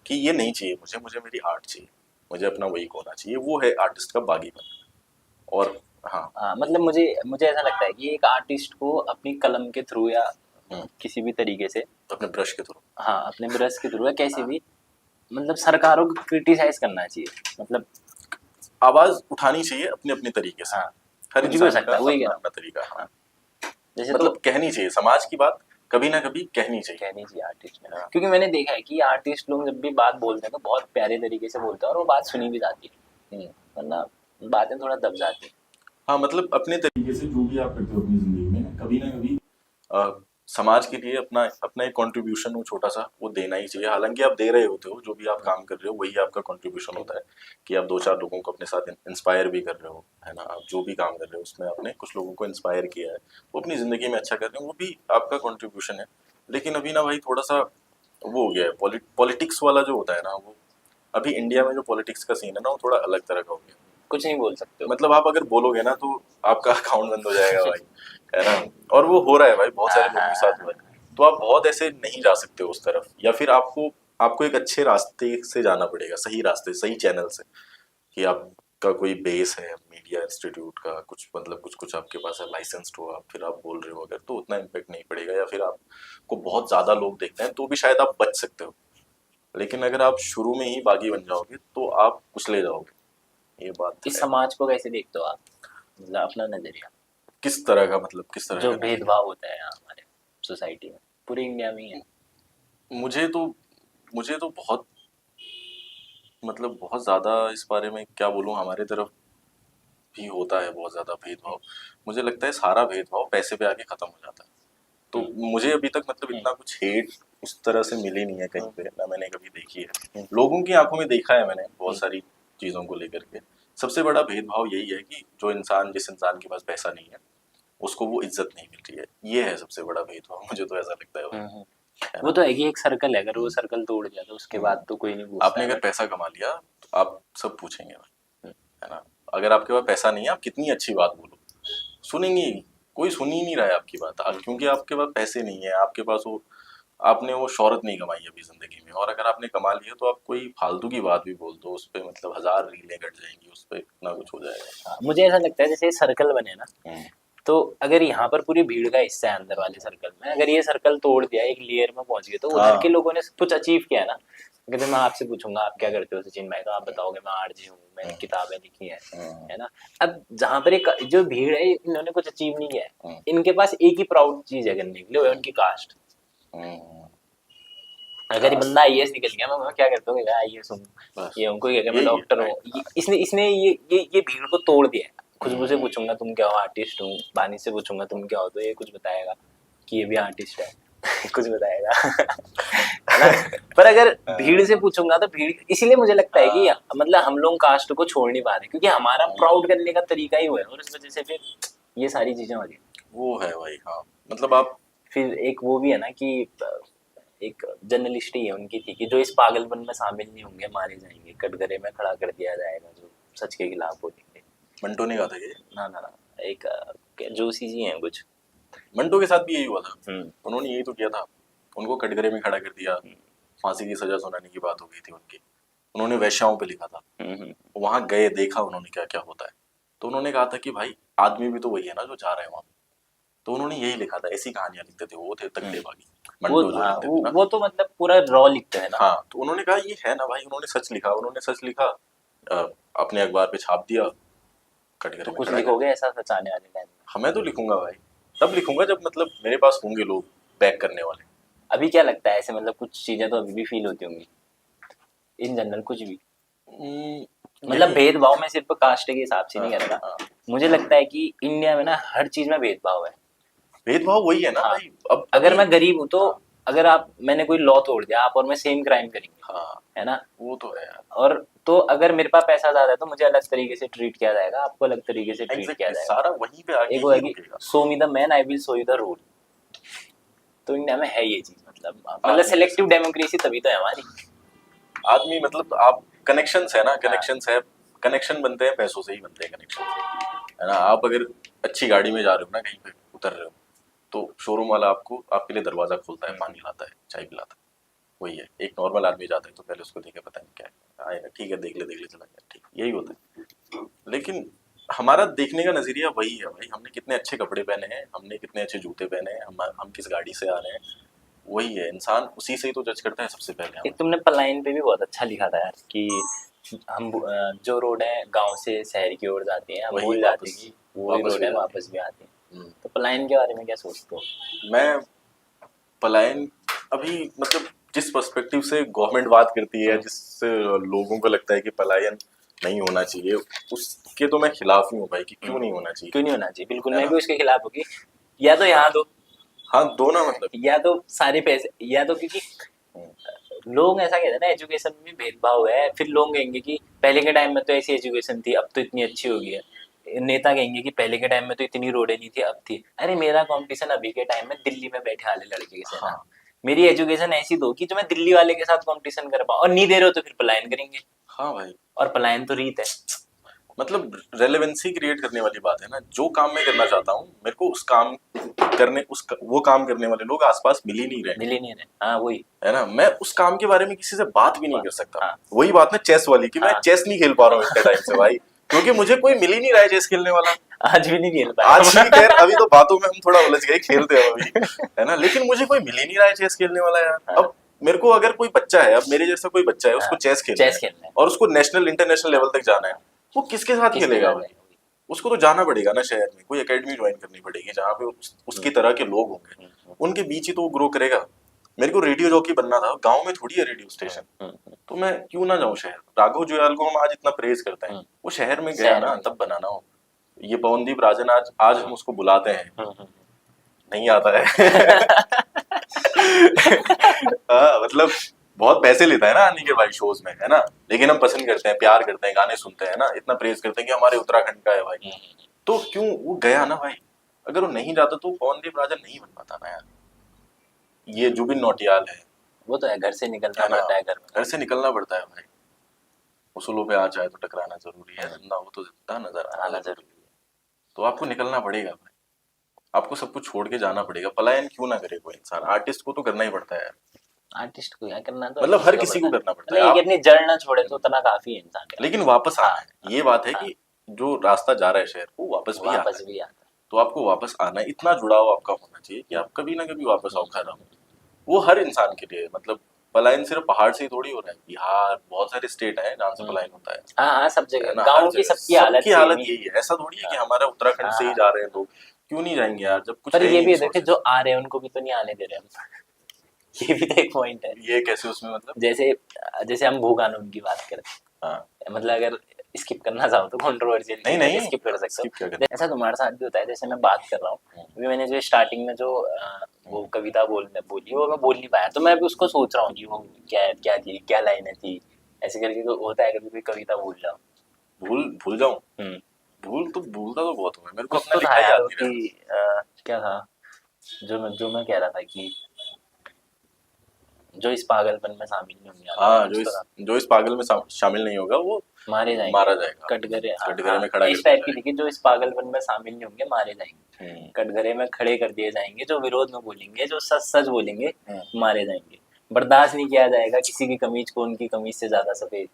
कि ये नहीं चाहिए मुझे, मुझे मेरी आर्ट चाहिए, मुझे अपना वही होना चाहिए। वो है आर्टिस्ट का बागीपन। और हाँ। हाँ, मतलब मुझे मुझे ऐसा लगता है कि एक आर्टिस्ट को अपनी कलम के थ्रू या किसी भी तरीके से, अपने ब्रश के थ्रू हाँ अपने ब्रश के थ्रू या कैसे भी, मतलब सरकारों को क्रिटिसाइज करना चाहिए, मतलब आवाज उठानी चाहिए अपने अपने तरीके से। हाँ हर कुछ भी हो इंसान का सकता है, वही कह अपना रहा हूँ। अपना तरीका। हाँ, हाँ, जैसे तो मतलब कहनी चाहिए समाज की बात, कभी ना कभी कहनी चाहिए। कहनी चाहिए आर्टिस्ट में, हाँ। क्योंकि मैंने देखा है कि आर्टिस्ट लोग जब भी बात बोलते हैं तो बहुत प्यारे तरीके से बोलते हैं और वो बात सुनी भी जाती है, वरना बातें थोड़ा दब जाती है। हाँ, मतलब अपने तरीके से जो भी आप करते हो अपनी जिंदगी में, कभी ना कभी समाज के लिए अपना अपना एक कंट्रीब्यूशन हो छोटा सा, वो देना ही चाहिए। हालांकि आप दे रहे होते हो, जो भी आप काम कर रहे हो वही आपका कंट्रीब्यूशन होता है कि आप 2-4 लोगों को अपने साथ इंस्पायर भी कर रहे हो, है ना? आप जो भी काम कर रहे हो उसमें आपने कुछ लोगों को इंस्पायर किया है, वो अपनी ज़िंदगी में अच्छा कर रहे हो, वो भी आपका कंट्रीब्यूशन है। लेकिन अभी ना भाई थोड़ा सा वो हो गया है, पॉलिटिक्स वाला जो होता है ना, वो अभी इंडिया में जो पॉलिटिक्स का सीन है ना, वो थोड़ा अलग तरह का हो गया। कुछ नहीं बोल सकते हो। मतलब आप अगर बोलोगे ना तो आपका अकाउंट बंद हो जाएगा भाई, है ना। और वो हो रहा है भाई, बहुत सारे लोगों के साथ हुआ है। तो आप बहुत ऐसे नहीं जा सकते उस तरफ, या फिर आपको आपको एक अच्छे रास्ते से जाना पड़ेगा, सही रास्ते, सही चैनल से, कि आपका कोई बेस है मीडिया इंस्टीट्यूट का, कुछ मतलब कुछ कुछ आपके पास है, लाइसेंस्ड हो आप, फिर आप बोल रहे हो अगर, तो उतना इम्पेक्ट नहीं पड़ेगा। या फिर आपको बहुत ज्यादा लोग देखते हैं तो भी शायद आप बच सकते हो। लेकिन अगर आप शुरू में ही बागी बन जाओगे तो आप कुचले जाओगे, ये बात इस है। समाज को कैसे देखते हो आप, मतलब अपना नजरिया, किस तरह का, मतलब किस तरह जो का नजरिया? भेदभाव होता है यहाँ हमारे सोसाइटी में, पूरे इंडिया में ही है। मुझे तो मुझे तो बहुत, मतलब बहुत ज्यादा इस बारे में क्या बोलूं, हमारे तरफ भी होता है बहुत ज्यादा भेदभाव। मुझे लगता है सारा भेदभाव पैसे पे आके खत्म हो जाता है। तो मुझे अभी तक मतलब इतना कुछ हेट उस तरह से मिली नहीं है कहीं पे, ना मैंने कभी देखी है। लोगों की आंखों में देखा है मैंने बहुत सारी चीजों को लेकर के। सबसे बड़ा भेदभाव यही है कि जो इंसान, जिस इंसान के पास पैसा नहीं है उसको वो इज्जत नहीं मिल रही है, ये है सबसे बड़ा भेदभाव। मुझे तो ऐसा लगता है भाई, है वो ना। तो है कि एक सर्कल है, अगर वो सर्कल तोड़ दिया तो उसके बाद तो कोई नहीं पूछता आपने है अगर ना। पैसा कमा लिया तो आप सब पूछेंगे भाई, है ना। अगर आपके पास पैसा नहीं है, आप कितनी अच्छी बात बोलो, सुनेंगे ही नहीं। कोई सुन ही नहीं रहा है आपकी बात, क्योंकि आपके पास पैसे नहीं है, आपके पास वो, आपने वो शोहरत नहीं कमाई अभी जिंदगी में। और अगर आपने कमा लिया तो आप कोई फालतू की बात भी बोल दो उस पे, मतलब 1000 रीलें कट जाएंगी उस पे, इतना कुछ हो जाएगा। हाँ, मुझे ऐसा लगता है जैसे सर्कल बने ना, तो अगर यहाँ पर पूरी भीड़ का हिस्सा है अंदर वाले सर्कल में, अगर ये सर्कल तोड़ दिया, एक लेयर में पहुंच गए, तो उधर के हाँ। लोगों ने कुछ अचीव किया है ना। अगर मैं आपसे पूछूंगा आप क्या करते हो सचिन भाई, तो आप बताओगे मैं आरजे हूँ, मैंने किताबें लिखी है ना। अब जहाँ पर एक जो भीड़ है, इन्होंने कुछ अचीव नहीं किया है, इनके पास एक ही प्राउड चीज है करने के लिए, वो है उनकी कास्ट। अगर ये बंदा आईएएस निकल गया, मैं क्या करता हूँ, आईएएस हूँ, बस ये हूँ, कोई मैं यही है, डॉक्टर हूँ, राइट। इसने इसने ये भीड़ को तोड़ दिया है। खुशबू से पूछूंगा तुम क्या हो, आर्टिस्ट हूँ। बानी से पूछूंगा तुम क्या हो, तो ये कुछ बताएगा कि ये भी आर्टिस्ट है। कुछ बताएगा। है ना। पर अगर भीड़ से पूछूंगा तो भीड़, इसीलिए मुझे लगता है कि मतलब हम लोग कास्ट को छोड़ नहीं पा रहे, क्योंकि हमारा प्राउड करने का तरीका ही हुआ है, और इस वजह से फिर ये सारी चीजें हो रही है। वो है भाई, हाँ। मतलब आप, फिर एक वो भी है ना कि एक जर्नलिस्ट ही है उनकी थी कि जो इस पागलपन में शामिल नहीं होंगे मारे जाएंगे, कटघरे में खड़ा कर दिया जाएगा जो सच के खिलाफ बोलेंगे। मंटो ने कहा था ये, ना ना ना, एक जोशी जी हैं कुछ। मंटो के साथ भी यही हुआ था। उन्होंने यही तो किया था, उनको कटघरे में खड़ा कर दिया, फांसी की सजा सुनाने की बात हो गई थी उनकी। उन्होंने वैश्याओं पे लिखा था, वहां गए, देखा उन्होंने क्या क्या होता है। तो उन्होंने कहा था कि भाई आदमी भी तो वही है ना जो जा रहे हैं वहां। तो उन्होंने यही लिखा था, ऐसी कहानियां लिखते थे, वो थे तगड़े बागी, वो मंटो जो लिखते थे ना। वो तो मतलब पूरा रॉ लिखते हैं ना। हाँ, तो उन्होंने कहा ये है ना भाई, उन्होंने सच लिखा, उन्होंने सच लिखा, अपने अखबार पे छाप दिया, तो कटघरे में कुछ खड़ा कर लिखोगे दिया। ऐसा सच आने वाले टाइम में? हाँ, मैं तो लिखूंगा भाई, तब लिखूंगा जब मतलब मेरे पास होंगे लोग बैक करने वाले। अभी क्या लगता है ऐसे, मतलब कुछ चीजें तो अभी भी फील होती होंगी इन जनरल, कुछ भी मतलब यही। भेदभाव में सिर्फ कास्ट के हिसाब से हाँ, नहीं कर रहा। हाँ। मुझे लगता है कि इंडिया में ना हर चीज में भेदभाव है। भेदभाव वही है ना हाँ, भाई, अब अगर अभी। मैं गरीब हूँ तो हाँ, अगर आप, मैंने कोई लॉ तोड़ दिया, आप और मैं सेम क्राइम करेंगे, हाँ, है ना। वो तो है यार। और तो अगर मेरे पास पैसा ज्यादा है तो मुझे अलग तरीके से ट्रीट किया जाएगा, आपको अलग तरीके से ट्रीट किया एग्जैक्टली, जाएगा। सारा वहीं पे आके एक वो ही है कि रुकेगा। Show me the man I will show you the rule. तो इंडिया में है ये चीज, मतलब आदमी के सिलेक्टिव साथ डेमोक्रेसी तभी तो है हमारी। आदमी, मतलब आप कनेक्शंस है ना, हाँ, कनेक्शंस है। कनेक्शन बनते हैं, पैसों से ही बनते हैं कनेक्शन से, है ना। आप अगर अच्छी गाड़ी में जा रहे हो ना, कहीं पे उतर रहे हो, तो शोरूम वाला आपको, आपके लिए दरवाजा खोलता है, पानी लाता है, चाय पिलाता है। वही है, एक नॉर्मल आदमी जाता है तो पहले उसको देखे, पता नहीं क्या है, आएगा ठीक है, देख ले चला गया, ठीक, यही होता है। लेकिन हमारा देखने का नजरिया वही है भाई, हमने कितने अच्छे कपड़े पहने हैं, हमने कितने अच्छे जूते पहने हैं, हम किस गाड़ी से आ रहे हैं, वही है। इंसान उसी से ही तो जज करता है सबसे पहले एक हमें। तुमने पलायन पे भी बहुत अच्छा लिखा था यार कि हम जो रोड है गांव से शहर की ओर जाती है, हम वही भूल जाते वापस, हैं कि वही वापस रोड भी है जाते वापस भी आती है। हैं। तो पलायन के बारे में क्या सोचते हो? मैं पलायन, अभी मतलब जिस पर्सपेक्टिव से गवर्नमेंट बात करती है, जिससे लोगों को लगता है कि पलायन नहीं होना चाहिए, उसके तो मैं खिलाफ ही हूँ भाई, कि क्यों नहीं होना चाहिए, क्यों नहीं होना चाहिए, बिल्कुल है मैं ना। भी उसके खिलाफ हूँ कि या तो यहाँ दो, हाँ, दो ना, मतलब। या तो सारे पैसे, या तो क्योंकि लोग ऐसा कहते हैं ना एजुकेशन में भेदभाव है, फिर लोग कहेंगे कि पहले के टाइम में तो ऐसी एजुकेशन थी, अब तो इतनी अच्छी हो गई है। नेता कहेंगे कि पहले के टाइम में तो इतनी रोडें नहीं थी, अब थी। अरे मेरा कंपटीशन अभी के टाइम में दिल्ली में बैठे वाले लड़के से ना, हाँ, मेरी एजुकेशन ऐसी दो कि जो मैं दिल्ली वाले के साथ कंपटीशन कर पाऊँ, और नहीं दे रहे हो तो फिर पलायन करेंगे। हाँ भाई। और पलायन तो रीत है। मतलब रेलेवेंसी क्रिएट करने वाली बात है ना। जो काम मैं करना चाहता हूँ मेरे को उस काम करने वो काम करने वाले लोग आसपास मिल ही नहीं रहे, मिल ही नहीं रहे। हाँ वही। है ना। मैं उस काम के बारे में किसी से बात भी नहीं कर सकता। हाँ वही बात ना चेस वाली कि मैं हाँ। चेस नहीं खेल पा रहा हूँ इतने टाइम से भाई, क्योंकि मुझे कोई मिल ही नहीं रहा है चेस खेलने वाला। आज भी नहीं खेल पाया। आज भी खैर अभी तो बातों में हम थोड़ा उलझ गए, खेलते हैं अभी, है ना। लेकिन मुझे कोई मिल ही नहीं रहा है चेस खेलने वाला यार। हाँ। अब मेरे को अगर कोई बच्चा है, अब मेरे जैसा कोई बच्चा है, उसको हाँ, चेस खेलना चेस है खेलना है। और उसको नेशनल इंटरनेशनल लेवल तक जाना है, हाँ, वो किसके साथ किसके खेलेगा साथ भाई? जाएगा? उसको तो जाना पड़ेगा ना शहर में, कोई एकेडमी ज्वाइन करनी पड़ेगी जहाँ पे उसकी तरह के लोग होंगे, उनके बीच ही तो वो ग्रो करेगा। मेरे को रेडियो जॉकी बनना था, गांव में थोड़ी है रेडियो स्टेशन, तो मैं क्यों ना जाऊं शहर। राघव जुयाल को हम आज इतना प्रेज करते हैं, वो शहर में गया शहर ना में तब बनाना हो। ये पवनदीप राजन आज आज हम उसको बुलाते हैं, नहीं आता है। हाँ, मतलब बहुत पैसे लेता है ना आने के भाई शोज में, है ना। लेकिन हम पसंद करते हैं, प्यार करते हैं, गाने सुनते हैं ना, इतना प्रेज करते हैं कि हमारे उत्तराखंड का है भाई। तो क्यों वो गया ना भाई। अगर वो नहीं जाता तो पवनदीप राजन नहीं बन पाता ना यार। ये जुबिन नौटियाल है वो तो है, घर से निकलना ना। पड़ता है घर में। घर से निकलना पड़ता है भाई। उसूलों पे आ जाए तो टकराना जरूरी है, जिंदा हो तो जिंदा नजर आना आना जरूरी जरूरी है। तो आपको निकलना पड़ेगा भाई, आपको सब कुछ छोड़ के जाना पड़ेगा। पलायन क्यों ना करे कोई इंसान, आर्टिस्ट को तो करना ही पड़ता है यार। है। आर्टिस्ट को क्या करना, तो मतलब हर किसी को किसी पड़ता को है। करना पड़ता मतलब है। एक आप अपनी जड़ ना छोड़े तो उतना काफी है इंसान के लेकिन लिए। वापस आना हाँ है, ये बात है हाँ, कि जो रास्ता जा रहा है शहर को वापस भी आना वापस है। भी आता तो आपको वापस आना है, इतना जुड़ाव आपका होना चाहिए कि आप कभी ना कभी वापस आओ है। घर आओ। वो हर इंसान के लिए, मतलब पलायन सिर्फ पहाड़ से ही थोड़ी हो रहा है। बिहार बहुत सारे स्टेट हैं जहाँ से पलायन होता हाँ हाँ, सब है जगह ना। हर गाँव की जगह सबकी हालत सबकी सेम हालत ही है। यही है। ऐसा थोड़ी है कि हाँ हमारा उत्तराखंड से ही हाँ। जा रहे हैं लोग, क्यों नहीं जाएंगे यार जब कुछ पर है ये ही भी नहीं है, देखिए जो सोर्सेस। आ रहे हैं उनको भी तो नहीं आने दे रहे हम। ये भी तो एक पॉइंट है। ये कैसे उसमें मतलब। जैसे जैसे हम भू कानून की बात करते हाँ हैं, मतलब अगर स्किप करना चाहो तो कंट्रोवर्शियल नहीं चीज है, नहीं, स्किप कर सकते स्किप क्या हो। करना। ऐसा तुम्हारे साथ भी होता है, जैसे मैं बात कर रहा हूँ अभी, मैंने जो स्टार्टिंग में जो वो कविता बोली वो मैं बोल नहीं पाया, तो मैं अभी उसको सोच रहा हूँ कि वो क्या क्या थी, क्या लाइनें थी। ऐसे करके तो होता है कभी कोई कविता भूल जाओ। भूल भूल जाऊं। हम्म। भूलता तो बहुत हूँ मैं, मेरे को कुछ अपना तो था लिखा ही यार याद वो नहीं कि रहता। क्या था, जो मैं कह रहा था कि जो इस पागलपन में शामिल नहीं होंगे, याद आ रहा हाँ, कुछ तो था। जो इस पागल में शामिल नहीं होगा वो मारे जाएंगे। मारा जाएगा। कटघरे, हाँ कटघरे हाँ, में खड़ा कर इस दिया टाइप की जाएगा। थी, जो इस पागलपन में शामिल नहीं होंगे मारे जाएंगे। कटघरे में खड़े कर दिए जाएंगे, जो विरोध में बोलेंगे, जो सच सच बोलेंगे मारे जाएंगे। बर्दाश्त नहीं किया जाएगा किसी की कमीज को उनकी कमीज से ज्यादा सफेद,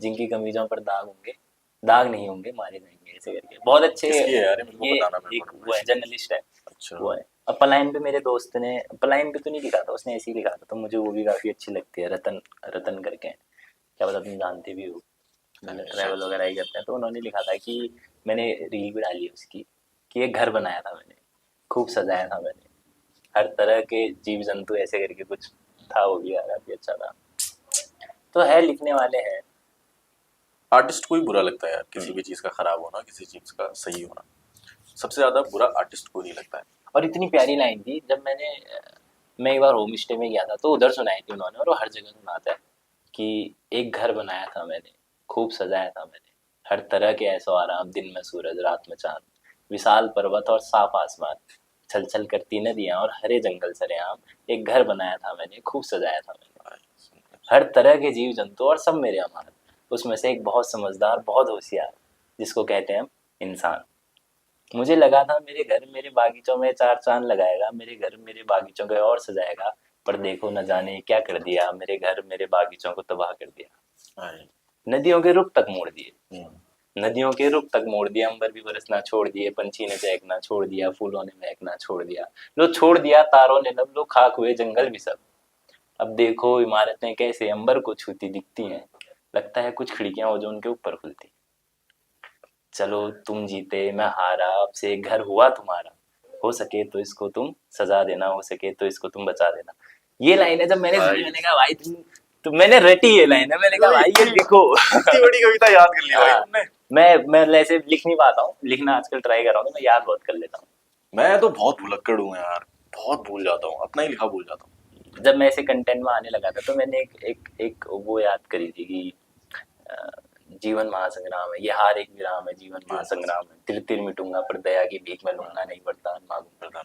जिनकी कमीजों पर दाग होंगे दाग नहीं होंगे मारे जाएंगे। ऐसे करके बहुत अच्छे। किसकी है यार ये, मेरे को ये बताना, मेरे एक को वो है, जर्नलिस्ट है अच्छा। वो है। अब पलायन पे मेरे दोस्त ने, पलायन पे तो नहीं लिखा था उसने, ऐसे ही लिखा था, तो मुझे वो भी काफी अच्छी लगती है। रतन रतन करके हैं, क्या पता तुम जानते भी हो, मतलब शायद। ट्रैवल वगैरह ही करते हैं। तो उन्होंने लिखा था कि मैंने रील भी डाली है उसकी, कि एक घर बनाया था मैंने, खूब सजाया था मैंने, हर तरह के जीव जंतु ऐसे करके कुछ था, वो भी काफी अच्छा था। तो है, लिखने वाले हैं। आर्टिस्ट को ही बुरा लगता है यार, किसी भी चीज का खराब होना, किसी चीज का सही होना। सबसे ज्यादा बुरा आर्टिस्ट को ही लगता है। और इतनी प्यारी लाइन थी, जब मैं एक बार होम स्टे में गया था तो उधर सुनाई थी उन्होंने, और वो हर जगह सुनाता है कि एक घर बनाया था मैंने, खूब सजाया था मैंने, हर तरह के ऐसो आराम, दिन में सूरज रात में चांद, विशाल पर्वत और साफ आसमान, छल छल करती नदियां और हरे जंगल सरेआम, एक घर बनाया था मैंने, खूब सजाया था मैंने, हर तरह के जीव जंतु और सब मेरे अमान, उसमें से एक बहुत समझदार बहुत होशियार, जिसको कहते हैं हम इंसान। मुझे लगा था मेरे घर मेरे बागीचों में चार चांद लगाएगा, मेरे घर मेरे बागीचों को और सजाएगा, पर देखो न जाने क्या कर दिया, मेरे घर मेरे बागीचों को तबाह कर दिया। नदियों के रुख तक मोड़ दिए, नदियों के रुख तक मोड़ दिया, अंबर भी बरसना छोड़ दिए, पंछी ने चहकना छोड़ दिया, फूलों ने महकना छोड़ दिया, लो छोड़ दिया तारों ने लब, लो खाक हुए जंगल भी सब। अब देखो इमारतें कैसे अंबर को छूती दिखती हैं, लगता है कुछ खिड़कियां हो जो उनके ऊपर खुलती। चलो तुम जीते मैं हारा, अब से एक घर हुआ तुम्हारा, हो सके तो इसको तुम सजा देना, हो सके तो इसको तुम बचा देना। ये लाइन है, जब मैंने सुनी भाई मैंने कहा भाई तुम मैंने रटी ये लाइन है, मैंने कहा भाई ये लिखो। इतनी बड़ी कविता याद कर ली भाई हाँ, तुमने। मैं ऐसे लिख नहीं पाता हूँ, लिखना आजकल ट्राई कर रहा हूँ, तो मैं याद बहुत कर लेता हूँ। मैं तो बहुत भुलक्कड़ हूँ यार, बहुत भूल जाता हूँ, अपना ही लिखा भूल जाता हूँ। जब मैं ऐसे कंटेंट में आने लगा था तो मैंने एक वो याद करी थी कि अ, जीवन महासंग्राम है, ये हार एक विराम है, जीवन महासंग्राम है, तिर तिर मिटूंगा पर दया की भीख मैं लूंगा नहीं, वरदान मांगूंगा।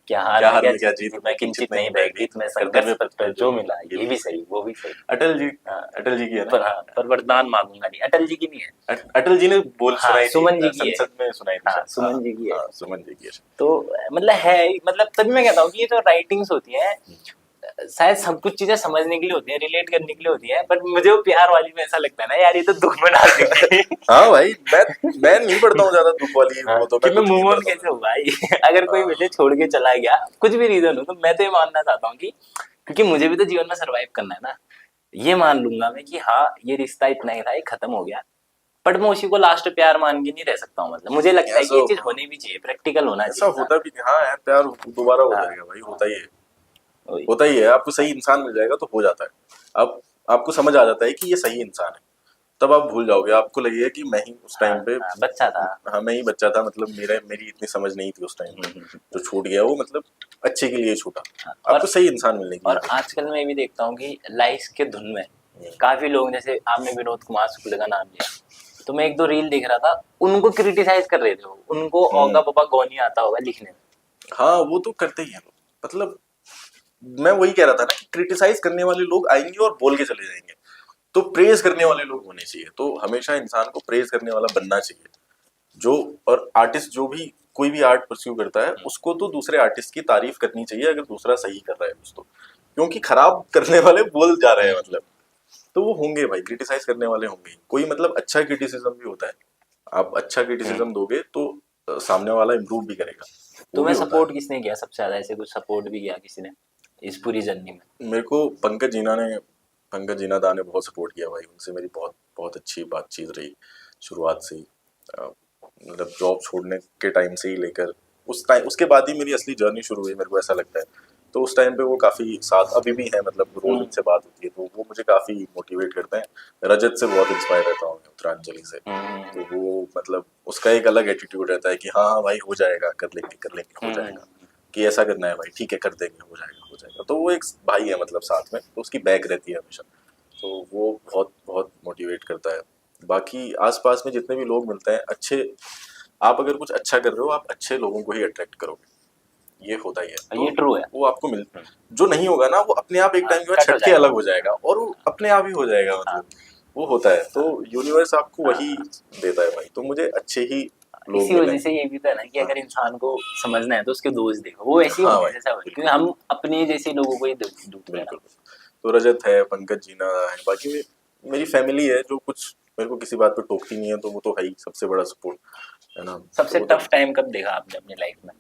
क्या हार क्या में हार क्या में क्या जीत, जीत, मैं किंचित नहीं भयभीत, मैं संघर्ष पथ पर जो मिला ये भी सही, वो भी सही। अटल जी, हाँ, अटल जी की है पर ना। हाँ, पर वरदान मांगूंगा नहीं, अटल जी की नहीं है। अटल जी ने बोल हाँ, सुनाई थी, सुमन जी की है। संसद में सुनाई थी हाँ, शायद। हाँ सुमन जी की है। हाँ, सुमन जी की है शायद। तो मतलब है ही, मतलब तभी मैं कहता हूँ कि ये जो राइटिंग्स होती है शायद सब कुछ चीजें समझने के लिए होती है, रिलेट करने के लिए होती है, बट मुझे वो प्यार वाली में ऐसा लगता है ना यार, ये तो दुख में डाल देंगे। हाँ भाई, मैं नहीं पढ़ता हूँ ज्यादा दुख वाली, हाँ, वो तो कि मैं मैं कुछ नहीं मूव ऑन पढ़ता हूँ कैसे ज्यादा। हुआ ये। अगर कोई मुझे हाँ छोड़ के चला गया, कुछ भी रीजन हो, तो मैं तो ये मानना चाहता हूँ कि क्योंकि मुझे भी तो जीवन में सरवाइव करना है ना, ये मान लूंगा मैं कि हाँ ये रिश्ता इतना ही था, ये खत्म हो गया, बट मैं उसी को लास्ट प्यार मान के नहीं रह सकता हूँ। मतलब मुझे लगता है कि ऐसा, ये चीज होनी भी चाहिए, प्रैक्टिकल होना ऐसा चाहिए इंसान। होता भी हाँ यार, प्यार दोबारा हो हाँ, जाएगा भाई, होता ही है। वही। होता ही है, आपको सही इंसान मिल जाएगा तो हो जाता है। अब आपको समझ आ जाता है कि ये सही इंसान है, तब आप भूल जाओगे, आपको लगेगा कि मैं ही उस हाँ टाइम पे, हाँ, बच्चा था। हाँ मैं ही बच्चा था, मतलब मेरी इतनी समझ नहीं थी उस टाइम पे, हम्म। जो छूट गया वो मतलब अच्छे के लिए छूटा। हाँ, आपको सही इंसान मिलने की और जरूरत आजकल मैं ये भी देखता हूँ कि लाइफ के धुन में है। काफी लोग, जैसे आपने विनोद कुमार शुक्ल का नाम लिया, तो मैं एक दो रील देख रहा था, उनको क्रिटिसाइज कर रहे थे वो, उनको हम्म, औगा बाबा गौनी आता होगा लिखने में। हाँ वो तो करते ही हैं लोग, मतलब मैं वही कह रहा था ना कि क्रिटिसाइज करने वाले लोग आएंगे और बोल के चले जाएंगे, तो प्रेज करने वाले लोग होने चाहिए, तो हमेशा इंसान को प्रेज करने वाला बनना चाहिए। जो और आर्टिस्ट जो भी कोई भी आर्ट परस्यू करता है, उसको तो दूसरे आर्टिस्ट की तारीफ करनी चाहिए अगर दूसरा सही कर रहा है कुछ तो, क्योंकि खराब करने वाले बोल जा रहे हैं मतलब, तो वो होंगे भाई, क्रिटिसाइज करने वाले होंगे, कोई मतलब अच्छा क्रिटिसिज्म भी होता है, आप अच्छा क्रिटिसिज्म दोगे तो सामने वाला इम्प्रूव भी करेगा, वो भी तुम्हें होता है। सपोर्ट किसने किया सबसे ज्यादा, ऐसे कुछ सपोर्ट भी किया किसी ने इस पूरी जर्नी में? मेरे को पंकज जीना दा ने बहुत सपोर्ट किया भाई, उनसे मेरी बहुत बहुत अच्छी बातचीत रही शुरुआत से ही, मतलब जॉब छोड़ने के टाइम से ही लेकर उस टाइम, उसके बाद ही मेरी असली जर्नी शुरू हुई, मेरे को ऐसा लगता है। तो उस टाइम पे वो काफ़ी साथ अभी भी है, मतलब रोज उनसे बात होती है, तो वो मुझे काफ़ी मोटिवेट करते हैं। रजत से बहुत इंस्पायर रहता हूँ मैं, उत्तरांजलि से, तो वो मतलब उसका एक अलग एटीट्यूड रहता है कि हाँ हाँ भाई हो जाएगा, कर लेंगे हो जाएगा, कि ऐसा करना है भाई, ठीक है कर देंगे, हो जाएगा हो जाएगा, तो वो एक भाई है मतलब साथ में, तो उसकी बैक रहती है हमेशा, तो वो बहुत बहुत मोटिवेट करता है। बाकी आसपास में जितने भी लोग मिलते हैं अच्छे, आप अगर कुछ अच्छा कर रहे हो, आप अच्छे लोगों को ही अट्रैक्ट करोगे, ये होता ही है, तो ये ट्रू है। वो आपको मिल, जो नहीं होगा ना वो अपने आप एक हाँ, टाइम के बाद कट हो छटके जाएगा। अलग हो जाएगा, और वो अपने आप ही हो जाएगा, हाँ, मतलब वो होता है, तो यूनिवर्स आपको वही हाँ, देता है भाई, तो मुझे अच्छे ही लोग इसी मिले। वजह से ये भी तो है ना कि हाँ अगर इंसान को समझना है तो उसके दोस्त देखो, वो ऐसे ही हाँ होंगे भाई, जैसा हो, क्योंकि बिल्कुल हम अपने जैसे लोगों को ही ढूंढते हैं ना। बिल्कुल। तो रजत है, पंकज जीना है, बाकी मेरी फैमिली है जो कुछ मेरे को किसी बात पे टोकती नहीं है, तो वो तो है ही सबसे बड़ा सपोर्ट, है ना। तो सबसे वो तो टफ टाइम कब देखा आपने अपनी लाइफ में?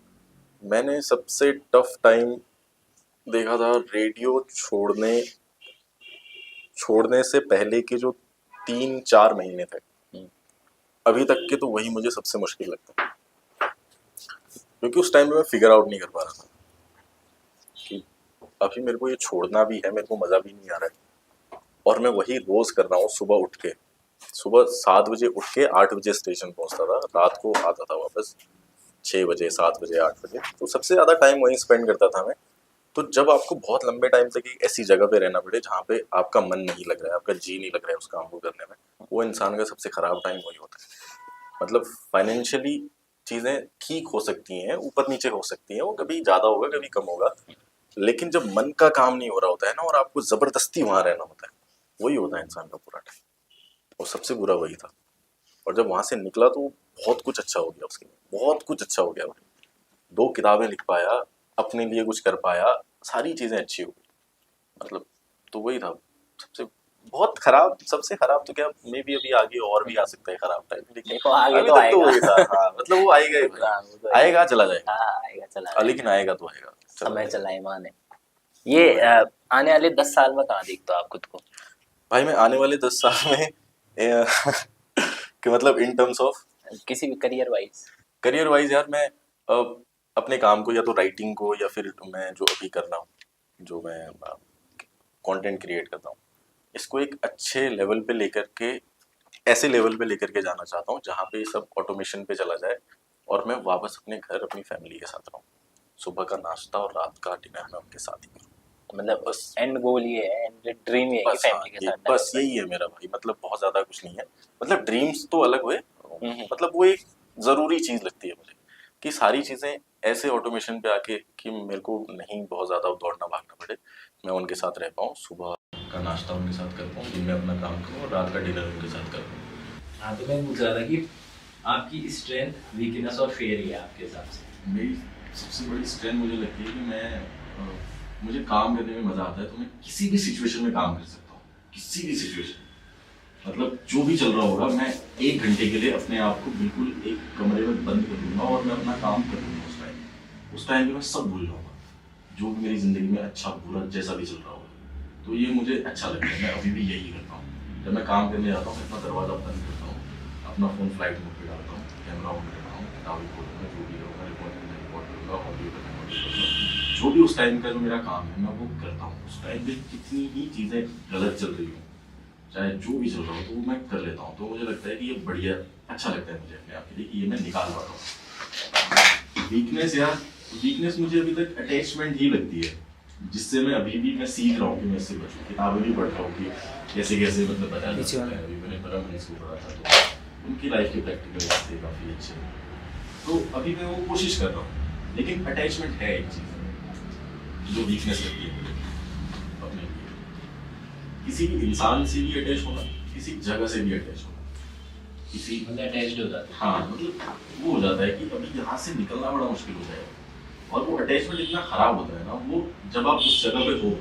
मैंने सबसे टफ टाइम देखा था रेडियो छोड़ने से पहले के जो 3-4 महीने थे, अभी तक के, तो वही मुझे सबसे मुश्किल लगता है, क्योंकि उस टाइम में मैं फिगर आउट नहीं कर पा रहा था कि अभी मेरे को ये छोड़ना भी है, मेरे को मज़ा भी नहीं आ रहा है, और मैं वही रोज़ कर रहा हूँ, सुबह 7 बजे उठ के 8 बजे स्टेशन पहुँचता था, रात को आता था वापस 6 बजे, 7 बजे, 8 बजे, तो सबसे ज़्यादा टाइम वहीं स्पेंड करता था मैं। तो जब आपको बहुत लंबे टाइम तक एक ऐसी जगह पे रहना पड़े जहाँ पे आपका मन नहीं लग रहा है, आपका जी नहीं लग रहा है उस काम को करने में, वो इंसान का सबसे खराब टाइम वही होता है। मतलब फाइनेंशियली चीज़ें ठीक हो सकती हैं, ऊपर नीचे हो सकती हैं, वो कभी ज़्यादा होगा कभी कम होगा, लेकिन जब मन का काम नहीं हो रहा होता है ना, और आपको ज़बरदस्ती वहाँ रहना होता है, वही होता है इंसान का पूरा टाइम, और सबसे बुरा वही था। और जब वहाँ से निकला तो बहुत कुछ अच्छा हो गया, उसके लिए बहुत कुछ अच्छा हो गया भाई, 2 किताबें लिख पाया, अपने लिए कुछ कर पाया, सारी चीज़ें अच्छी हो गई, मतलब तो वही था सबसे बहुत खराब, सबसे खराब तो क्या, मे भी अभी आगे और भी आ सकता है खराब टाइम, लेकिन देखो आगे अभी तो तक तो आएगा। वही था। हाँ मतलब वो आएगा ही भाई, हाँ, वो तो है। आएगा चला जाएगा। हाँ, आएगा चला लेकिन जाएगा। आएगा तो आएगा, चला समय जाएगा। चला ईमान है। ये वही आने वाले 10 साल में कहाँ देखते हो आप खुद को? भाई, मैं आने वाले 10 साल में कि मतलब इन टर्म्स ऑफ किसी भी करियर वाइज? करियर वाइज यार, मैं अपने काम को, या तो राइटिंग को, या फिर मैं जो अभी कर रहा हूँ, जो मैं कंटेंट क्रिएट करता हूँ, इसको एक अच्छे लेवल पे लेकर के, ऐसे लेवल पे लेकर के जाना चाहता हूँ जहाँ पे ये सब ऑटोमेशन पे चला जाए, और मैं वापस अपने घर अपनी फैमिली के साथ रहूँ, सुबह का नाश्ता और रात का डिनर मैं उनके साथ ही करूँ, मतलब बस। एंड गोल ये है, एंड ड्रीम ये है कि बस हाँ, फैमिली के ये साथ टाइम बस स्पेंड यही है मेरा भाई, मतलब बहुत ज़्यादा कुछ नहीं है, मतलब ड्रीम्स तो अलग हुए, करना। मतलब वो एक ज़रूरी चीज़ लगती है मुझे, कि सारी चीज़ें ऐसे ऑटोमेशन पे आके कि मेरे को नहीं बहुत ज़्यादा दौड़ना भागना पड़े, मैं उनके साथ रह पाऊँ, सुबह का नाश्ता उनके साथ कर पाऊँ, दिन में अपना काम करूँ और रात का डिनर उनके साथ कर पाऊँ। हाँ, तो मैं पूछ रहा था कि आपकी स्ट्रेंथ, वीकनेस और फेयर क्या है आपके हिसाब से? मेरी सबसे बड़ी स्ट्रेंथ मुझे लगती है कि मुझे काम करने में मज़ा आता है, तो मैं किसी भी सिचुएशन में काम कर सकता हूँ, किसी भी सिचुएशन। मतलब जो भी चल रहा होगा, मैं 1 घंटे के लिए अपने आप को बिल्कुल एक कमरे में बंद कर दूंगा और मैं अपना काम कर लूँगा उस टाइम पे मैं सब भूल जाऊँगा, जो भी मेरी ज़िंदगी में अच्छा बुरा जैसा भी चल रहा होगा। तो ये मुझे अच्छा लगता है, मैं अभी भी यही करता हूँ। जब मैं काम करने जाता हूँ, मैं अपना दरवाज़ा बंद करता हूँ, अपना फ़ोन फ्लाइट मोड पे डालता हूँ, कैमरा ऑन करता हूँ, किताबें खोलूँगा, जो भी करूँगा, रिकॉर्ड करना रिकॉर्ड करूँगा, ऑडियो करना ऑडियो करूँगा। जो भी उस टाइम का जो मेरा काम है, मैं वो करता हूँ। उस टाइम पे कितनी ही चीज़ें गलत चल रही हों, चाहे जो भी चल रहा हो, तो वो मैं कर लेता हूँ। तो मुझे लगता है कि ये बढ़िया अच्छा लगता है मुझे अपने आप के लिए कि ये मैं निकाल पाता हूँ। वीकनेस यार, वीकनेस मुझे अभी तक अटैचमेंट ही लगती है, जिससे मैं अभी भी मैं सीख रहा हूँ कि मैं इससे बचूँ। किताबें भी पढ़ रहा हूँ कि कैसे कैसे मतलब बताया जा सकता है। अभी मैंने बड़ा मनीष को पढ़ा था, तो उनकी लाइफ के प्रैक्टिकल थे काफ़ी अच्छे, तो अभी मैं वो कोशिश कर रहा हूँ। लेकिन अटैचमेंट है एक चीज़ जो वीकनेस लगती है मुझे अपने लिए। किसी भी इंसान से भी अटैच होना, किसी जगह से भी अटैच होना, किसी मतलब अटैच्ड हो जाते हैं। हाँ, मतलब वो हो जाता है कि अभी यहाँ से निकलना बड़ा मुश्किल हो जाएगा। और वो अटैचमेंट इतना खराब होता है ना, वो जब आप उस जगह पे हो,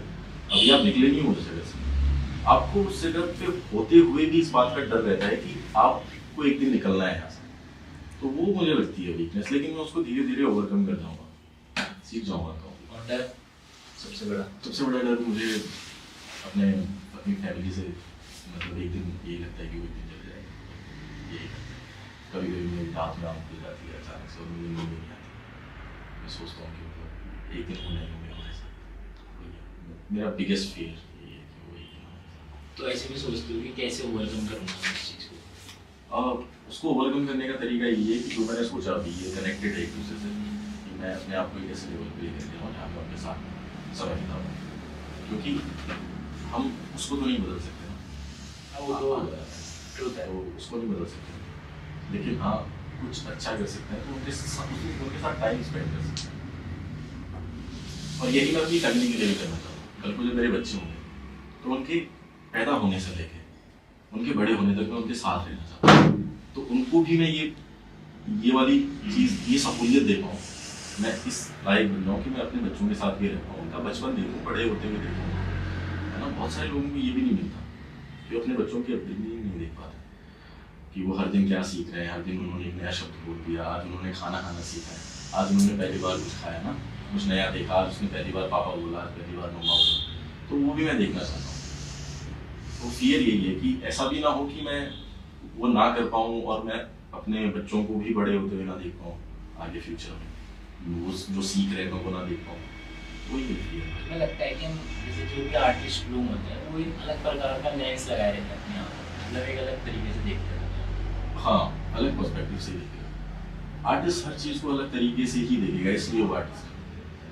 अभी आप निकले नहीं हो उस जगह से, आपको उस जगह पे होते हुए भी इस बात का डर रहता है कि आपको एक दिन निकलना है यहाँ से। तो वो मुझे लगती है वीकनेस, लेकिन मैं उसको धीरे धीरे ओवरकम कर जाऊँगा, सीख जाऊँगा। तो और डर सबसे बड़ा डर मुझे अपनी फैमिली से, मतलब एक दिन यही लगता है कि वो एक दिन चले जाएगा। यही कभी कभी मेरी रात में आँख खुल जाती है अचानक से और मुझे नींद नहीं आती। मैं सोचता हूँ कि मतलब एक दिन होना ही होगा मेरे साथ। मेरा बिगेस्ट फियर ये है कि वो एक दिन होगा। तो ऐसे भी सोचते हो कि कैसे ओवरकम करूँगा इस चीज़ को? उसको ओवरकम करने का तरीका ये है कि जो मैंने सोचा अभी ये कनेक्टेड है एक दूसरे से, कि मैं अपने आप को एक ऐसे लेवल पे लेकर जाऊँ जहाँ मैं अपने साथ समय बिता पाऊँ, क्योंकि हम उसको तो नहीं बदल सकते ना। वो तो ट्रूथ है, तो उसको नहीं बदल सकते, लेकिन हाँ कुछ अच्छा कर सकते हैं, तो उनके साथ टाइम स्पेंड कर सकते हैं। और यही मैं अपनी फैमिली के लिए भी करना चाहता हूँ। कल को जब मेरे बच्चे होंगे, तो उनके पैदा होने से लेके उनके बड़े होने तक मैं उनके साथ रहना चाहता हूँ। तो उनको भी मैं ये वाली चीज़, ये सहूलियत दे पाऊँ, मैं इस लायक बन जाऊँ कि मैं अपने बच्चों के साथ भी रह पाऊँ, उनका बचपन देखूँ, बड़े होते हुए देखूँ, है ना। बहुत सारे लोगों को ये भी नहीं मिलता कि अपने बच्चों की अपब्रिंगिंग नहीं देख पाते, कि वो हर दिन क्या सीख रहे हैं। हर दिन उन्होंने एक नया शब्द बोल दिया, आज उन्होंने खाना खाना सीखा है, आज उन्होंने पहली बार कुछ खाया ना, कुछ नया देखा, आज उसने पहली बार पापा बोला, आज पहली बार मम्मा बोला। तो वो भी मैं देखना चाहता हूँ। तो फियर यही है कि ऐसा भी ना हो कि मैं वो ना कर पाऊँ और मैं अपने बच्चों को भी बड़े होते हुए ना देख पाऊँ आगे फ्यूचर में, वो जो सीख रहे हैं मैं वो ना देख पाऊँ। वही फियर है। हमें लगता है कि हम जैसे जो भी आर्टिस्ट लोग होते हैं वो एक अलग प्रकार का लेंस लगाए रहते हैं अपने आप को, मतलब एक अलग तरीके से देखते हैं। हाँ, अलग पर्सपेक्टिव से देखेगा आर्टिस्ट, हर चीज़ को अलग तरीके से ही देखेगा, इसलिए वो आर्टिस्ट है।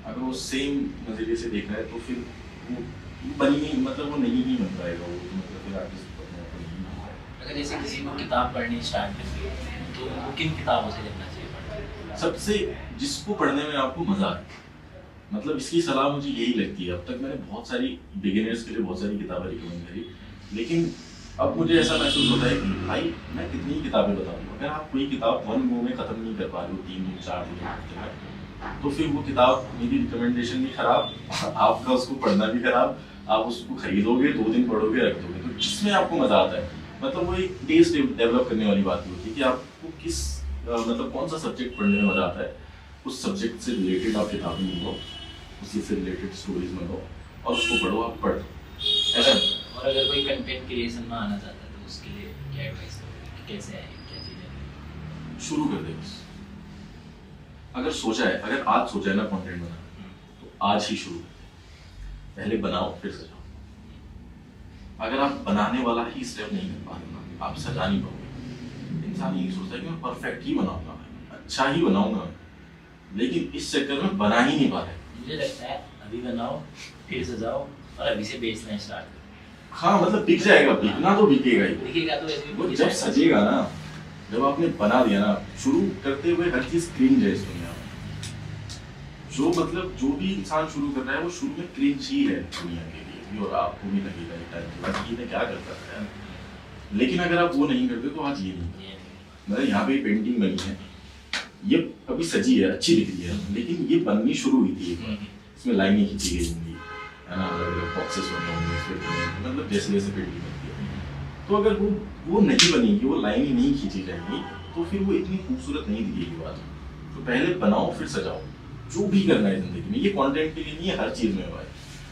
अगर वो सेम नज़रिए से देख रहा है तो फिर वो बनी नहीं, मतलब वो नहीं ही बन पाएगा वो, तो मतलब फिर आर्टिस्ट नहीं बन पाएगा। अगर जैसे किसी को किताब पढ़नी स्टार्ट करनी है तो उनको किन किताबों से करना चाहिए पढ़ना? सबसे जिसको पढ़ने में आपको मजा आए, मतलब इसकी सलाह मुझे यही लगती है। अब तक मैंने बहुत सारी बिगिनर्स के लिए बहुत सारी किताबें रिकमेंड करी, लेकिन अब मुझे ऐसा महसूस होता है कि भाई मैं कितनी ही किताबें बता दूँ, अगर आप कोई किताब वन गो में ख़त्म नहीं कर पा रहे हो 3 दिन 4 दिन हफ्ते में, तो फिर वो किताब, मेरी रिकमेंडेशन भी खराब, आपका उसको पढ़ना भी खराब। आप उसको खरीदोगे 2 दिन पढ़ोगे रख दोगे। तो जिसमें आपको मजा आता है, मतलब वो एक टेस्ट डेवलप करने वाली बात होती है कि आपको किस मतलब कौन सा सब्जेक्ट पढ़ने में मजा आता है, उस सब्जेक्ट से रिलेटेड आप किताबें मंगाओ, उसी से रिलेटेड स्टोरीज मंगाओ और उसको पढ़ो, आप पढ़ ऐसा। और अगर कोई कंटेंट क्रिएशन में आना चाहता है तो उसके लिए क्या एडवाइस करोगे कि कैसे आए, क्या चीज़ें? शुरू कर दे बस। अगर सोचा है, अगर आज सोचा है ना कंटेंट बनाना, तो आज ही शुरू कर दे। पहले बनाओ फिर सजाओ। अगर आप बनाने वाला ही स्टेप नहीं कर पा रहे ना, आप सजा नहीं पाओगे। इंसान यही सोचता है कि मैं परफेक्ट ही बनाऊंगा, अच्छा ही बनाऊंगा, लेकिन इस चक्कर में बना ही नहीं पा रहे। मुझे लगता है अभी बनाओ फिर सजाओ और अभी से बेचना स्टार्ट करो। हाँ, मतलब बिक जाएगा, बिकना तो बिकेगा ही। दिखेगा तो ऐसे वो जब सजेगा ना, जब आपने बना दिया ना, शुरू करते हुए हर चीज क्रिंज है इस दुनिया जो मतलब जो भी इंसान शुरू कर रहा है वो शुरू में क्रिंज ही है दुनिया के लिए भी, और आपको भी लगेगा एक टाइम के बाद कि ये क्या करता है यार। लेकिन अगर आप वो नहीं करते तो आज ये नहीं, मतलब यहाँ पे पेंटिंग बनी है, ये अभी सजी है, अच्छी दिख रही है, लेकिन ये बननी शुरू हुई थी एक बार, इसमें लाइनें खींची गई होंगी है ना, अलग अलग बॉक्सेस बने होंगे, फिर मतलब जैसे जैसे पेंटिंग बनती है, तो अगर वो नहीं बनेगी, वो लाइन ही नहीं खींची जाएगी, तो फिर वो इतनी खूबसूरत नहीं दिखेगी बात। तो पहले बनाओ फिर सजाओ, जो भी करना है जिंदगी में, ये कंटेंट के लिए नहीं है, हर चीज में भाई।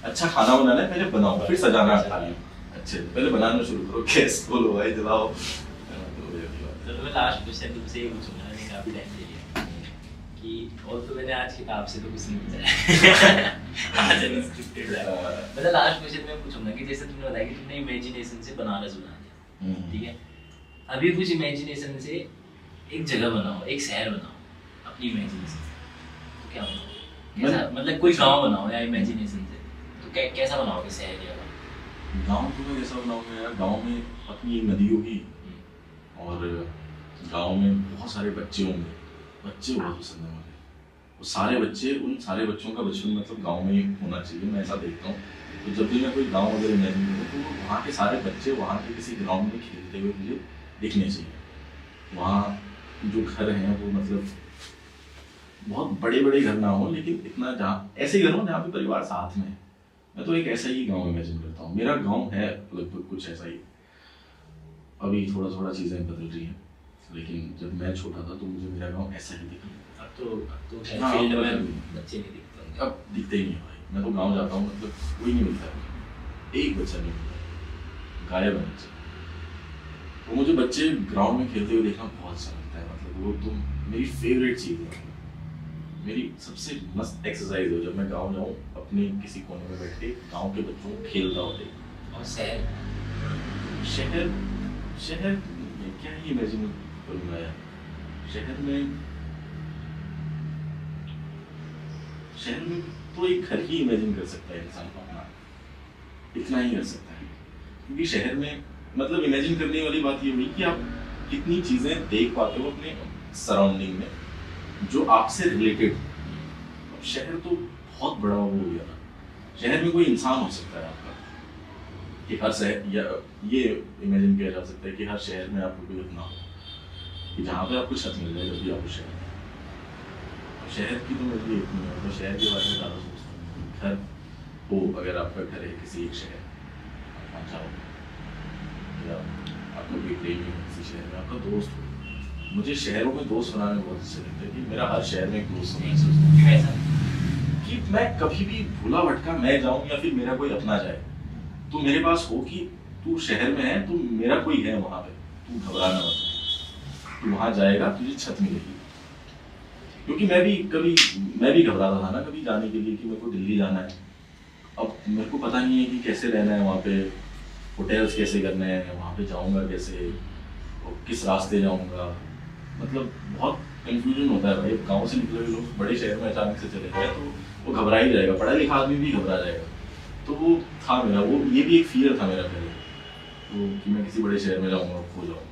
अच्छा खाना बनाना है, पहले बनाओ फिर सजाना है थाली, अच्छे से पहले बनाना शुरू करो, गैस खोलो भाई, जलाओ। तो मैं लास्ट क्वेश्चन तुमसे ये पूछूंगा, मैंने काफी टाइम ले लिया कि, और तो मैंने आज किताब से तो कुछ नहीं पूछा आज अनस्क्रिप्टेड है, मतलब लास्ट क्वेश्चन मैं पूछूंगा कि जैसे तुमने बताया कि तुमने इमेजिनेशन से बनारस बना दिया, ठीक है, अभी कुछ इमेजिनेशन से एक जगह बनाओ, एक शहर बनाओ अपनी इमेजिनेशन से, तो क्या बनाओ? कैसा, मतलब कोई गांव बनाओ या इमेजिनेशन से, तो कैसा बनाओगे शहर या गाँव तो मैं कैसा बनाऊंगा यार, गाँव में अपनी एक नदी होगी, और गांव में बहुत सारे बच्चे होंगे, बच्चे बहुत पसंद है मुझे, वो सारे बच्चे, उन सारे बच्चों का बचपन मतलब गांव में ही होना चाहिए, मैं ऐसा देखता हूँ। तो जब भी मैं कोई गांव वगैरह इमेजिन करूँ तो वहाँ के सारे बच्चे वहाँ के किसी ग्राउंड में खेलते हुए मुझे दिखने चाहिए। वहाँ जो घर हैं वो मतलब बहुत बड़े बड़े घर ना हो, लेकिन इतना जहाँ ऐसे घर हो जहाँ पे परिवार साथ में है। मैं तो एक ऐसा ही गाँव इमेजिन करता हूँ, मेरा गाँव है लगभग कुछ ऐसा ही। अभी थोड़ा थोड़ा चीज़ें बदल रही हैं, लेकिन जब मैं छोटा था तो मुझे मेरा गांव ऐसा ही दिखा। अब तो फील्ड में बच्चे नहीं दिखते होंगे, अब दिखते ही नहीं भाई, मैं तो गांव जाता हूँ मतलब कोई नहीं मिलता है, एक बच्चा नहीं मिलता, गायब है बच्चे। तो मुझे बच्चे ग्राउंड में खेलते हुए देखना बहुत अच्छा लगता है, मतलब वो तो मेरी फेवरेट चीज़ है, मेरी सबसे मस्त एक्सरसाइज हो जब मैं गाँव जाऊँ, अपने किसी कोने में बैठ के गाँव के बच्चों को खेलता हो देख। और शहर शहर में क्या ही इमेजिन करूँगा यार, शहर में तो एक घर ही इमेजिन कर सकता है इंसान अपना, इतना ही कर सकता है, क्योंकि शहर में मतलब इमेजिन करने वाली बात ये हुई कि आप कितनी चीज़ें देख पाते हो अपने सराउंडिंग में जो आपसे रिलेटेड। अब शहर तो बहुत बड़ा हो गया ना, शहर में कोई इंसान हो सकता है आपका, कि हर शहर, या ये इमेजिन किया जा सकता है कि हर शहर में आपको कोई अपना हो कि जहाँ पे आपको छत मिल जाए जब भी आपको शहर में। शहर की तो मेरे लिए इतनी है, तो शहर के बारे में ज़्यादा सोचता हूँ। घर हो, अगर आपका घर है किसी एक शहर आप जाओ, या आपका कोई प्रेमी हो किसी शहर में, आपका दोस्त हो। मुझे शहरों में दोस्त बनाने बहुत अच्छा लगता है कि मेरा हर शहर में एक दोस्त हो, कि मैं कभी भी भूला भटका मैं जाऊँ या फिर मेरा कोई अपना जाए तो मेरे पास हो कि तू शहर में है, तो मेरा कोई है वहाँ पे, तू घबराना मत, तू वहाँ जाएगा तुझे छत मिलेगी। क्योंकि मैं भी घबराता था ना कभी जाने के लिए कि मेरे को दिल्ली जाना है, अब मेरे को पता नहीं है कि कैसे रहना है वहाँ पे, होटल्स कैसे करने हैं, वहाँ पे जाऊँगा कैसे, किस रास्ते जाऊँगा, मतलब बहुत कंफ्यूजन होता है भाई। गाँव से निकले हुए लोग बड़े शहर में अचानक से चले जाए तो वो घबरा ही जाएगा, पढ़ा लिखा आदमी भी घबरा जाएगा। तो वो था मेरा, वो ये भी एक फियर था मेरा पहले, तो कि मैं किसी बड़े शहर में जाऊँगा खो जाऊँगा।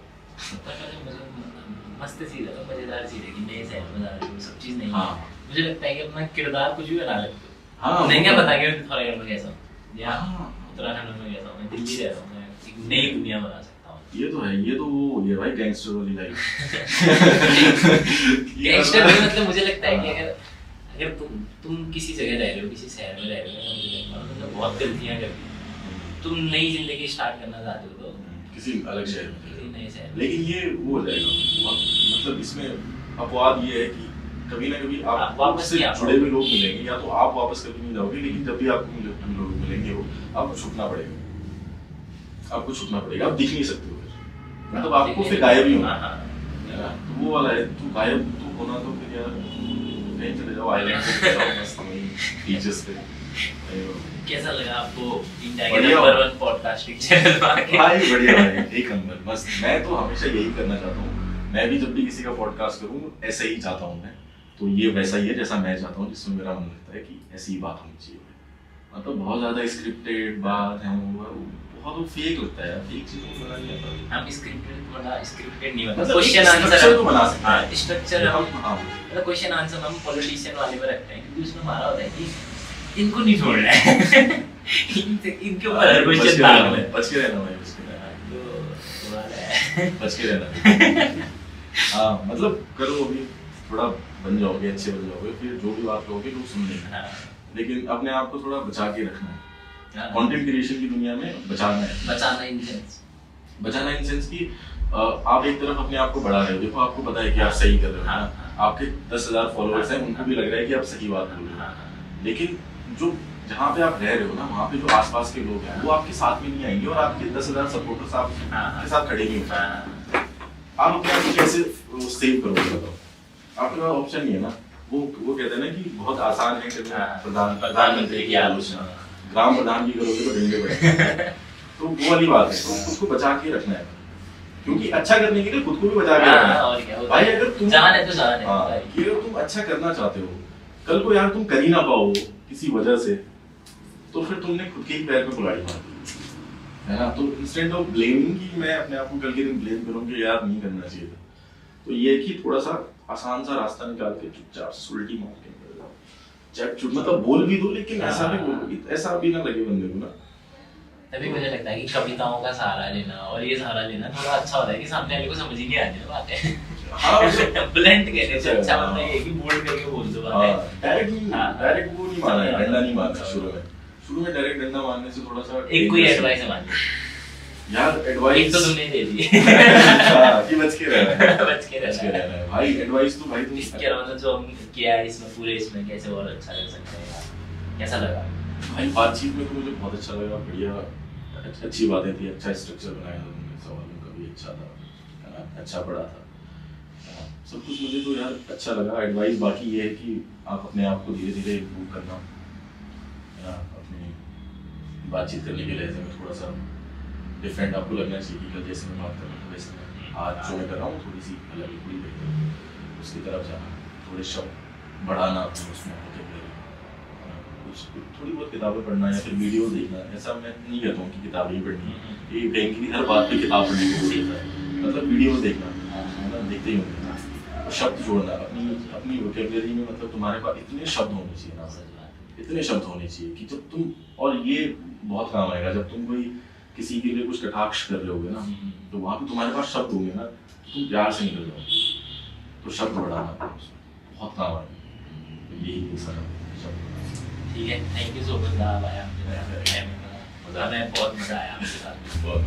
मस्त चीज़ है, मज़ेदार चीज़ है कि नए शहर में जा रहे हो, सब चीज़ नहीं है। हाँ, मुझे लगता है कि अपना किरदार कुछ भी बना लगते हो। हाँ, नहीं क्या पता कि मैं पिथौरागढ़ में कैसा हूँ या हाँ, उत्तराखंड में कैसा हूँ, मैं दिल्ली रह रहा हूँ, मैं एक नई दुनिया बना सकता हूँ। ये तो है, ये तो वो हो गया भाई गैंगस्टर वाली लाइफ। गैंगस्टर भी मतलब मुझे लगता है कि अगर तुम किसी जगह रह रहे हो, किसी शहर में रह रहे हो, मुझे लगता है तुमने बहुत गलतियाँ कर दी, तुम नई जिंदगी स्टार्ट करना चाहते हो तो किसी अलग शहर में, नए शहर। लेकिन ये वो हो जाएगा बहुत, मतलब इसमें अपवाद ये है कि कभी ना कभी आप वापस से जुड़े हुए लोग मिलेंगे, या तो आप वापस कभी नहीं जाओगे, लेकिन जब भी आपको लोग मिलेंगे वो आपको छुपना पड़ेगा, आप दिख नहीं सकते हो, मतलब आपको फिर गायब ही होना है ना। तो वो वाला है, तू गायब तू होना, तो फिर यार कहीं चले जाओ, आइलैंड पे चले जाओ, मस्त बीचेस पे। कैसा लगा आपको इंडिया के नंबर 1 पॉडकास्टिंग चैनल पे आके? भाई बढ़िया भाई, एक नंबर, मस्त। मैं तो हमेशा यही करना चाहता हूँ, मैं भी जब भी किसी का पॉडकास्ट करूँ ऐसे ही चाहता हूँ मैं, तो ये वैसा ही है जैसा मैं चाहता हूँ, जिसमें मेरा मन लगता है कि ऐसी ही बात होनी चाहिए। मतलब बहुत ज़्यादा स्क्रिप्टेड बात है वो बहुत वो फेक लगता है यार, फेक चीजों को बना नहीं आता। हम स्क्रिप्टेड नहीं बना, मतलब क्वेश्चन एक आंसर structure तो बना सकते हैं। हाँ स्ट्रक्चर हम हाँ मतलब क्वेश्चन आंसर हम पॉलिटिशियन वाले में रखते हैं, क्योंकि उसमें हमारा होता है कि इनको नहीं छोड़ना है इनके ऊपर हर क्वेश्चन डालना है, बच के रहना भाई, बच के रहना, तो तुम्हारा है बच के रहना। हाँ मतलब करो अभी, थोड़ा बन जाओगे, अच्छे बन जाओगे, फिर जो भी बात कहोगे लोग सुन लेंगे। हाँ, लेकिन अपने आप को थोड़ा बचा के रखना है, हाँ, कंटेंट क्रिएशन की दुनिया में बचाना है। बचाना इन सेंस बचाना इन सेंस की आप एक तरफ अपने आप को बढ़ा रहे हो, देखो आपको पता है कि आप सही कर रहे हो, हाँ, आपके 10,000 फॉलोअर्स हैं, उनको भी लग रहा है कि आप सही बात बोल रहे हो, लेकिन जो जहाँ पे आप रह रहे हो ना, वहाँ पे जो आसपास के लोग हैं वो आपके साथ में नहीं आएंगे, और आपके 10,000 सपोर्टर्स आपके साथ खड़े नहीं होंगे। आप अपने आप को कैसे सेव करोगे बताओ? आपके पास ऑप्शन नहीं है ना। वो कहते हैं ना कि बहुत आसान है करना, प्रधानमंत्री की आलोचना, ग्राम प्रधान की करोगे तो डंडे पड़ेंगे। तो वो वाली बात है, तो खुद को बचा के रखना है, क्योंकि अच्छा करने के लिए खुद को भी बचा के रखना है। और क्या भाई अगर तुम जान है तो जान है हाँ, कि अगर तुम अच्छा करना चाहते हो, कल को यार तुम कर ही ना पाओ किसी वजह से, तो फिर तुमने खुद के ही पैर पे कुल्हाड़ी मार दी, है ना। तो इंस्टेंट ऑफ ब्लेमिंग कि मैं अपने आप को कल के दिन ब्लेम करूँ कि यार नहीं करना चाहिए था, तो ये है कि थोड़ा सा आसान सा रास्ता निकाल के चुपचाप से उल्टी मार के निकल जाओ। चाहे मतलब बोल भी दो, लेकिन ऐसा भी बोलो कि ऐसा भी ना लगे बंदे को ना। तभी मुझे लगता है कि कविताओं का सहारा लेना और ये सहारा लेना थोड़ा अच्छा होता है कि सामने वाले को समझ ही नहीं आती ना बातें। हाँ ब्लंट कहने से अच्छा मतलब ये है कि बोल्ड करके बोल दो बातें। डायरेक्ट वो नहीं माना है, डंडा नहीं मारना शुरू में डायरेक्ट डंडा मारने से थोड़ा सा एक कोई एडवाइस है मान यार, एडवाइस एक तो तुमने दे दी कि बच के रहना है, बच के रहना है भाई। एडवाइस तो भाई तुम इसके अलावा जो हम किया है इसमें पूरे इसमें कैसे और अच्छा कर सकते हैं, कैसा लगा भाई? बातचीत में तो मुझे बहुत अच्छा लगा, बढ़िया अच्छी बातें थी, अच्छा स्ट्रक्चर बनाया था तुमने, सवालों का भी अच्छा था, है ना, अच्छा पढ़ा था, सब कुछ मुझे तो यार अच्छा लगा। एडवाइस बाकी ये है कि आप अपने आप को धीरे धीरे इम्प्रूव करना, है ना, अपनी बातचीत करने के लहजे में थोड़ा सा डिफरेंट आपको लगना चाहिए कि कल जैसे मैं बात कर रहा हूँ वैसे मैं आज जो मैं कर रहा हूँ थोड़ी सी अलग थोड़ी बेहतर, उसकी तरफ जाना, थोड़े शब्द बढ़ाना अपने उसमें कुछ थोड़ी बहुत किताबें पढ़ना या फिर वीडियो देखना। ऐसा मैं नहीं कहता हूँ कि किताबें ही पढ़नी है, ये बैंक की हर बात पे किताब पढ़ने को बोलता है, मतलब वीडियो देखना, है ना, देखते ही होंगे, और शब्द जोड़ना अपनी वोकैबुलरी में, मतलब तुम्हारे पास इतने शब्द होने चाहिए ना, इतने शब्द होने चाहिए कि जब तुम, और ये बहुत काम आएगा जब तुम कोई किसी के लिए कुछ कटाक्ष कर रहे होगे ना, तो वहाँ पे तुम्हारे पास शब्द होंगे ना, तुम प्यार से निकल जाओगे, तो शब्द बढ़ाना बहुत काम आएगा, तो यही सारा शब्द। ठीक है, थैंक यू सो मच, आया हमें बहुत मजा आया आपके साथ। बहुत